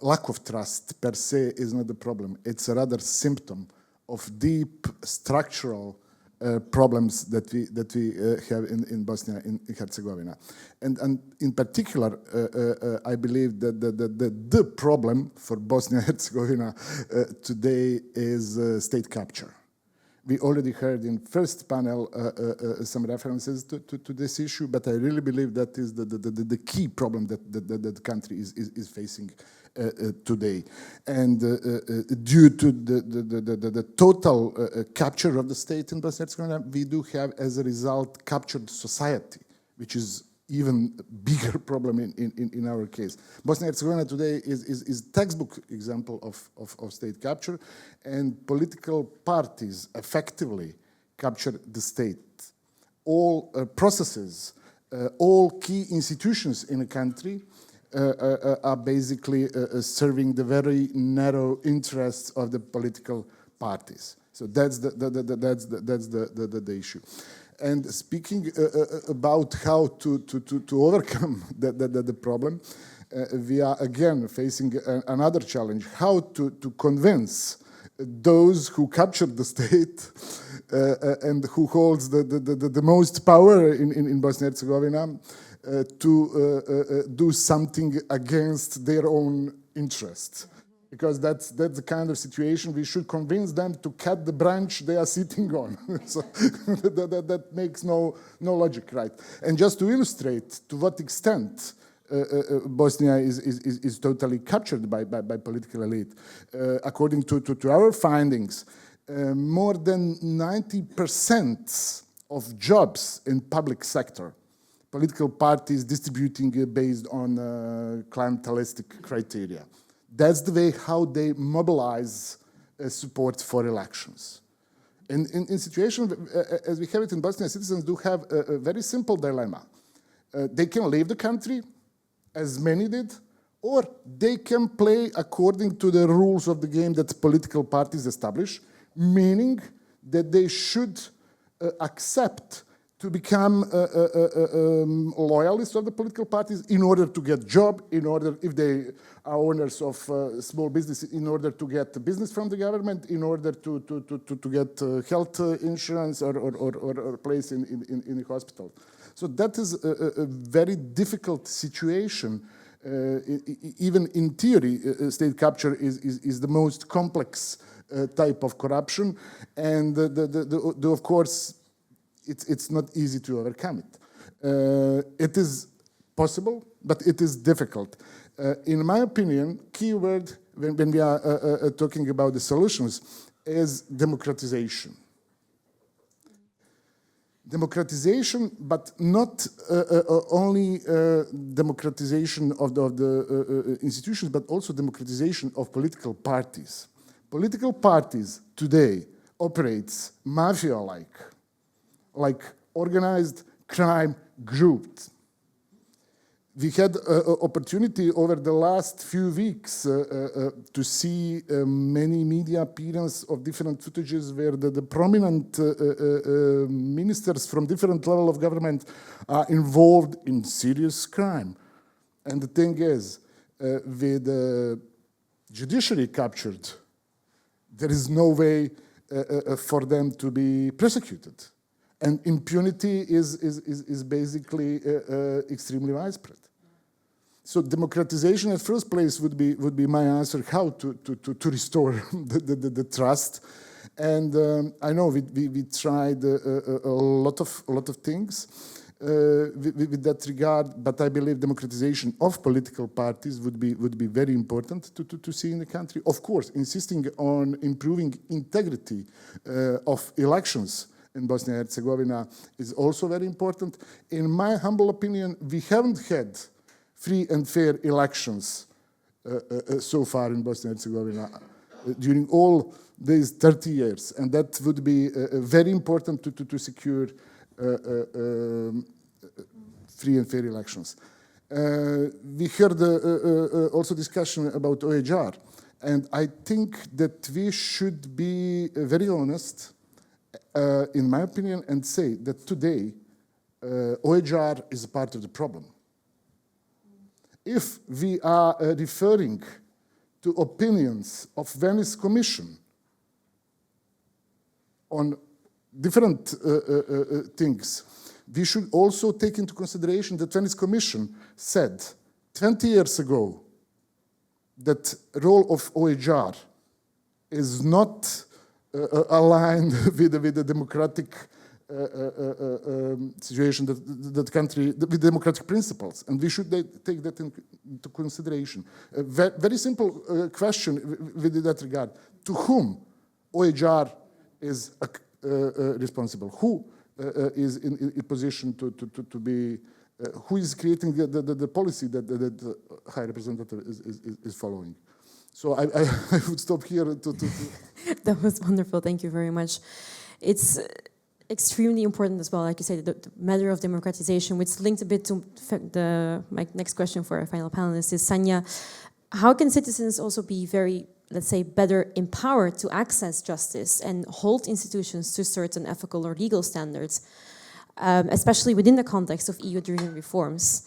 lack of trust per se is not the problem. It's a rather symptom of deep structural problems that we have in Bosnia and Herzegovina. And in particular, I believe that the problem for Bosnia and Herzegovina today is state capture. We already heard in first panel some references to this issue, but I really believe that is the key problem that the country is facing today. And due to the total capture of the state in Bosnia and Herzegovina, we do have, as a result, captured society, which is even bigger problem in our case. Bosnia and Herzegovina today is textbook example of state capture, and political parties effectively capture the state. All processes, all key institutions in a country are basically serving the very narrow interests of the political parties. So that's the issue. And speaking about how to overcome the problem, we are again facing another challenge: how to convince those who captured the state and who holds the most power in Bosnia and Herzegovina to do something against their own interests. Because that's the kind of situation we should convince them to cut the branch they are sitting on. So that makes no logic, right? And just to illustrate to what extent Bosnia is totally captured by political elite, according to our findings, more than 90% of jobs in public sector, political parties distributing based on clientelistic criteria. That's the way how they mobilize support for elections. And in situation as we have it in Bosnia, citizens do have a very simple dilemma. They can leave the country, as many did, or they can play according to the rules of the game that political parties establish, meaning that they should accept to become loyalists of the political parties in order to get job, in order, if they are owners of small business, in order to get business from the government, in order to get health insurance or place in the hospital. So that is a very difficult situation. Even in theory, state capture is the most complex type of corruption, and of course, it's not easy to overcome it. It is possible, but it is difficult. In my opinion, key word when we are talking about the solutions is democratization. Democratization, but not only democratization of the institutions, but also democratization of political parties. Political parties today operates like organized crime groups. We had opportunity over the last few weeks to see many media appearances of different footages where the prominent ministers from different level of government are involved in serious crime. And the thing is, with the judiciary captured, there is no way for them to be prosecuted. And impunity is basically extremely widespread. So democratization at first place would be my answer, how to restore the trust. And I know we tried a lot of things. with that regard, but I believe democratization of political parties would be very important to see in the country. Of course, insisting on improving integrity of elections in Bosnia and Herzegovina is also very important. In my humble opinion, we haven't had free and fair elections so far in Bosnia and Herzegovina during all these 30 years, and that would be very important to secure free and fair elections. We heard also discussion about OHR, and I think that we should be very honest, in my opinion, and say that today OHR is a part of the problem. If we are referring to opinions of Venice Commission on different things, we should also take into consideration that Venice Commission said 20 years ago that role of OHR is not aligned with the democratic situation that country, with democratic principles, and we should take that into consideration. A very simple question with that regard: to whom OHR is responsible? Who is in a position to be? Who is creating the policy that the High Representative is following? So I would stop here. That was wonderful. Thank you very much. It's extremely important as well, like you said, the matter of democratization, which is linked a bit to my next question for our final panelist is, Sanja, how can citizens also be very, let's say, better empowered to access justice and hold institutions to certain ethical or legal standards, especially within the context of EU-driven reforms?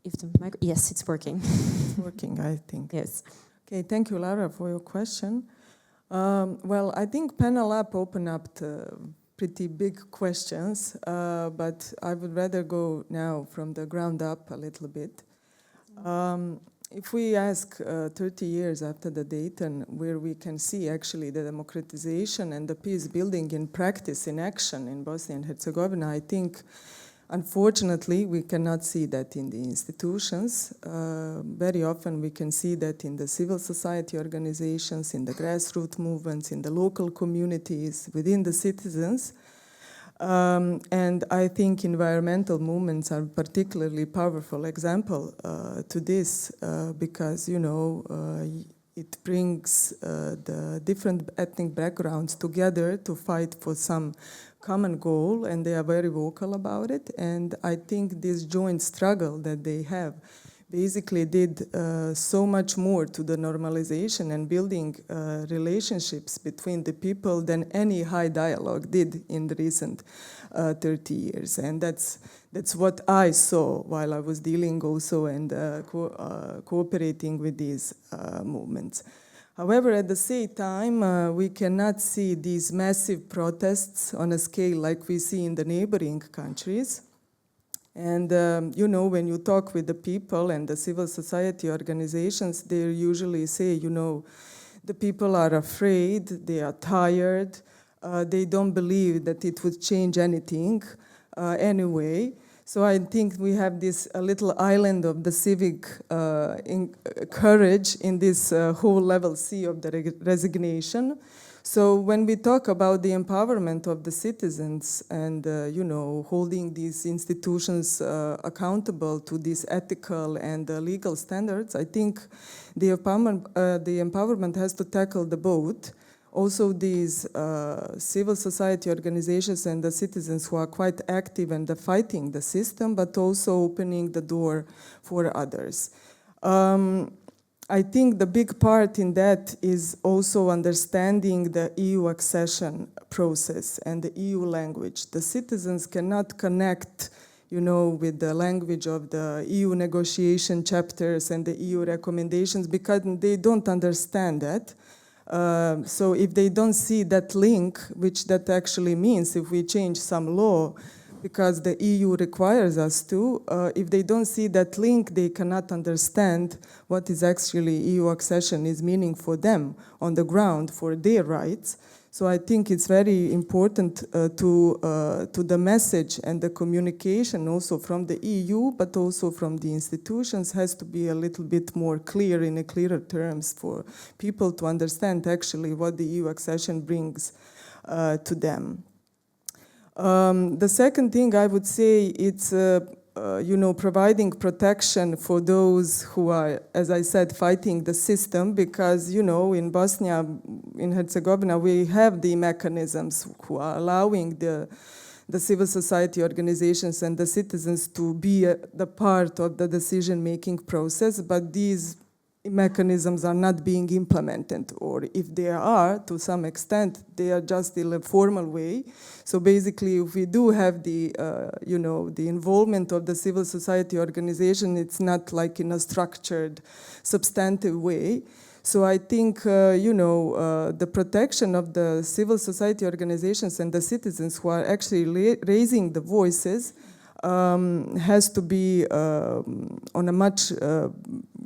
If the yes, it's working. It's working, I think. Yes. Okay, thank you, Lara, for your question. Well, I think Panel Up opened up to pretty big questions, but I would rather go now from the ground up a little bit. If we ask 30 years after the Dayton, where we can see actually the democratization and the peace building in practice, in action in Bosnia and Herzegovina, I think unfortunately we cannot see that in the institutions. Very often we can see that in the civil society organizations, in the grassroots movements, in the local communities, within the citizens. And I think environmental movements are particularly powerful example to this because, you know, it brings the different ethnic backgrounds together to fight for some common goal, and they are very vocal about it. And I think this joint struggle that they have basically did so much more to the normalization and building relationships between the people than any high dialogue did in the recent 30 years. And that's what I saw while I was dealing also and cooperating with these movements. However, at the same time, we cannot see these massive protests on a scale like we see in the neighboring countries. And, you know, when you talk with the people and the civil society organizations, they usually say, you know, the people are afraid, they are tired, they don't believe that it would change anything anyway. So I think we have this little island of the civic courage in this whole level C of the resignation. So when we talk about the empowerment of the citizens and, you know, holding these institutions accountable to these ethical and legal standards, I think the empowerment has to tackle the both. Also these civil society organizations and the citizens who are quite active and fighting the system, but also opening the door for others. I think the big part in that is also understanding the EU accession process and the EU language. The citizens cannot connect, you know, with the language of the EU negotiation chapters and the EU recommendations because they don't understand that. So if they don't see that link, which that actually means if we change some law, because the EU requires us to, if they don't see that link, they cannot understand what is actually EU accession is meaning for them on the ground for their rights. So I think it's very important to the message and the communication also from the EU, but also from the institutions, has to be a little bit more clear in a clearer terms for people to understand actually what the EU accession brings to them. The second thing I would say, it's providing protection for those who are, as I said, fighting the system, because, in Bosnia, in Herzegovina, we have the mechanisms who are allowing the civil society organizations and the citizens to be the part of the decision-making process, but these mechanisms are not being implemented, or if they are, to some extent, they are just in a formal way. So basically, if we do have the involvement of the civil society organization, it's not like in a structured, substantive way. So I think, the protection of the civil society organizations and the citizens who are actually raising the voices has to be on a much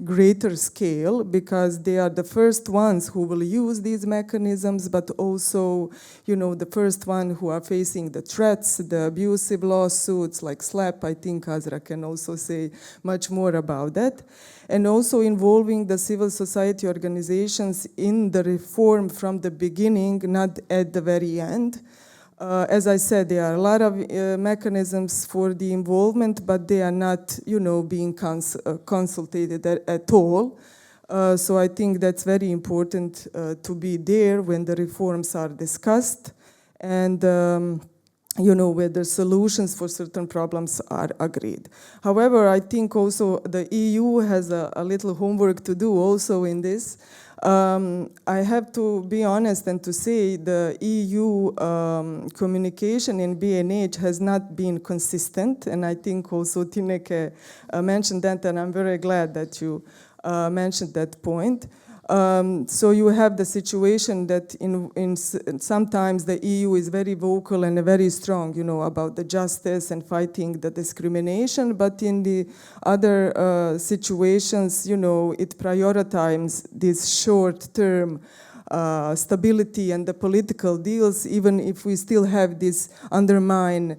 greater scale, because they are the first ones who will use these mechanisms, but also, the first one who are facing the threats, the abusive lawsuits like SLAP. I think Azra can also say much more about that. And also involving the civil society organizations in the reform from the beginning, not at the very end. As I said, there are a lot of mechanisms for the involvement, but they are not, being consulted at all. So I think that's very important to be there when the reforms are discussed, and where the solutions for certain problems are agreed. However, I think also the EU has a little homework to do also in this. I have to be honest and to say the EU communication in B&H has not been consistent, and I think also Tineke mentioned that, and I'm very glad that you mentioned that point. So you have the situation that sometimes the EU is very vocal and very strong, about the justice and fighting the discrimination, but in the other situations, it prioritizes this short-term stability and the political deals, even if we still have this undermine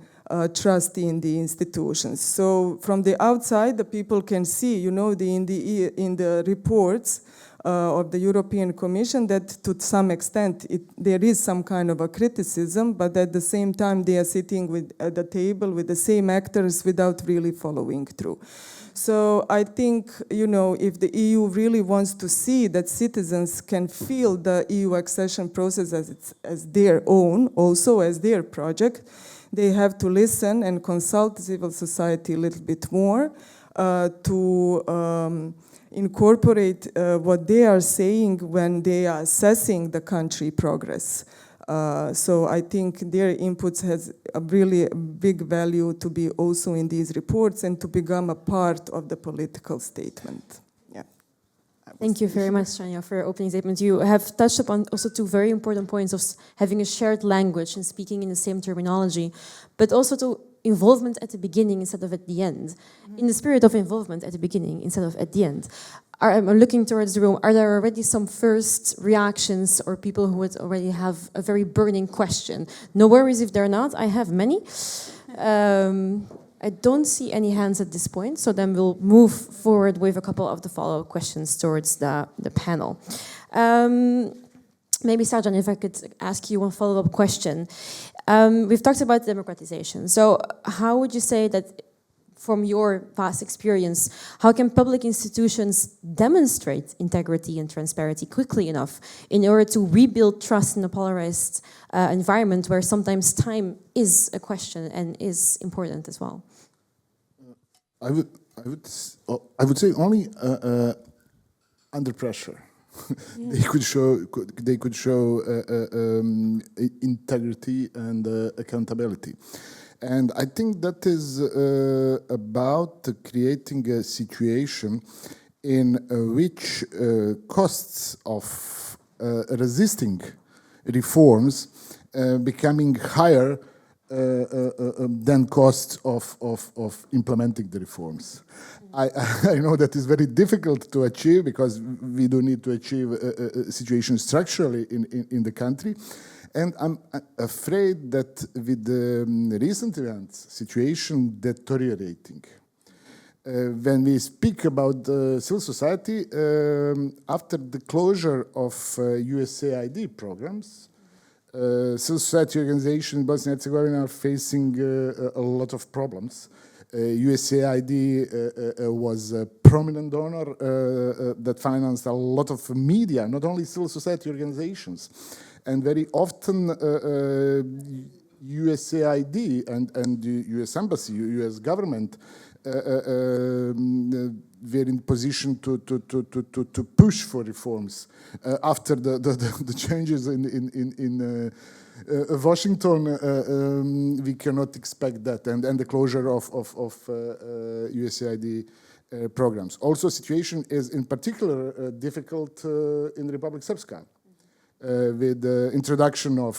trust in the institutions. So from the outside, the people can see, in the reports of the European Commission, that to some extent there is some kind of a criticism, but at the same time they are sitting at the table with the same actors without really following through. So I think, if the EU really wants to see that citizens can feel the EU accession process as their own, also as their project, they have to listen and consult civil society a little bit more to incorporate what they are saying when they are assessing the country progress. So I think their inputs has a really big value to be also in these reports and to become a part of the political statement. Yeah. Thank you very much, Shania, for your opening statement. You have touched upon also two very important points of having a shared language and speaking in the same terminology, but also to involvement at the beginning instead of at the end. In the spirit of involvement at the beginning instead of at the end. I'm looking towards the room. Are there already some first reactions or people who would already have a very burning question? No worries if they're not. I have many. I don't see any hands at this point, so then we'll move forward with a couple of the follow-up questions towards the panel. Maybe, Sarjan, if I could ask you one follow-up question. We've talked about democratization. So how would you say that, from your past experience, how can public institutions demonstrate integrity and transparency quickly enough in order to rebuild trust in a polarized environment where sometimes time is a question and is important as well? I would say only under pressure. They could show integrity and accountability. And I think that is about creating a situation in which costs of resisting reforms becoming higher than costs of implementing the reforms. I know that is very difficult to achieve because we do need to achieve a situation structurally in the country. And I'm afraid that with the recent events, situation deteriorating. When we speak about civil society, after the closure of USAID programs, civil society organizations in Bosnia and Herzegovina are facing a lot of problems. USAID was a prominent donor that financed a lot of media, not only civil society organizations. And very often USAID and the US Embassy, US government, were in position to push for reforms. After the changes in Washington, we cannot expect that, and the closure of USAID programs. Also, situation is in particular difficult in Republic Srpska. With the introduction of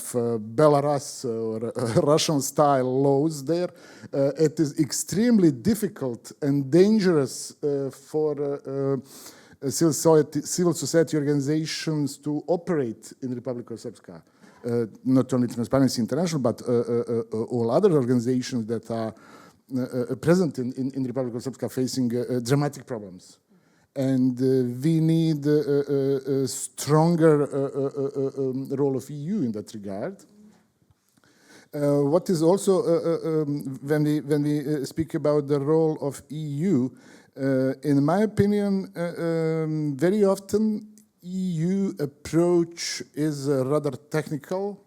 Belarus or Russian-style laws there, it is extremely difficult and dangerous for civil society organizations to operate in Republic of Srpska. Not only Transparency International, but all other organizations that are present in Republic of Srpska facing dramatic problems. And we need a stronger role of EU in that regard. What is also, when we speak about the role of EU, in my opinion, very often EU approach is rather technical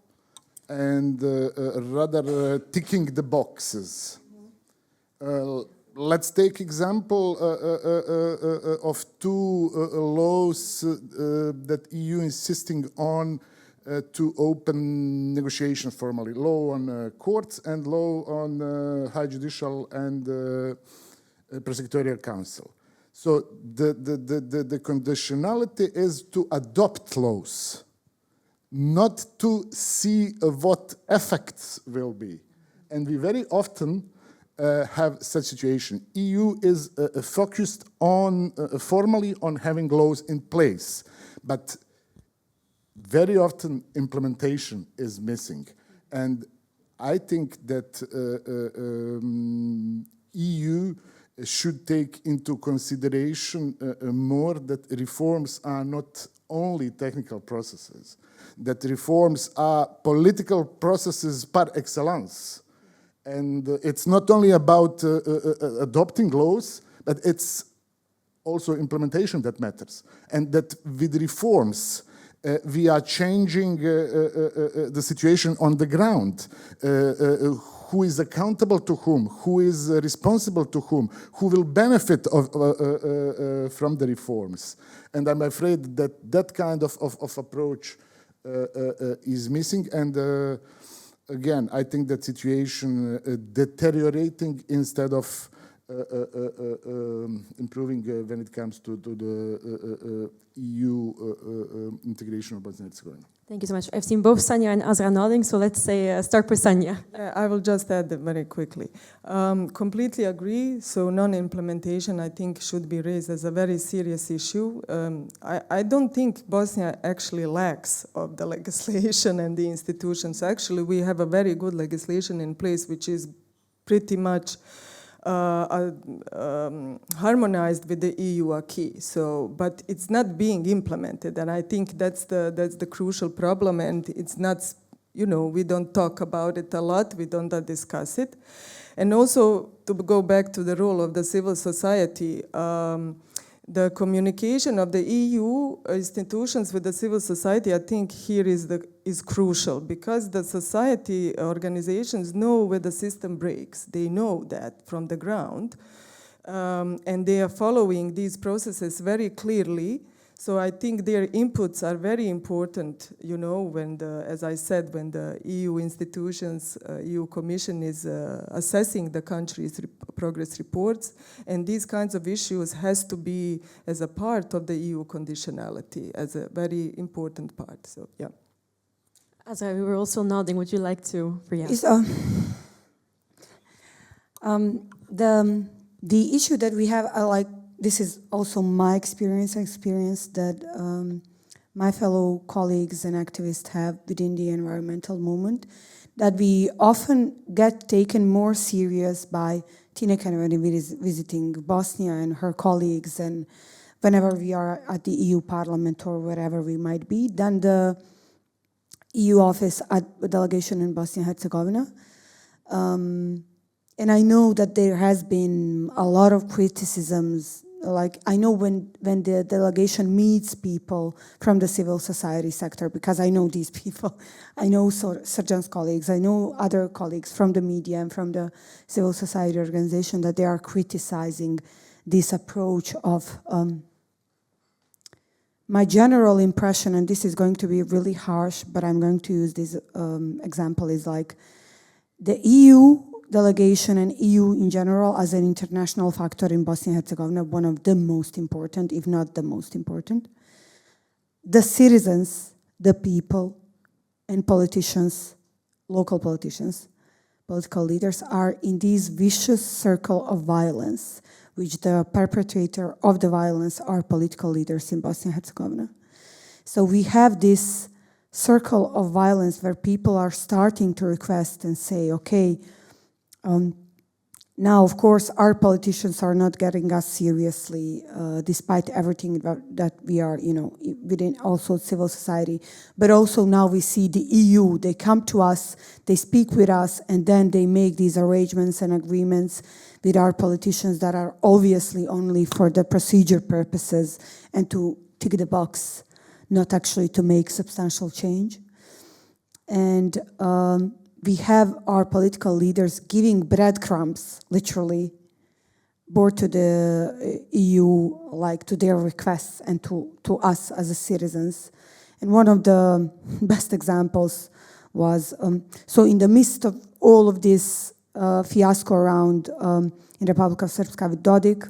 and rather ticking the boxes. Let's take example of two laws that EU insisting on to open negotiations formally: law on courts and law on high judicial and prosecutorial council. So the conditionality is to adopt laws, not to see what effects will be. And we very often have such situation. EU is focused on formally on having laws in place, but very often implementation is missing. And I think that EU should take into consideration more that reforms are not only technical processes, that reforms are political processes par excellence. And it's not only about adopting laws, but it's also implementation that matters. And that with reforms, we are changing the situation on the ground. Who is accountable to whom? Who is responsible to whom? Who will benefit from the reforms? And I'm afraid that that kind of approach is missing. And again, I think that situation deteriorating instead of improving when it comes to the EU integration of Bosnia and Herzegovina. Thank you so much. I've seen both Sanja and Azra nodding, so let's start with Sanja. I will just add very quickly. Completely agree. So non-implementation, I think, should be raised as a very serious issue. I don't think Bosnia actually lacks of the legislation and the institutions. Actually, we have a very good legislation in place, which is pretty much harmonized with the EU acquis. So, but it's not being implemented, and I think that's the crucial problem. And it's not, we don't talk about it a lot. We don't discuss it. And also, to go back to the role of the civil society, the communication of the EU institutions with the civil society, I think here is crucial, because the society organizations know where the system breaks. They know that from the ground, and they are following these processes very clearly. So I think their inputs are very important, when as I said, when the EU institutions, EU Commission is assessing the country's progress reports, and these kinds of issues has to be as a part of the EU conditionality, as a very important part. So, yeah. Azra, we were also nodding. Would you like to react? The issue that we have, this is also my experience that my fellow colleagues and activists have within the environmental movement, that we often get taken more serious by Tineke when we visiting Bosnia and her colleagues, and whenever we are at the EU Parliament or wherever we might be, than the EU office at the delegation in Bosnia and Herzegovina. And I know that there has been a lot of criticisms. Like, I know when the delegation meets people from the civil society sector, because I know these people, I know Srđan's colleagues, I know other colleagues from the media and from the civil society organization, that they are criticizing this approach of my general impression, and this is going to be really harsh, but I'm going to use this example, is like the EU delegation and EU in general as an international factor in Bosnia and Herzegovina, one of the most important, if not the most important. The citizens, the people, and politicians, local politicians, political leaders are in this vicious circle of violence, which the perpetrator of the violence are political leaders in Bosnia and Herzegovina. So we have this circle of violence where people are starting to request and say, okay, now, of course, our politicians are not getting us seriously, despite everything that we are, within also civil society. But also now we see the EU, they come to us, they speak with us, and then they make these arrangements and agreements with our politicians that are obviously only for the procedure purposes and to tick the box, not actually to make substantial change. And we have our political leaders giving breadcrumbs, literally, both to the EU, like to their requests, and to us as citizens. And one of the best examples was, so in the midst of all of this fiasco around in Republika Srpska with Dodik,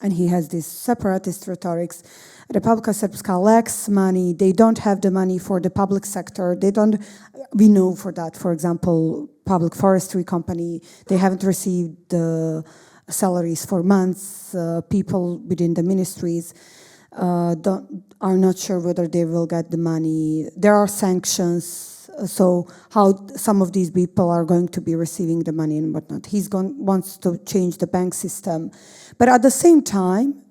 and he has this separatist rhetorics, Republika Srpska lacks money, they don't have the money for the public sector, we know for that, for example, public forestry company, they haven't received the salaries for months, people within the ministries are not sure whether they will get the money, there are sanctions, so how some of these people are going to be receiving the money and whatnot. Wants to change the bank system. But at the same time,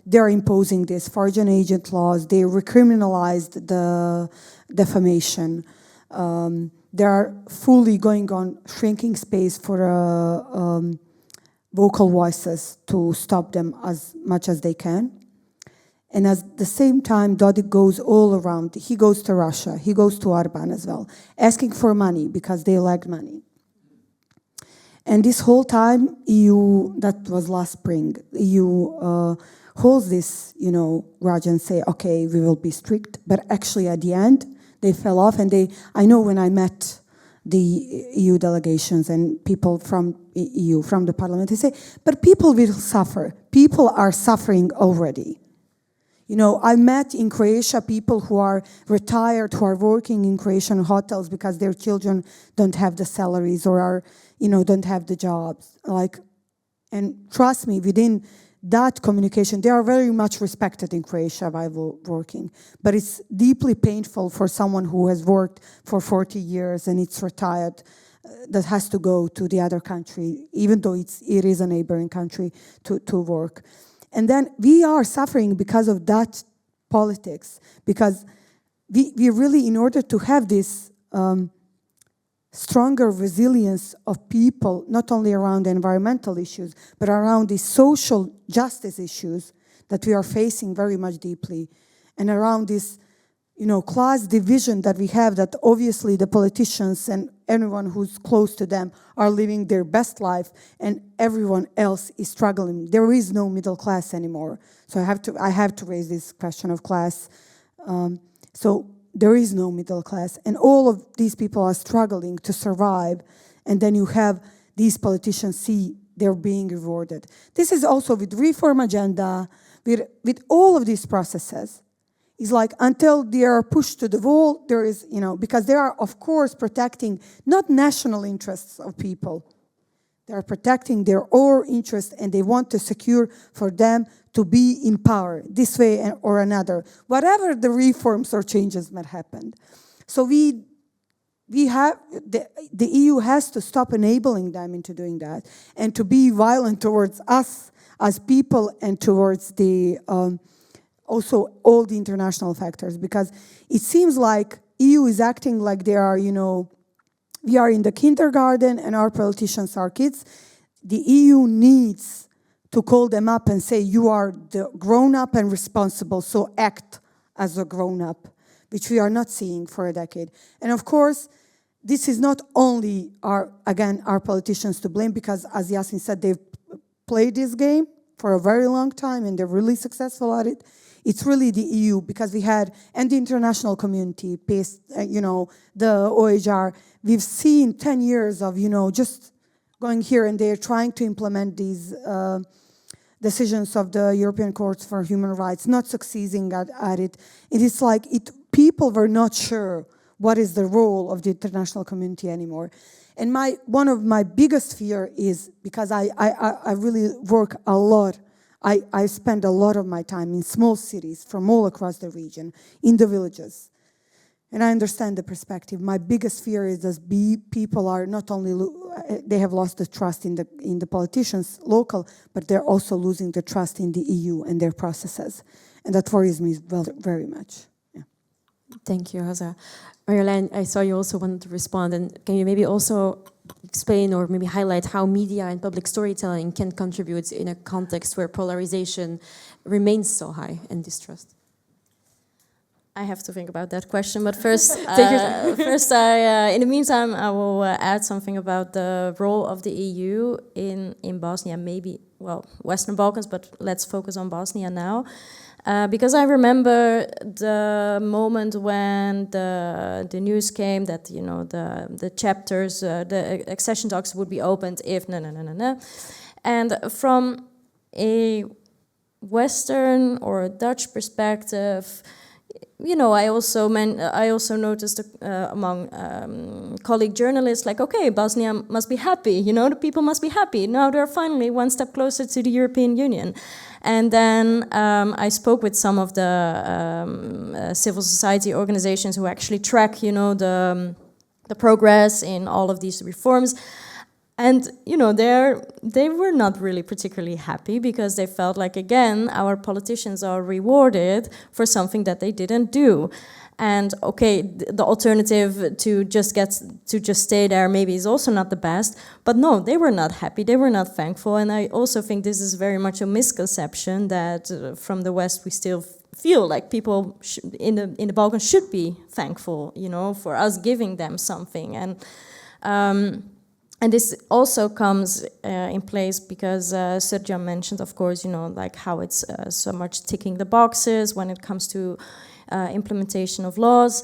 they're imposing these foreign agent laws, they recriminalized the defamation. They are fully going on shrinking space for vocal voices to stop them as much as they can. And at the same time, Dodik goes all around. He goes to Russia, he goes to Orban as well, asking for money because they lack money. And this whole time, EU, that was last spring, EU holds this, grudge and say, okay, we will be strict. But actually at the end, they fell off, and I know when I met the EU delegations and people from EU, from the parliament, they say, but people will suffer. People are suffering already. I met in Croatia people who are retired, who are working in Croatian hotels because their children don't have the salaries or are, don't have the jobs. And trust me, within that communication, they are very much respected in Croatia while working. But it's deeply painful for someone who has worked for 40 years and it's retired, that has to go to the other country, even though it is a neighboring country, to work. And then we are suffering because of that politics, because we really, in order to have this stronger resilience of people, not only around environmental issues, but around the social justice issues that we are facing very much deeply, and around this, class division that we have, that obviously the politicians and everyone who's close to them are living their best life and everyone else is struggling. There is no middle class anymore. So I have to raise this question of class. So there is no middle class, and all of these people are struggling to survive, and then you have these politicians see they're being rewarded. This is also with reform agenda, with all of these processes. It's like until they are pushed to the wall, there is, because they are, of course, protecting not national interests of people. They are protecting their own interests, and they want to secure for them to be in power this way or another, whatever the reforms or changes might happen. So we have the EU has to stop enabling them into doing that, and to be violent towards us as people and towards the also all the international factors, because it seems like EU is acting like they are, you know, we are in the kindergarten and our politicians are kids. The EU needs to call them up and say, you are the grown-up and responsible, so act as a grown-up, which we are not seeing for a decade. And of course, this is not only our politicians to blame, because as Yasin said, they've played this game for a very long time and they're really successful at it. It's really the EU, because we had, and the international community, you know, the OHR, we've seen 10 years of, you know, just going here and there, trying to implement these decisions of the European Court for Human Rights, not succeeding at it. It is like people were not sure what is the role of the international community anymore. And one of my biggest fear is, because I really work a lot, I spend a lot of my time in small cities from all across the region, in the villages. And I understand the perspective. My biggest fear is that people are not only, they have lost the trust in the politicians, local, but they're also losing the trust in the EU and their processes. And that worries me very much. Yeah. Thank you, Rosa. Marjolein, I saw you also wanted to respond, and can you maybe also explain or maybe highlight how media and public storytelling can contribute in a context where polarization remains so high and distrust? I have to think about that question, but first, in the meantime, I will add something about the role of the EU in Bosnia, maybe, well, Western Balkans, but let's focus on Bosnia now. Because I remember the moment when the news came that, you know, the chapters, the accession talks would be opened if no. And from a Western or a Dutch perspective, you know, I also noticed among colleague journalists, like, okay, Bosnia must be happy, you know, the people must be happy. Now they're finally one step closer to the European Union. And then I spoke with some of the civil society organizations who actually track, you know, the progress in all of these reforms. And, you know, they were not really particularly happy, because they felt like, again, our politicians are rewarded for something that they didn't do. And, okay, the alternative to just stay there maybe is also not the best. But no, they were not happy. They were not thankful. And I also think this is very much a misconception that from the West we still feel like people in the Balkans should be thankful, you know, for us giving them something. And this also comes in place because Sergio mentioned, of course, you know, like how it's so much ticking the boxes when it comes to implementation of laws.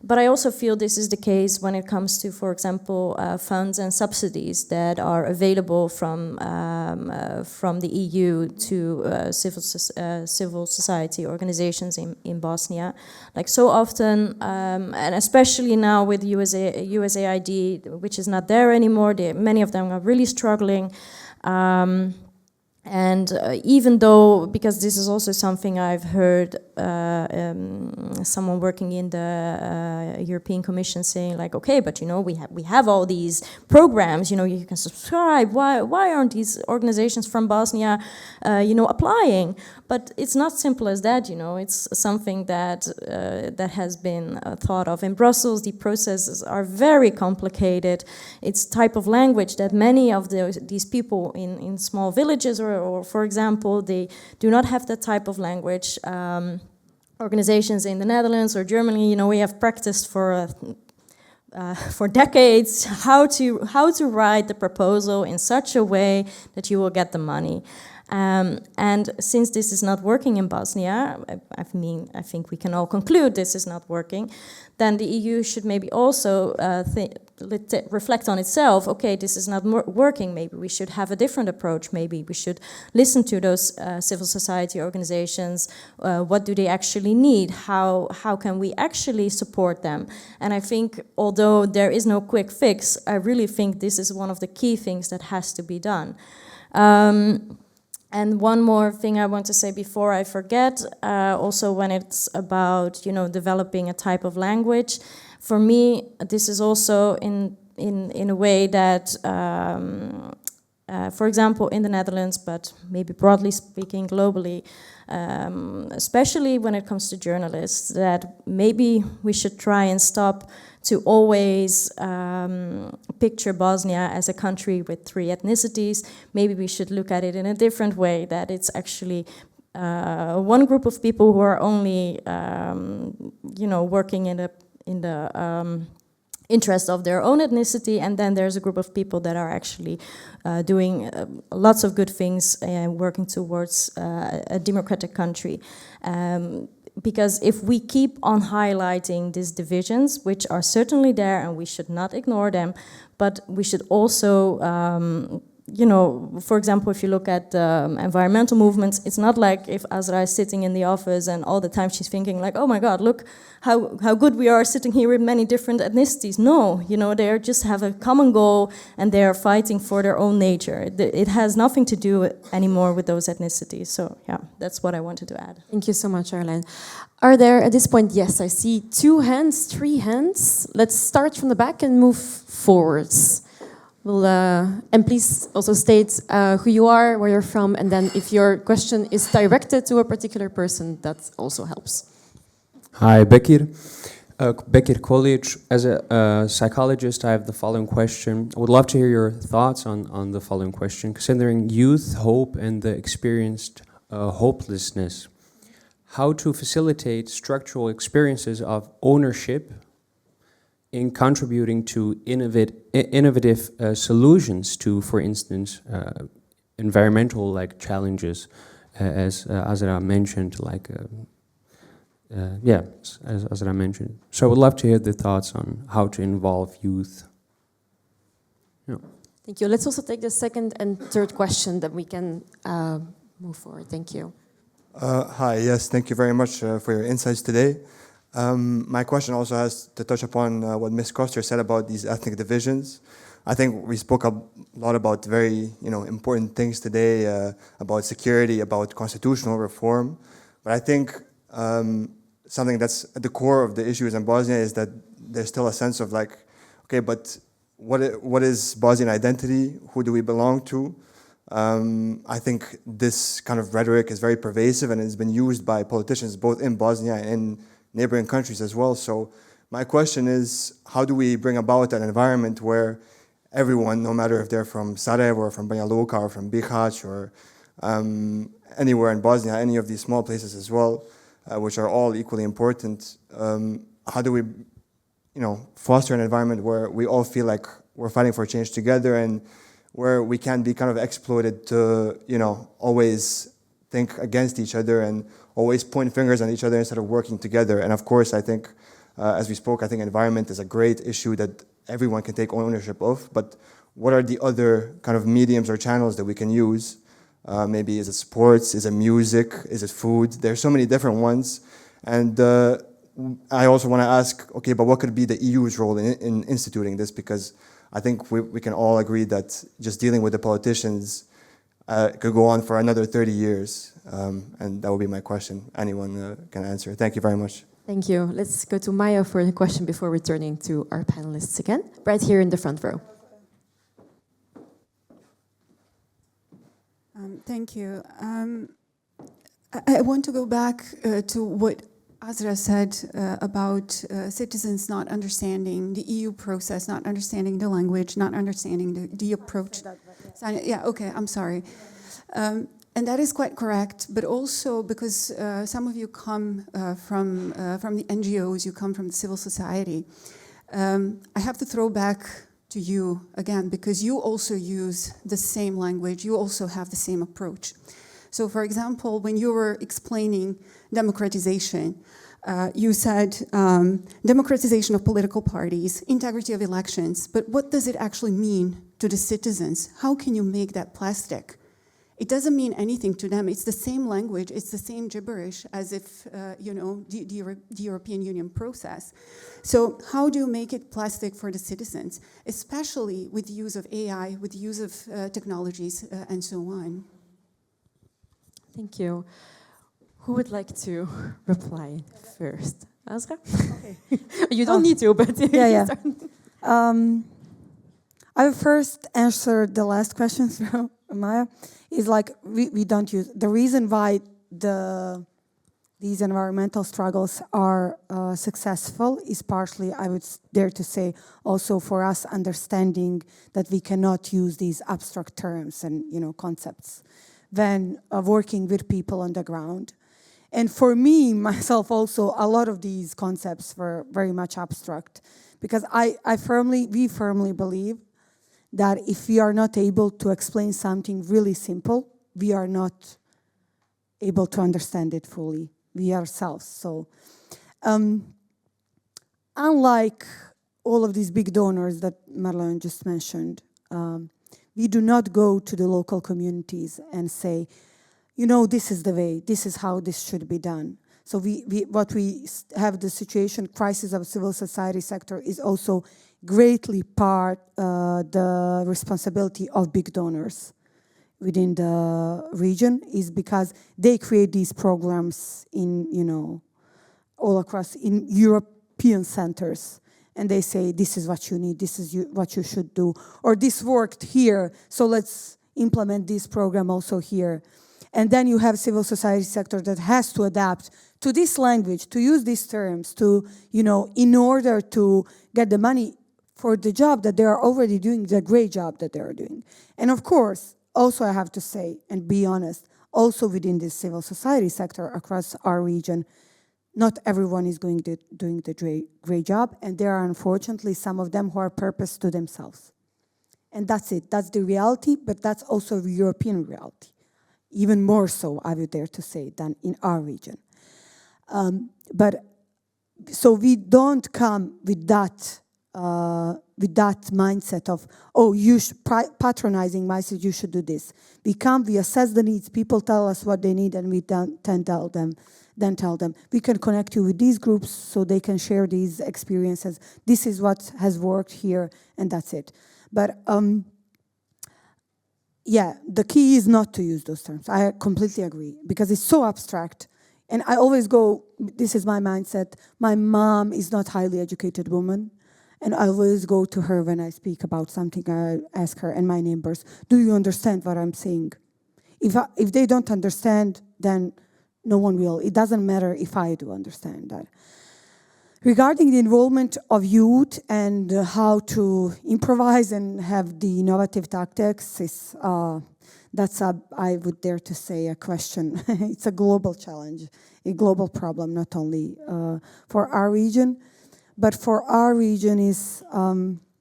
But I also feel this is the case when it comes to, for example, funds and subsidies that are available from the EU to civil society organizations in Bosnia. Like so often, and especially now with USAID, which is not there anymore, many of them are really struggling. And even though, because this is also something I've heard someone working in the European Commission saying, like, okay, but you know, we have all these programs, you know, you can subscribe. Why aren't these organizations from Bosnia, you know, applying? But it's not simple as that, you know. It's something that that has been thought of in Brussels. The processes are very complicated. It's type of language that many of these people in small villages or for example, they do not have that type of language. Organizations in the Netherlands or Germany, you know, we have practiced for decades how to write the proposal in such a way that you will get the money. And since this is not working in Bosnia, I think we can all conclude this is not working, then the EU should maybe also reflect on itself, okay, this is not working, maybe we should have a different approach, maybe we should listen to those civil society organizations, what do they actually need, how can we actually support them? And I think, although there is no quick fix, I really think this is one of the key things that has to be done. And one more thing I want to say before I forget, also when it's about, you know, developing a type of language, for me, this is also in a way that, for example, in the Netherlands, but maybe broadly speaking globally, especially when it comes to journalists, that maybe we should try and stop to always picture Bosnia as a country with 3 ethnicities. Maybe we should look at it in a different way, that it's actually one group of people who are only, you know, working in the interest of their own ethnicity, and then there's a group of people that are actually doing lots of good things and working towards a democratic country. Because if we keep on highlighting these divisions, which are certainly there and we should not ignore them, but we should also, you know, for example, if you look at environmental movements, it's not like if Azra is sitting in the office and all the time she's thinking like, oh my God, look how good we are sitting here with many different ethnicities. No, you know, they just have a common goal and they are fighting for their own nature. It has nothing to do anymore with those ethnicities. So yeah, that's what I wanted to add. Thank you so much, Arlene. Are there, at this point, yes, I see 2 hands, 3 hands. Let's start from the back and move forwards. We'll, and please also state who you are, where you're from, and then if your question is directed to a particular person, that also helps. Hi, Bekir. Bekir College. As a psychologist, I have the following question. I would love to hear your thoughts on the following question. Considering youth, hope, and the experienced hopelessness, how to facilitate structural experiences of ownership in contributing to innovative solutions to, for instance, environmental challenges, as Azra mentioned, as Azra mentioned. So I would love to hear the thoughts on how to involve youth. Yeah. Thank you. Let's also take the second and third question that we can move forward. Thank you. Hi, yes, thank you very much for your insights today. My question also has to touch upon what Ms. Koster said about these ethnic divisions. I think we spoke a lot about very important things today, about security, about constitutional reform. But I think something that's at the core of the issues in Bosnia is that there's still a sense of okay, but what is Bosnian identity? Who do we belong to? I think this kind of rhetoric is very pervasive and it's been used by politicians both in Bosnia and in neighboring countries as well. So my question is, how do we bring about an environment where everyone, no matter if they're from Sarajevo or from Banja Luka or from Bihać or anywhere in Bosnia, any of these small places as well, which are all equally important, how do we foster an environment where we all feel like we're fighting for change together and where we can be kind of exploited to, always think against each other and always point fingers at each other instead of working together. And of course, I think, as we spoke, I think environment is a great issue that everyone can take ownership of, but what are the other kind of mediums or channels that we can use? Maybe is it sports, is it music, is it food? There's so many different ones. And I also want to ask, okay, but what could be the EU's role in instituting this? Because I think we can all agree that just dealing with the politicians could go on for another 30 years. And that would be my question. Anyone can answer. Thank you very much. Thank you. Let's go to Maya for the question before returning to our panelists again. Right here in the front row. Thank you. I want to go back to what Azra said about citizens not understanding the EU process, not understanding the language, not understanding the approach. Yeah, okay, I'm sorry. And that is quite correct, but also because some of you come from the NGOs, you come from the civil society. I have to throw back to you again, because you also use the same language, you also have the same approach. So for example, when you were explaining democratization, You said democratization of political parties, integrity of elections, but what does it actually mean to the citizens? How can you make that plastic? It doesn't mean anything to them. It's the same language, it's the same gibberish as if, the European Union process. So how do you make it plastic for the citizens, especially with the use of AI, with the use of technologies, and so on? Thank you. Who would like to reply first? Azra? Okay. You don't need to, but yeah. I will first answer the last question from Maya. Is like we don't use the reason why these environmental struggles are successful is partially, I would dare to say, also for us understanding that we cannot use these abstract terms and concepts when working with people on the ground. And for me, myself also, a lot of these concepts were very much abstract because we firmly believe that if we are not able to explain something really simple, we are not able to understand it fully, we ourselves. So, unlike all of these big donors that Marlon just mentioned, we do not go to the local communities and say, this is the way, this is how this should be done. So we have the situation, crisis of civil society sector is also greatly part the responsibility of big donors within the region is because they create these programs in, all across in European centers. And they say, this is what you need, this is what you should do. Or this worked here, so let's implement this program also here. And then you have civil society sector that has to adapt to this language, to use these terms, to, in order to get the money for the job that they are already doing, the great job that they are doing. And of course, also I have to say, and be honest, also within this civil society sector across our region, not everyone is doing the great job, and there are unfortunately some of them who are purpose to themselves. And that's it, that's the reality, but that's also the European reality. Even more so, I would dare to say, than in our region. So we don't come with that mindset of, you should patronizing myself, you should do this. We come, we assess the needs, people tell us what they need, and we then tell them, we can connect you with these groups so they can share these experiences. This is what has worked here, and that's it. But yeah, the key is not to use those terms. I completely agree, because it's so abstract. And I always go, this is my mindset, my mom is not a highly educated woman, and I always go to her when I speak about something. I ask her and my neighbors, do you understand what I'm saying? If they don't understand, then no one will. It doesn't matter if I do understand that. Regarding the involvement of youth and how to improvise and have the innovative tactics, that's I would dare to say, a question. It's a global challenge, a global problem, not only for our region, but for our region is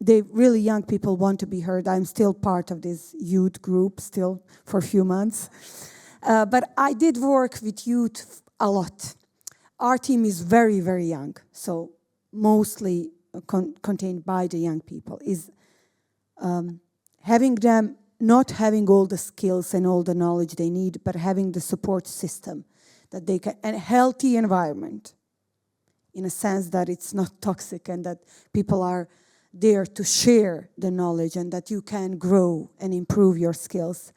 they really young people want to be heard. I'm still part of this youth group still for a few months. But I did work with youth a lot. Our team is very, very young, so mostly contained by the young people. Is having them not having all the skills and all the knowledge they need, but having the support system that they can, and a healthy environment, in a sense that it's not toxic and that people are there to share the knowledge and that you can grow and improve your skills.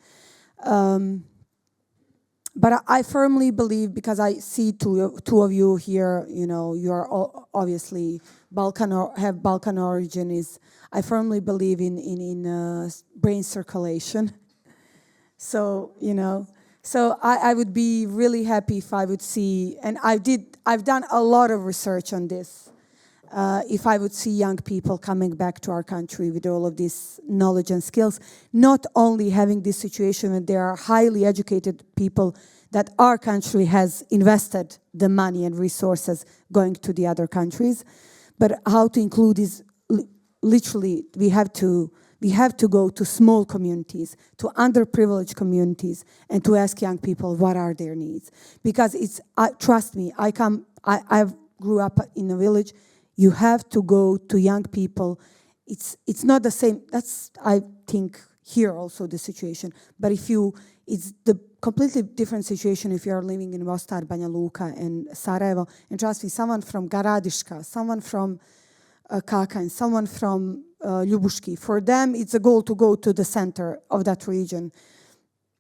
But I firmly believe, because I see two of you here, you are all obviously have Balkan origin. I firmly believe in brain circulation. So so I would be really happy if I would see, and I've done a lot of research on this. If I would see young people coming back to our country with all of this knowledge and skills, not only having this situation where there are highly educated people that our country has invested the money and resources going to the other countries, but how to include is literally we have to go to small communities, to underprivileged communities, and to ask young people what are their needs. Because trust me, I grew up in a village. You have to go to young people. It's not the same. That's, I think, here also the situation. But it's the completely different situation if you are living in Mostar, Banja Luka, and Sarajevo. And trust me, someone from Garadiška, someone from Kakanj, someone from Ljubuški, for them it's a goal to go to the center of that region.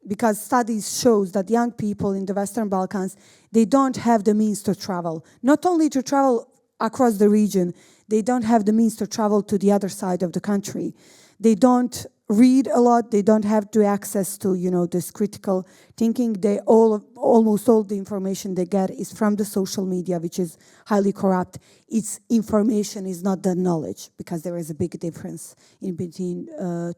Because studies shows that young people in the Western Balkans, they don't have the means to travel. Not only to travel across the region, they don't have the means to travel to the other side of the country. They don't read a lot, they don't have the access to, this critical thinking. Almost all the information they get is from the social media, which is highly corrupt. Its information is not the knowledge, because there is a big difference in between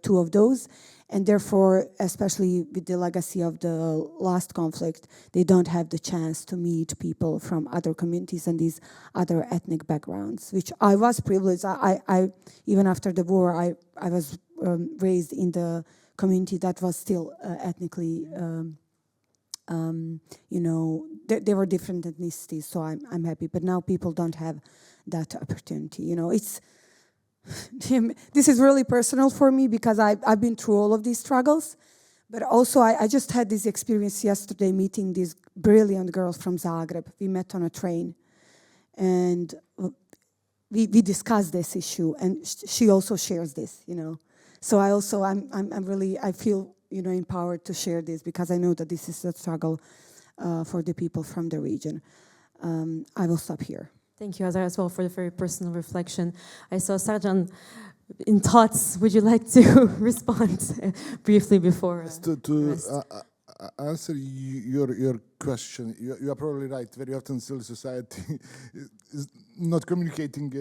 two of those. And therefore, especially with the legacy of the last conflict, they don't have the chance to meet people from other communities and these other ethnic backgrounds, which I was privileged. I even after the war, I was raised in the community that was still ethnically, there were different ethnicities, so I'm happy. But now people don't have that opportunity. This is really personal for me because I've been through all of these struggles, but also I just had this experience yesterday meeting these brilliant girls from Zagreb. We met on a train, and we discussed this issue, and she also shares this, So I feel empowered to share this because I know that this is a struggle for the people from the region. I will stop here. Thank you, Azar, as well, for the very personal reflection. I saw Sarjan in thoughts. Would you like to respond briefly before? To answer your question, you are probably right. Very often civil society is not communicating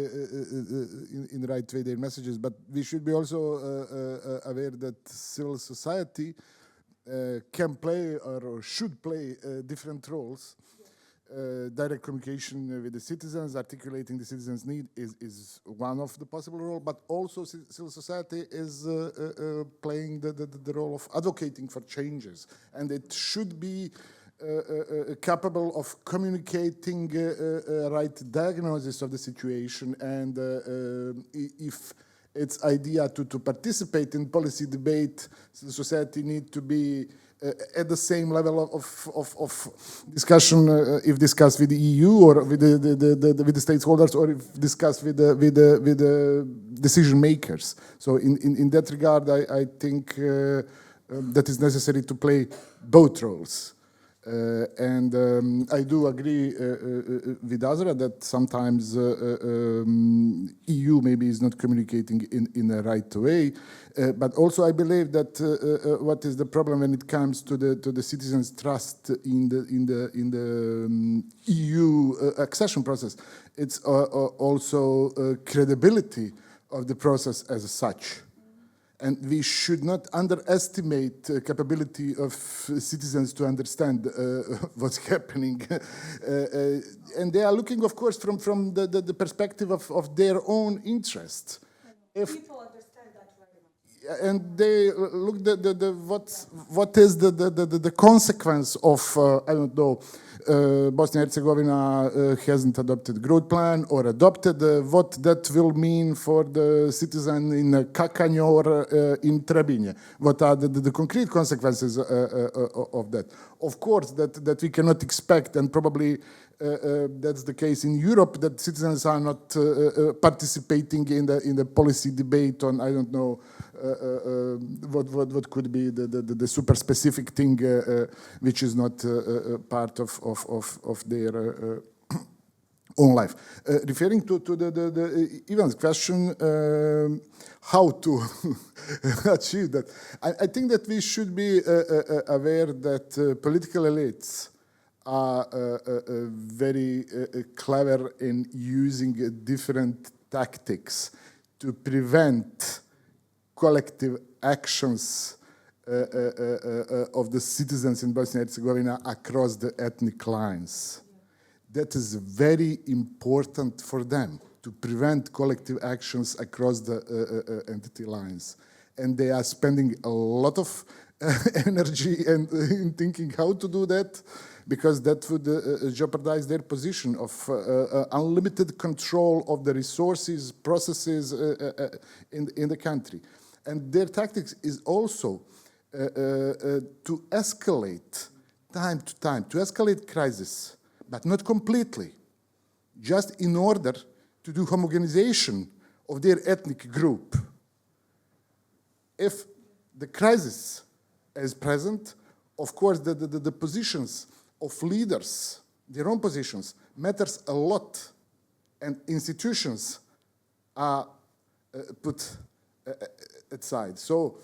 in the right way their messages, but we should be also aware that civil society can play or should play different roles. Direct communication with the citizens, articulating the citizens' need is one of the possible roles, but also civil society is playing the role of advocating for changes, and it should be capable of communicating a right diagnosis of the situation, and if its idea to participate in policy debate, the society need to be at the same level of discussion, if discussed with the EU or with the stakeholders, or if discussed with the decision makers. So in that regard, I think that is necessary to play both roles. And I do agree with Azra that sometimes EU maybe is not communicating in the right way, but also I believe that what is the problem when it comes to the citizens' trust in the EU accession process? It's also credibility of the process as such. And we should not underestimate the capability of citizens to understand what's happening. And they are looking, of course, from the perspective of their own interest. People understand that very much. And they look what is the consequence of, I don't know, Bosnia and Herzegovina hasn't adopted growth plan or adopted what that will mean for the citizen in Kakanj or in Trebinje. What are the concrete consequences of that? Of course, that we cannot expect, and probably that's the case in Europe, that citizens are not participating in the policy debate on, I don't know, what could be the super specific thing which is not part of their own life. Referring to the Ivan's question, how to achieve that, I think that we should be aware that political elites are very clever in using different tactics to prevent collective actions of the citizens in Bosnia and Herzegovina across the ethnic lines. That is very important for them, to prevent collective actions across the entity lines. and they are spending a lot of energy and in thinking how to do that, because that would jeopardize their position of unlimited control of the resources, processes in the country. And their tactics is also to escalate time to time, to escalate crisis, but not completely, just in order to do homogenization of their ethnic group. If the crisis is present, of course the positions of leaders, their own positions, matters a lot, and institutions are put aside. So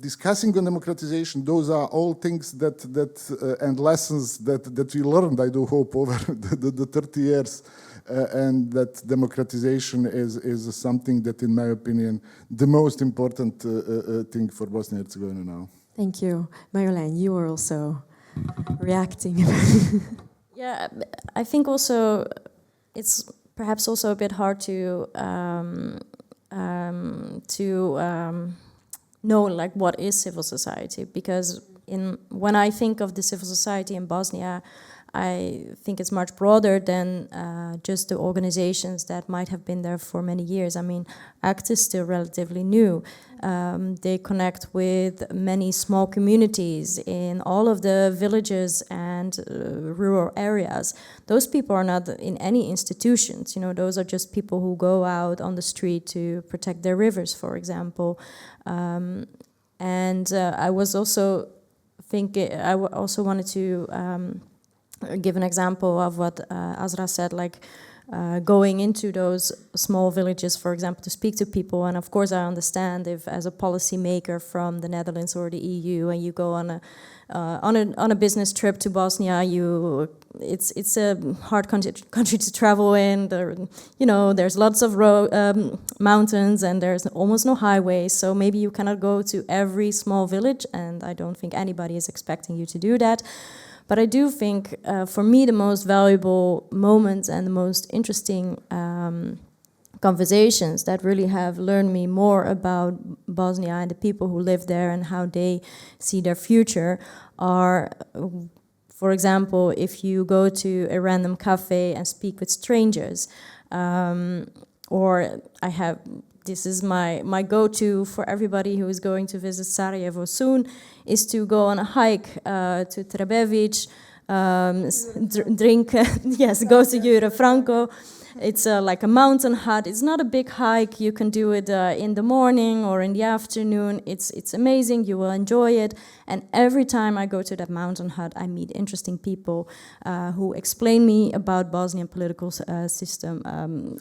discussing on democratization, those are all things that and lessons that we learned, I do hope, over the 30 years, and that democratization is something that, in my opinion, the most important thing for Bosnia and Herzegovina now. Thank you. Marjolein, you were also reacting. Yeah, I think also it's perhaps also a bit hard to know like what is civil society, because when I think of the civil society in Bosnia, I think it's much broader than just the organizations that might have been there for many years. I mean, ACT is still relatively new. They connect with many small communities in all of the villages and rural areas. Those people are not in any institutions. You know, those are just people who go out on the street to protect their rivers, for example. I was also thinking, I also wanted to give an example of what Azra said, like going into those small villages, for example, to speak to people. And of course, I understand if, as a policymaker from the Netherlands or the EU, and you go on a business trip to Bosnia, it's a hard country to travel in. There's lots of mountains, and there's almost no highways. So maybe you cannot go to every small village, and I don't think anybody is expecting you to do that. But I do think, for me, the most valuable moments and the most interesting conversations that really have learned me more about Bosnia and the people who live there and how they see their future are, for example, if you go to a random cafe and speak with strangers, or this is my go-to for everybody who is going to visit Sarajevo soon, is to go on a hike to Trebević, drink, yes, go to Jure Franco. It's like a mountain hut. It's not a big hike. You can do it in the morning or in the afternoon. It's amazing. You will enjoy it. And every time I go to that mountain hut, I meet interesting people who explain me about Bosnian political system.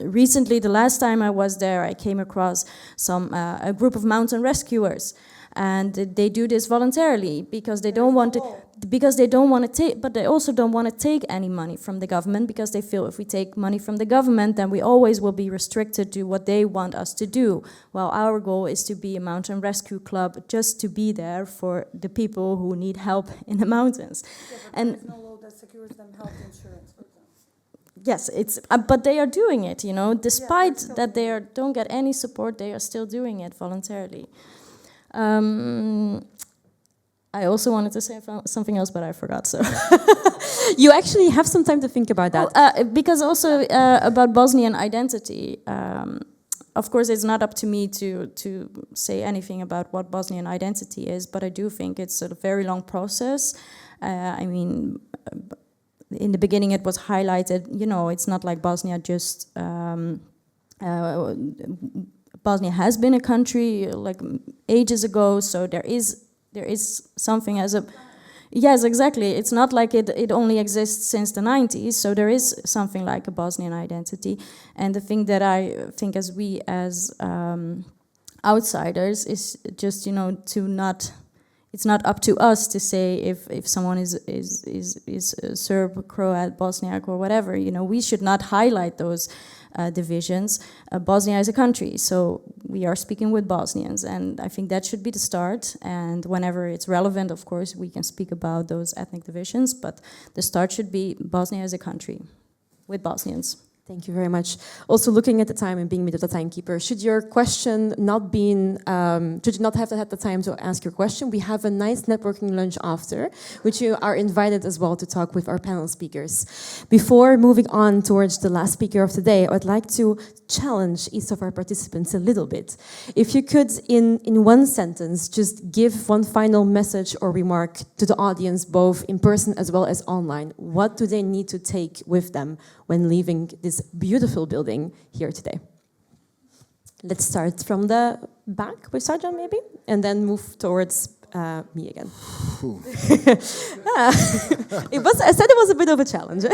Recently, the last time I was there, I came across a group of mountain rescuers. And they do this voluntarily because they don't want to take, but they also don't want to take any money from the government, because they feel if we take money from the government, then we always will be restricted to what they want us to do. Well, our goal is to be a mountain rescue club, just to be there for the people who need help in the mountains. Yeah, but there's no law that secures them health insurance, for example. Yes, but they are doing it, despite that they don't get any support, they are still doing it voluntarily. I also wanted to say something else, but I forgot, so. You actually have some time to think about that. Because also about Bosnian identity, of course it's not up to me to say anything about what Bosnian identity is, but I do think it's a very long process. I mean, in the beginning it was highlighted, it's not like Bosnia just... Bosnia has been a country like ages ago, so there is something as a... Yes, exactly. It's not like it only exists since the 90s, so there is something like a Bosnian identity. And the thing that I think as outsiders is just, to not... It's not up to us to say if someone is Serb, Croat, Bosniak, or whatever. We should not highlight those divisions. Bosnia is a country, so we are speaking with Bosnians, and I think that should be the start. And whenever it's relevant, of course, we can speak about those ethnic divisions, but the start should be Bosnia as a country with Bosnians. Thank you very much. Also, looking at the time and being a bit of a timekeeper, should your question not been, should you not have had the time to ask your question, we have a nice networking lunch after, which you are invited as well to talk with our panel speakers. Before moving on towards the last speaker of the day, I would like to challenge each of our participants a little bit. If you could, in one sentence, just give one final message or remark to the audience, both in person as well as online, what do they need to take with them when leaving this beautiful building here today? Let's start from the back with Sarjan, maybe, and then move towards me again. I said it was a bit of a challenge.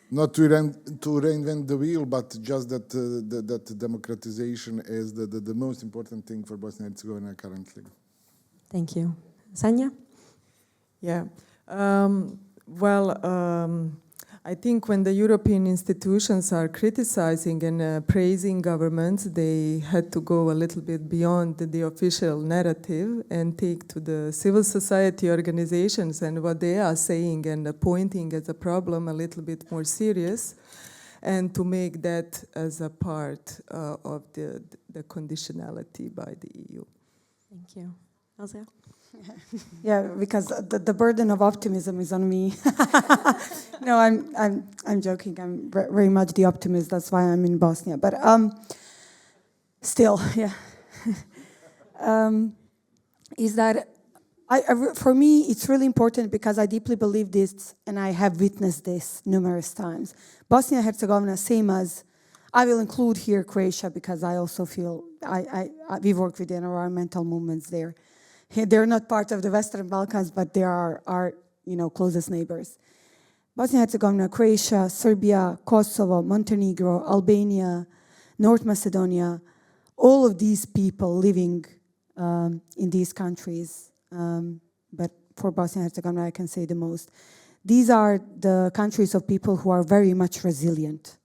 Not to reinvent the wheel, but just that that democratization is the most important thing for Bosnia and Herzegovina currently. Thank you. Sanja? Yeah. I think when the European institutions are criticizing and praising governments, they had to go a little bit beyond the official narrative and take to the civil society organizations and what they are saying and pointing as a problem a little bit more serious, and to make that as a part of the conditionality by the EU. Thank you. Elsa? Yeah, because the burden of optimism is on me. No, I'm joking. I'm very much the optimist. That's why I'm in Bosnia. But still, yeah. Is that for me? It's really important because I deeply believe this, and I have witnessed this numerous times. Bosnia and Herzegovina, same as I will include here Croatia because I also feel we work with the environmental movements there. They're not part of the Western Balkans, but they are our closest neighbors. Bosnia and Herzegovina, Croatia, Serbia, Kosovo, Montenegro, Albania, North Macedonia, all of these people living in these countries, but for Bosnia and Herzegovina, I can say the most. These are the countries of people who are very much resilient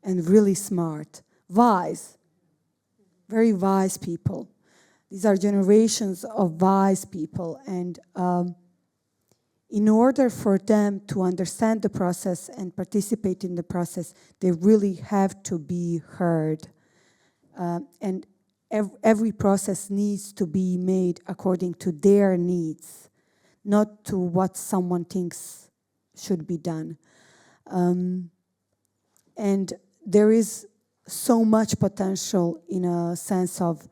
and really smart, wise, very wise people. These are generations of wise people, and in order for them to understand the process and participate in the process, they really have to be heard. And every process needs to be made according to their needs, not to what someone thinks should be done. And there is so much potential in a sense of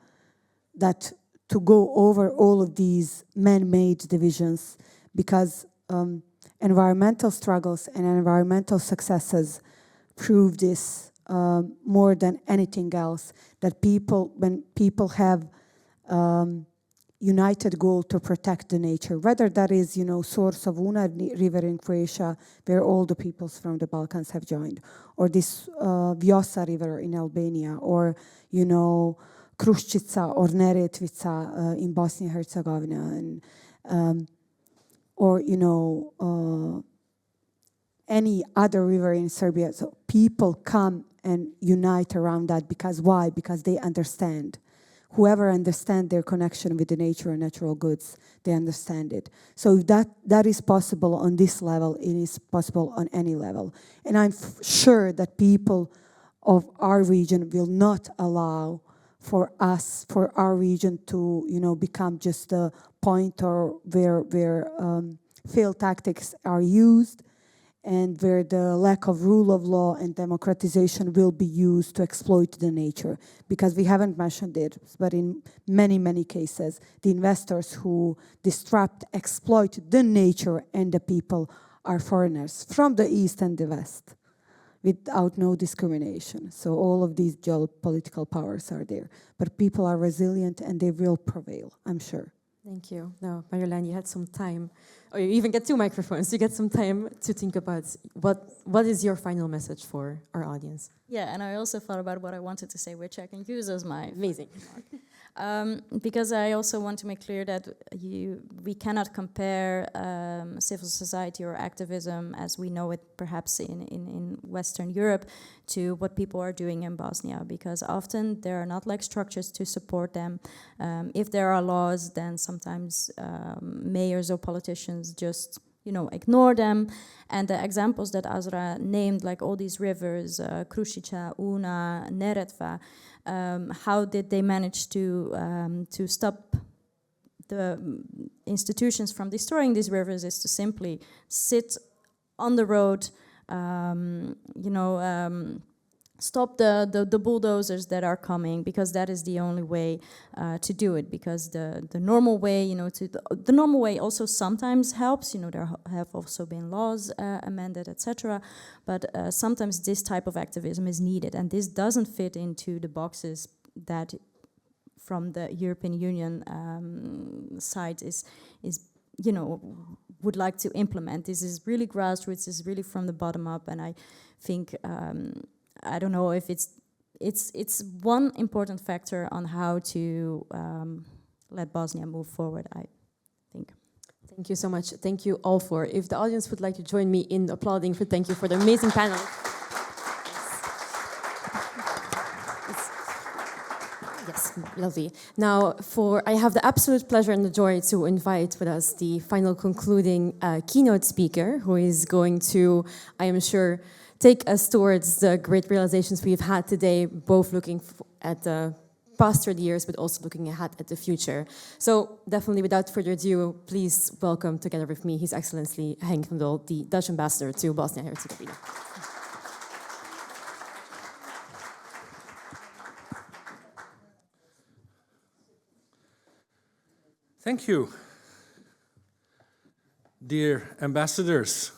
that to go over all of these man-made divisions, because environmental struggles and environmental successes prove this more than anything else, that when people have united goal to protect the nature, whether that is, source of Una River in Croatia, where all the peoples from the Balkans have joined, or this Vjosa River in Albania, or, Kruščica or Neretvica in Bosnia and Herzegovina, and or any other river in Serbia. So people come and unite around that because why? Because they understand. Whoever understands their connection with the nature and natural goods, they understand it. So if that is possible on this level, it is possible on any level. And I'm sure that people of our region will not allow for our region to, become just a point or where failed tactics are used, and where the lack of rule of law and democratization will be used to exploit the nature. Because we haven't mentioned it, but in many, many cases, the investors who disrupt, exploit the nature and the people are foreigners from the East and the West, without no discrimination. So all of these geopolitical powers are there. But people are resilient and they will prevail, I'm sure. Thank you. Now, Marjolein, you had some time, or you even get 2 microphones. You get some time to think about what is your final message for our audience. Yeah, and I also thought about what I wanted to say, which I can use as my amazing. Because I also want to make clear that we cannot compare civil society or activism as we know it perhaps in Western Europe to what people are doing in Bosnia, because often there are not structures to support them. If there are laws, then sometimes mayors or politicians just ignore them. And the examples that Azra named, like all these rivers, Krušica, Una, Neretva, how did they manage to stop the institutions from destroying these rivers is to simply sit on the road, stop the bulldozers that are coming, because that is the only way to do it. Because the normal way, the normal way also sometimes helps. There have also been laws amended, etc. But sometimes this type of activism is needed, and this doesn't fit into the boxes that from the European Union side is would like to implement. This is really grassroots. This is really from the bottom up, and I think. I don't know if it's one important factor on how to let Bosnia move forward, I think. Thank you so much. Thank you all for. If the audience would like to join me in applauding for thank you for the amazing panel. Yes, lovely. Now, I have the absolute pleasure and the joy to invite with us the final concluding keynote speaker, who is going to, I am sure, take us towards the great realizations we've had today, both looking at the past 30 years, but also looking ahead at the future. So definitely, without further ado, please welcome together with me His Excellency Henk van Dol, the Dutch ambassador to Bosnia and Herzegovina. Thank you. Dear ambassadors,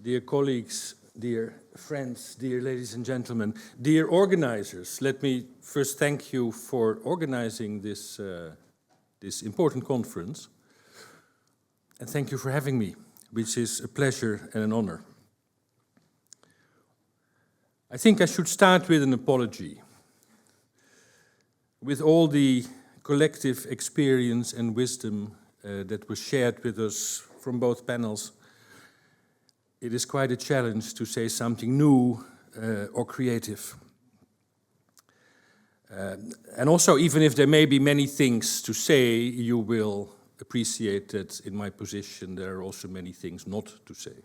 dear colleagues, dear friends, dear ladies and gentlemen, dear organizers, let me first thank you for organizing this, this important conference. And thank you for having me, which is a pleasure and an honor. I think I should start with an apology. With all the collective experience and wisdom that was shared with us from both panels, it is quite a challenge to say something new or creative. And also, even if there may be many things to say, you will appreciate that in my position there are also many things not to say.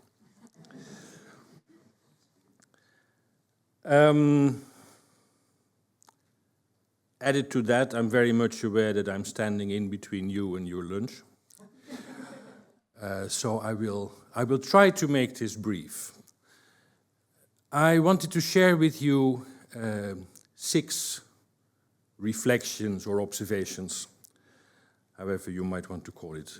Added to that, I'm very much aware that I'm standing in between you and your lunch. So I will try to make this brief. I wanted to share with you 6 reflections or observations, however you might want to call it.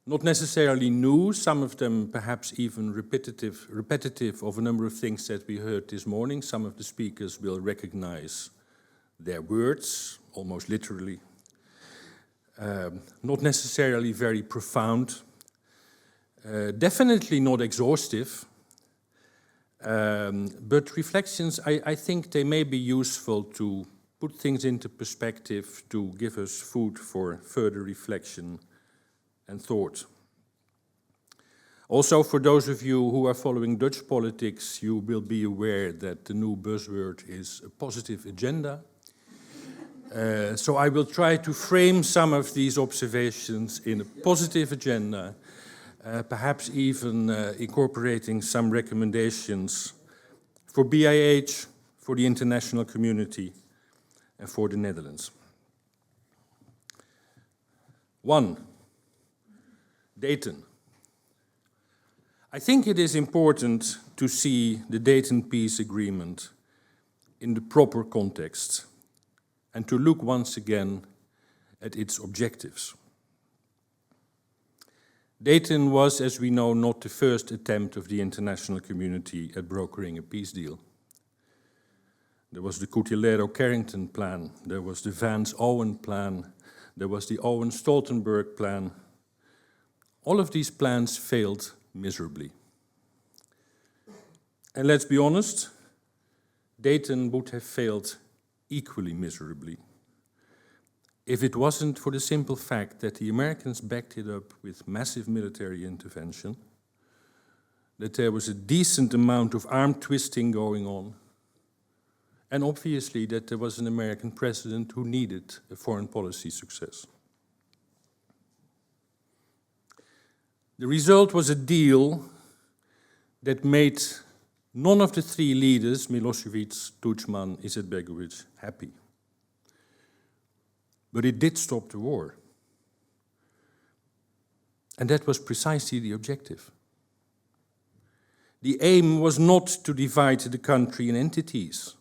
Not necessarily new, some of them perhaps even repetitive of a number of things that we heard this morning. Some of the speakers will recognize their words, almost literally. Not necessarily very profound, definitely not exhaustive, but reflections, I think they may be useful to put things into perspective, to give us food for further reflection and thought. Also, for those of you who are following Dutch politics, you will be aware that the new buzzword is a positive agenda. So I will try to frame some of these observations in a positive agenda, perhaps even incorporating some recommendations for BIH, for the international community, and for the Netherlands. 1. Dayton. I think it is important to see the Dayton Peace Agreement in the proper context and to look once again at its objectives. Dayton was, as we know, not the first attempt of the international community at brokering a peace deal. There was the Cutillero-Carrington Plan, there was the Vance-Owen Plan, there was the Owen-Stoltenberg Plan. All of these plans failed miserably. And let's be honest, Dayton would have failed equally miserably if it wasn't for the simple fact that the Americans backed it up with massive military intervention, that there was a decent amount of arm twisting going on, and obviously that there was an American president who needed a foreign policy success. The result was a deal that made none of the three leaders, Milosevic, Tudjman, Izetbegovic, happy. But it did stop the war. And that was precisely the objective. The aim was not to divide the country in entities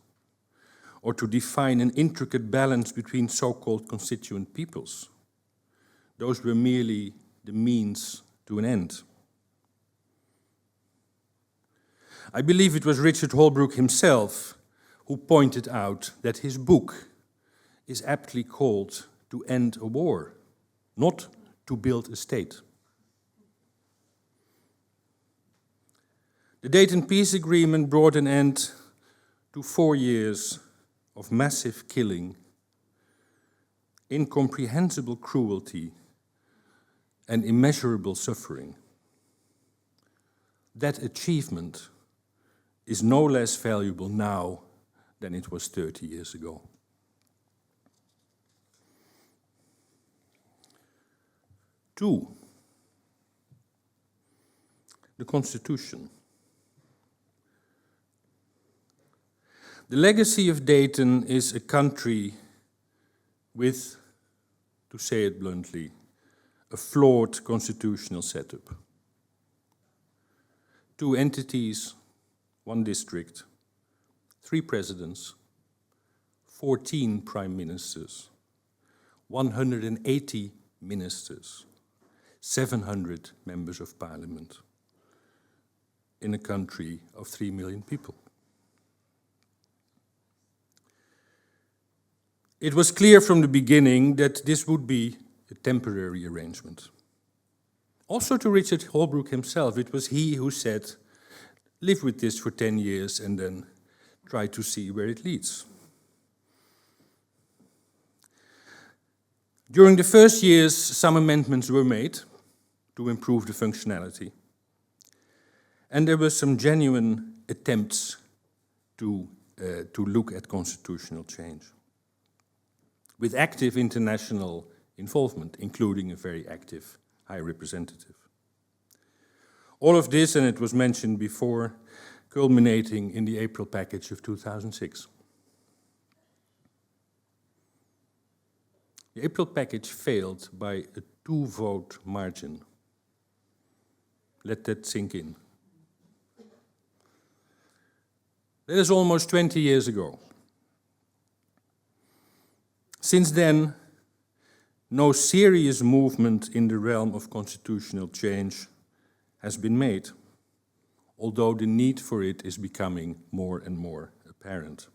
or to define an intricate balance between so-called constituent peoples. Those were merely the means to an end. I believe it was Richard Holbrooke himself who pointed out that his book is aptly called To End a War, not to build a state. The Dayton Peace Agreement brought an end to 4 years of massive killing, incomprehensible cruelty, and immeasurable suffering. That achievement is no less valuable now than it was 30 years ago. Two, the Constitution. The legacy of Dayton is a country with, to say it bluntly, a flawed constitutional setup. 2 entities, 1 district, 3 presidents, 14 prime ministers, 180 ministers, 700 members of parliament in a country of 3 million people. It was clear from the beginning that this would be a temporary arrangement. Also to Richard Holbrooke himself, it was he who said, live with this for 10 years and then try to see where it leads. During the first years, some amendments were made to improve the functionality. And there were some genuine attempts to look at constitutional change, with active international involvement, including a very active High Representative. All of this, and it was mentioned before, culminating in the April package of 2006. The April package failed by a 2-vote margin. Let that sink in. That is almost 20 years ago. Since then, no serious movement in the realm of constitutional change has been made, although the need for it is becoming more and more apparent.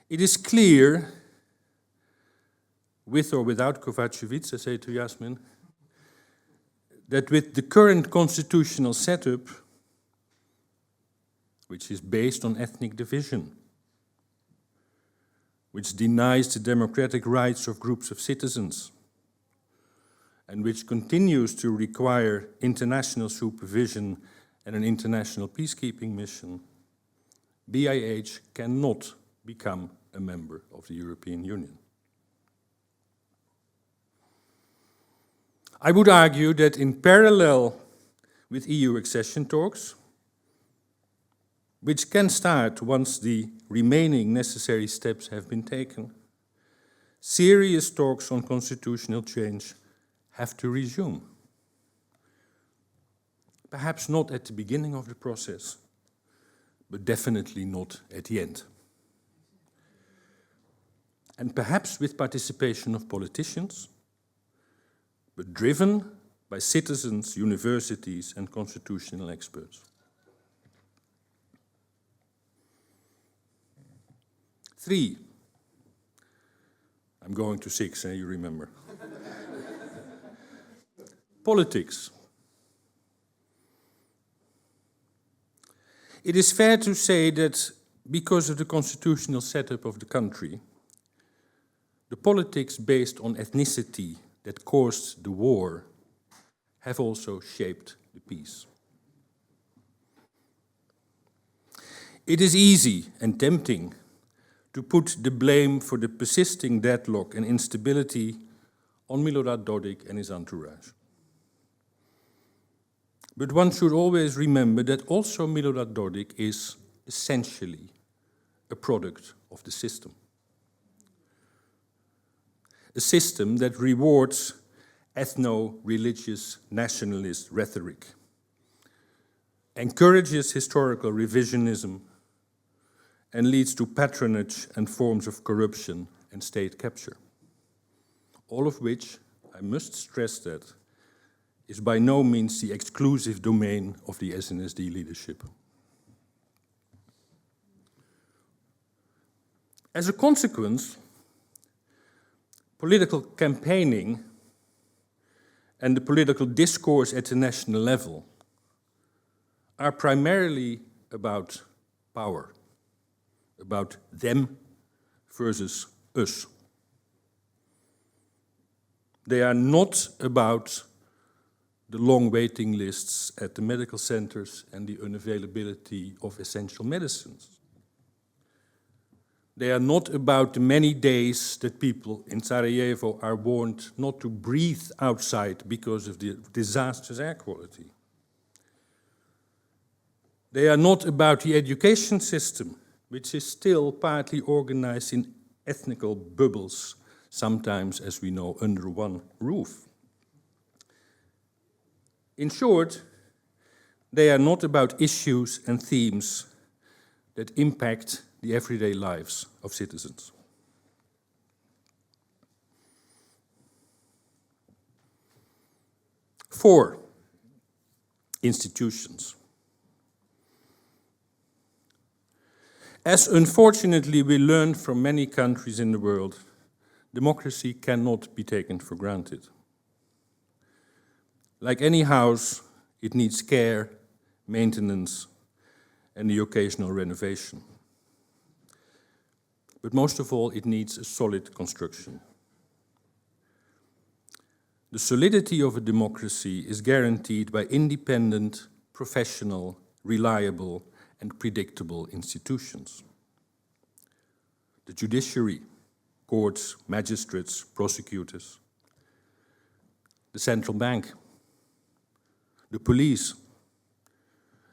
It is clear, with or without Kovacevic, I say to Yasmin, that with the current constitutional setup, which is based on ethnic division, which denies the democratic rights of groups of citizens, and which continues to require international supervision and an international peacekeeping mission, BiH cannot become a member of the European Union. I would argue that in parallel with EU accession talks, which can start once the remaining necessary steps have been taken, serious talks on constitutional change have to resume. Perhaps not at the beginning of the process, but definitely not at the end. And perhaps with participation of politicians, but driven by citizens, universities, and constitutional experts. 3. I'm going to 6, you remember. Politics. It is fair to say that because of the constitutional setup of the country, the politics based on ethnicity that caused the war have also shaped the peace. It is easy and tempting to put the blame for the persisting deadlock and instability on Milorad Dodik and his entourage. But one should always remember that also Milorad Dodik is essentially a product of the system. A system that rewards ethno-religious nationalist rhetoric, encourages historical revisionism, and leads to patronage and forms of corruption and state capture. All of which, I must stress that, is by no means the exclusive domain of the SNSD leadership. As a consequence, political campaigning and the political discourse at the national level are primarily about power, about them versus us. They are not about the long waiting lists at the medical centers and the unavailability of essential medicines. They are not about the many days that people in Sarajevo are warned not to breathe outside because of the disastrous air quality. They are not about the education system, which is still partly organized in ethnical bubbles, sometimes, as we know, under one roof. In short, they are not about issues and themes that impact the everyday lives of citizens. Four, institutions. As unfortunately we learned from many countries in the world, democracy cannot be taken for granted. Like any house, it needs care, maintenance, and the occasional renovation. But most of all, it needs a solid construction. The solidity of a democracy is guaranteed by independent, professional, reliable, and predictable institutions. The judiciary, courts, magistrates, prosecutors, the central bank, the police,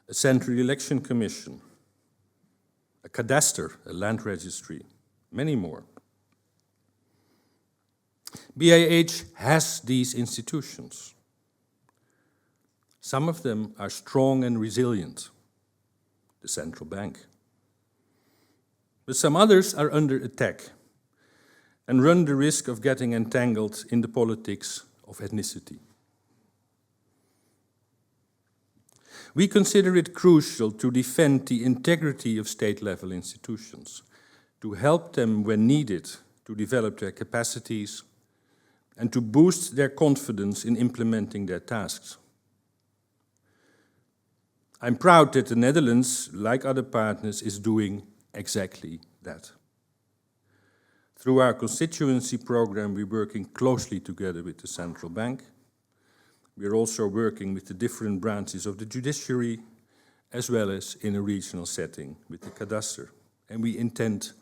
a central election commission, a cadastre, a land registry, many more. BIH has these institutions. Some of them are strong and resilient, the central bank. But some others are under attack and run the risk of getting entangled in the politics of ethnicity. We consider it crucial to defend the integrity of state-level institutions, to help them when needed to develop their capacities, and to boost their confidence in implementing their tasks. I'm proud that the Netherlands, like other partners, is doing exactly that. Through our constituency program, we're working closely together with the central bank. We're also working with the different branches of the judiciary, as well as in a regional setting with the cadastre. And we intend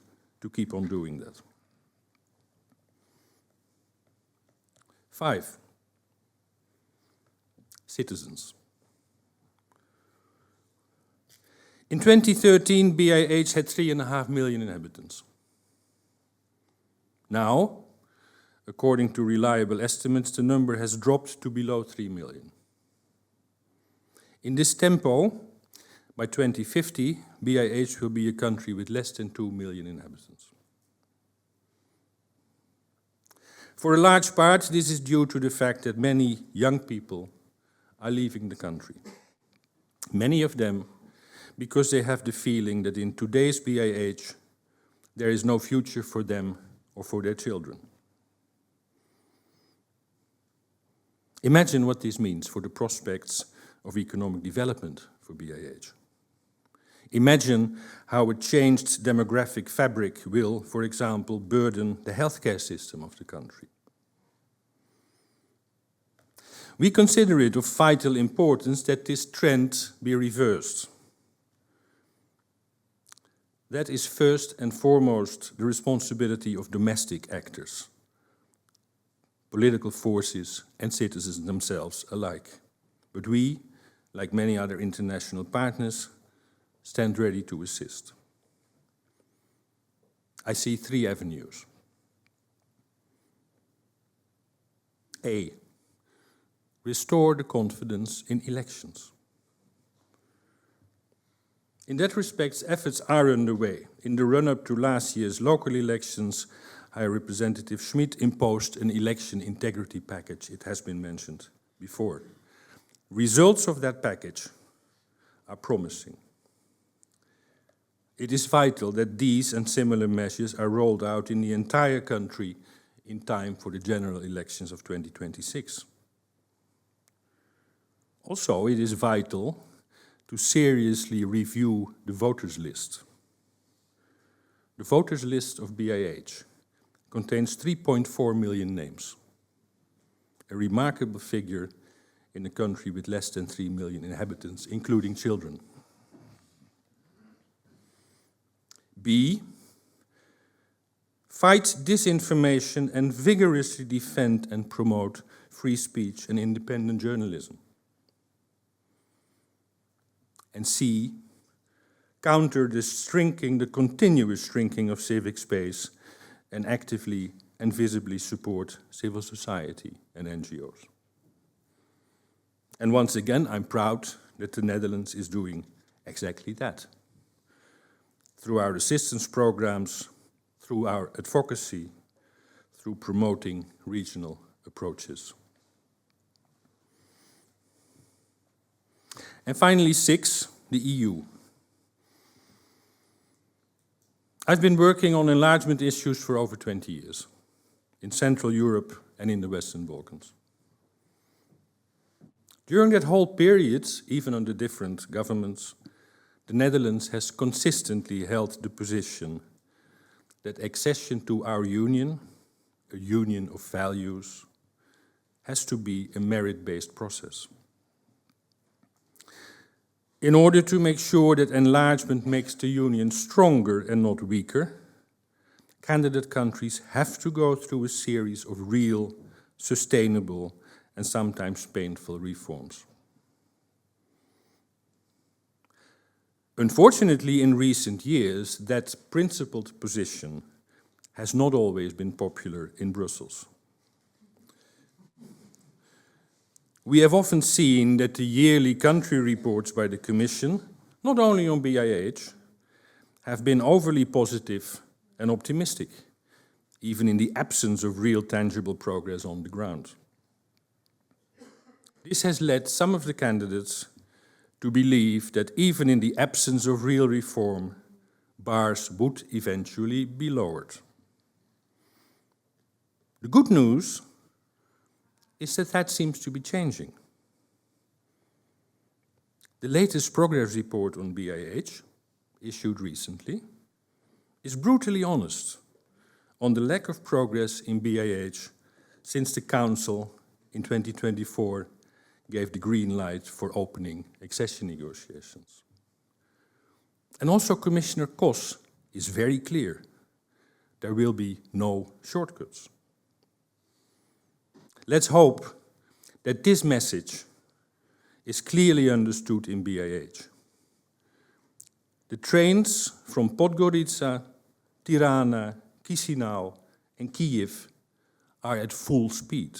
to keep on doing that. 5, citizens. In 2013, BIH had 3.5 million inhabitants. Now, according to reliable estimates, the number has dropped to below 3 million. In this tempo, by 2050, BIH will be a country with less than 2 million inhabitants. For a large part, this is due to the fact that many young people are leaving the country. Many of them because they have the feeling that in today's BIH, there is no future for them or for their children. Imagine what this means for the prospects of economic development for BIH. Imagine how a changed demographic fabric will, for example, burden the healthcare system of the country. We consider it of vital importance that this trend be reversed. That is first and foremost the responsibility of domestic actors. political forces, and citizens themselves alike. But we, like many other international partners, stand ready to assist. I see 3 avenues. A, restore the confidence in elections. In that respect, efforts are underway. In the run-up to last year's local elections, High Representative Schmid imposed an election integrity package. It has been mentioned before. Results of that package are promising. It is vital that these and similar measures are rolled out in the entire country in time for the general elections of 2026. Also, it is vital to seriously review the voters list. The voters list of BIH contains 3.4 million names, a remarkable figure in a country with less than 3 million inhabitants, including children. B, fight disinformation and vigorously defend and promote free speech and independent journalism. And C, counter the continuous shrinking of civic space and actively and visibly support civil society and NGOs. And once again, I'm proud that the Netherlands is doing exactly that. Through our assistance programs, through our advocacy, through promoting regional approaches. And finally, 6, the EU. I've been working on enlargement issues for over 20 years, in Central Europe and in the Western Balkans. During that whole period, even under different governments, the Netherlands has consistently held the position that accession to our union, a union of values, has to be a merit-based process. In order to make sure that enlargement makes the union stronger and not weaker, candidate countries have to go through a series of real, sustainable, and sometimes painful reforms. Unfortunately, in recent years, that principled position has not always been popular in Brussels. We have often seen that the yearly country reports by the Commission, not only on BIH, have been overly positive and optimistic, even in the absence of real tangible progress on the ground. This has led some of the candidates to believe that even in the absence of real reform, bars would eventually be lowered. The good news is that that seems to be changing. The latest progress report on BIH, issued recently, is brutally honest on the lack of progress in BIH since the Council in 2024 gave the green light for opening accession negotiations. And also Commissioner Kos is very clear. There will be no shortcuts. Let's hope that this message is clearly understood in BIH. The trains from Podgorica, Tirana, Chisinau, and Kyiv are at full speed.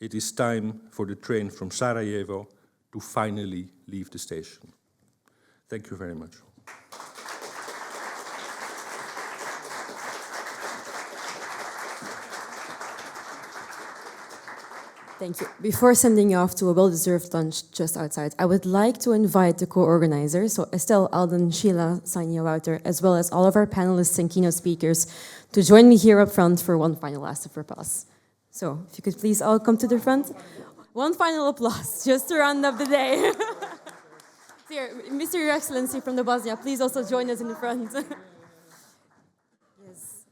It is time for the train from Sarajevo to finally leave the station. Thank you very much. Thank you. Before sending you off to a well-deserved lunch just outside, I would like to invite the co-organizers, so Estelle, Alden, Sheila, Sanya, Wouter, as well as all of our panelists and keynote speakers, to join me here up front for one final last of applause. So, if you could please all come to the front. One final applause, just to round up the day. Here, Mr. Your Excellency from the Bosnia, please also join us in the front. Yes.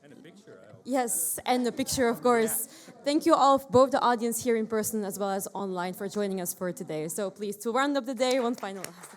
And a picture, I hope. Yes, and a picture, of course. Thank you all, both the audience here in person as well as online, for joining us for today. So please, to round up the day, one final last.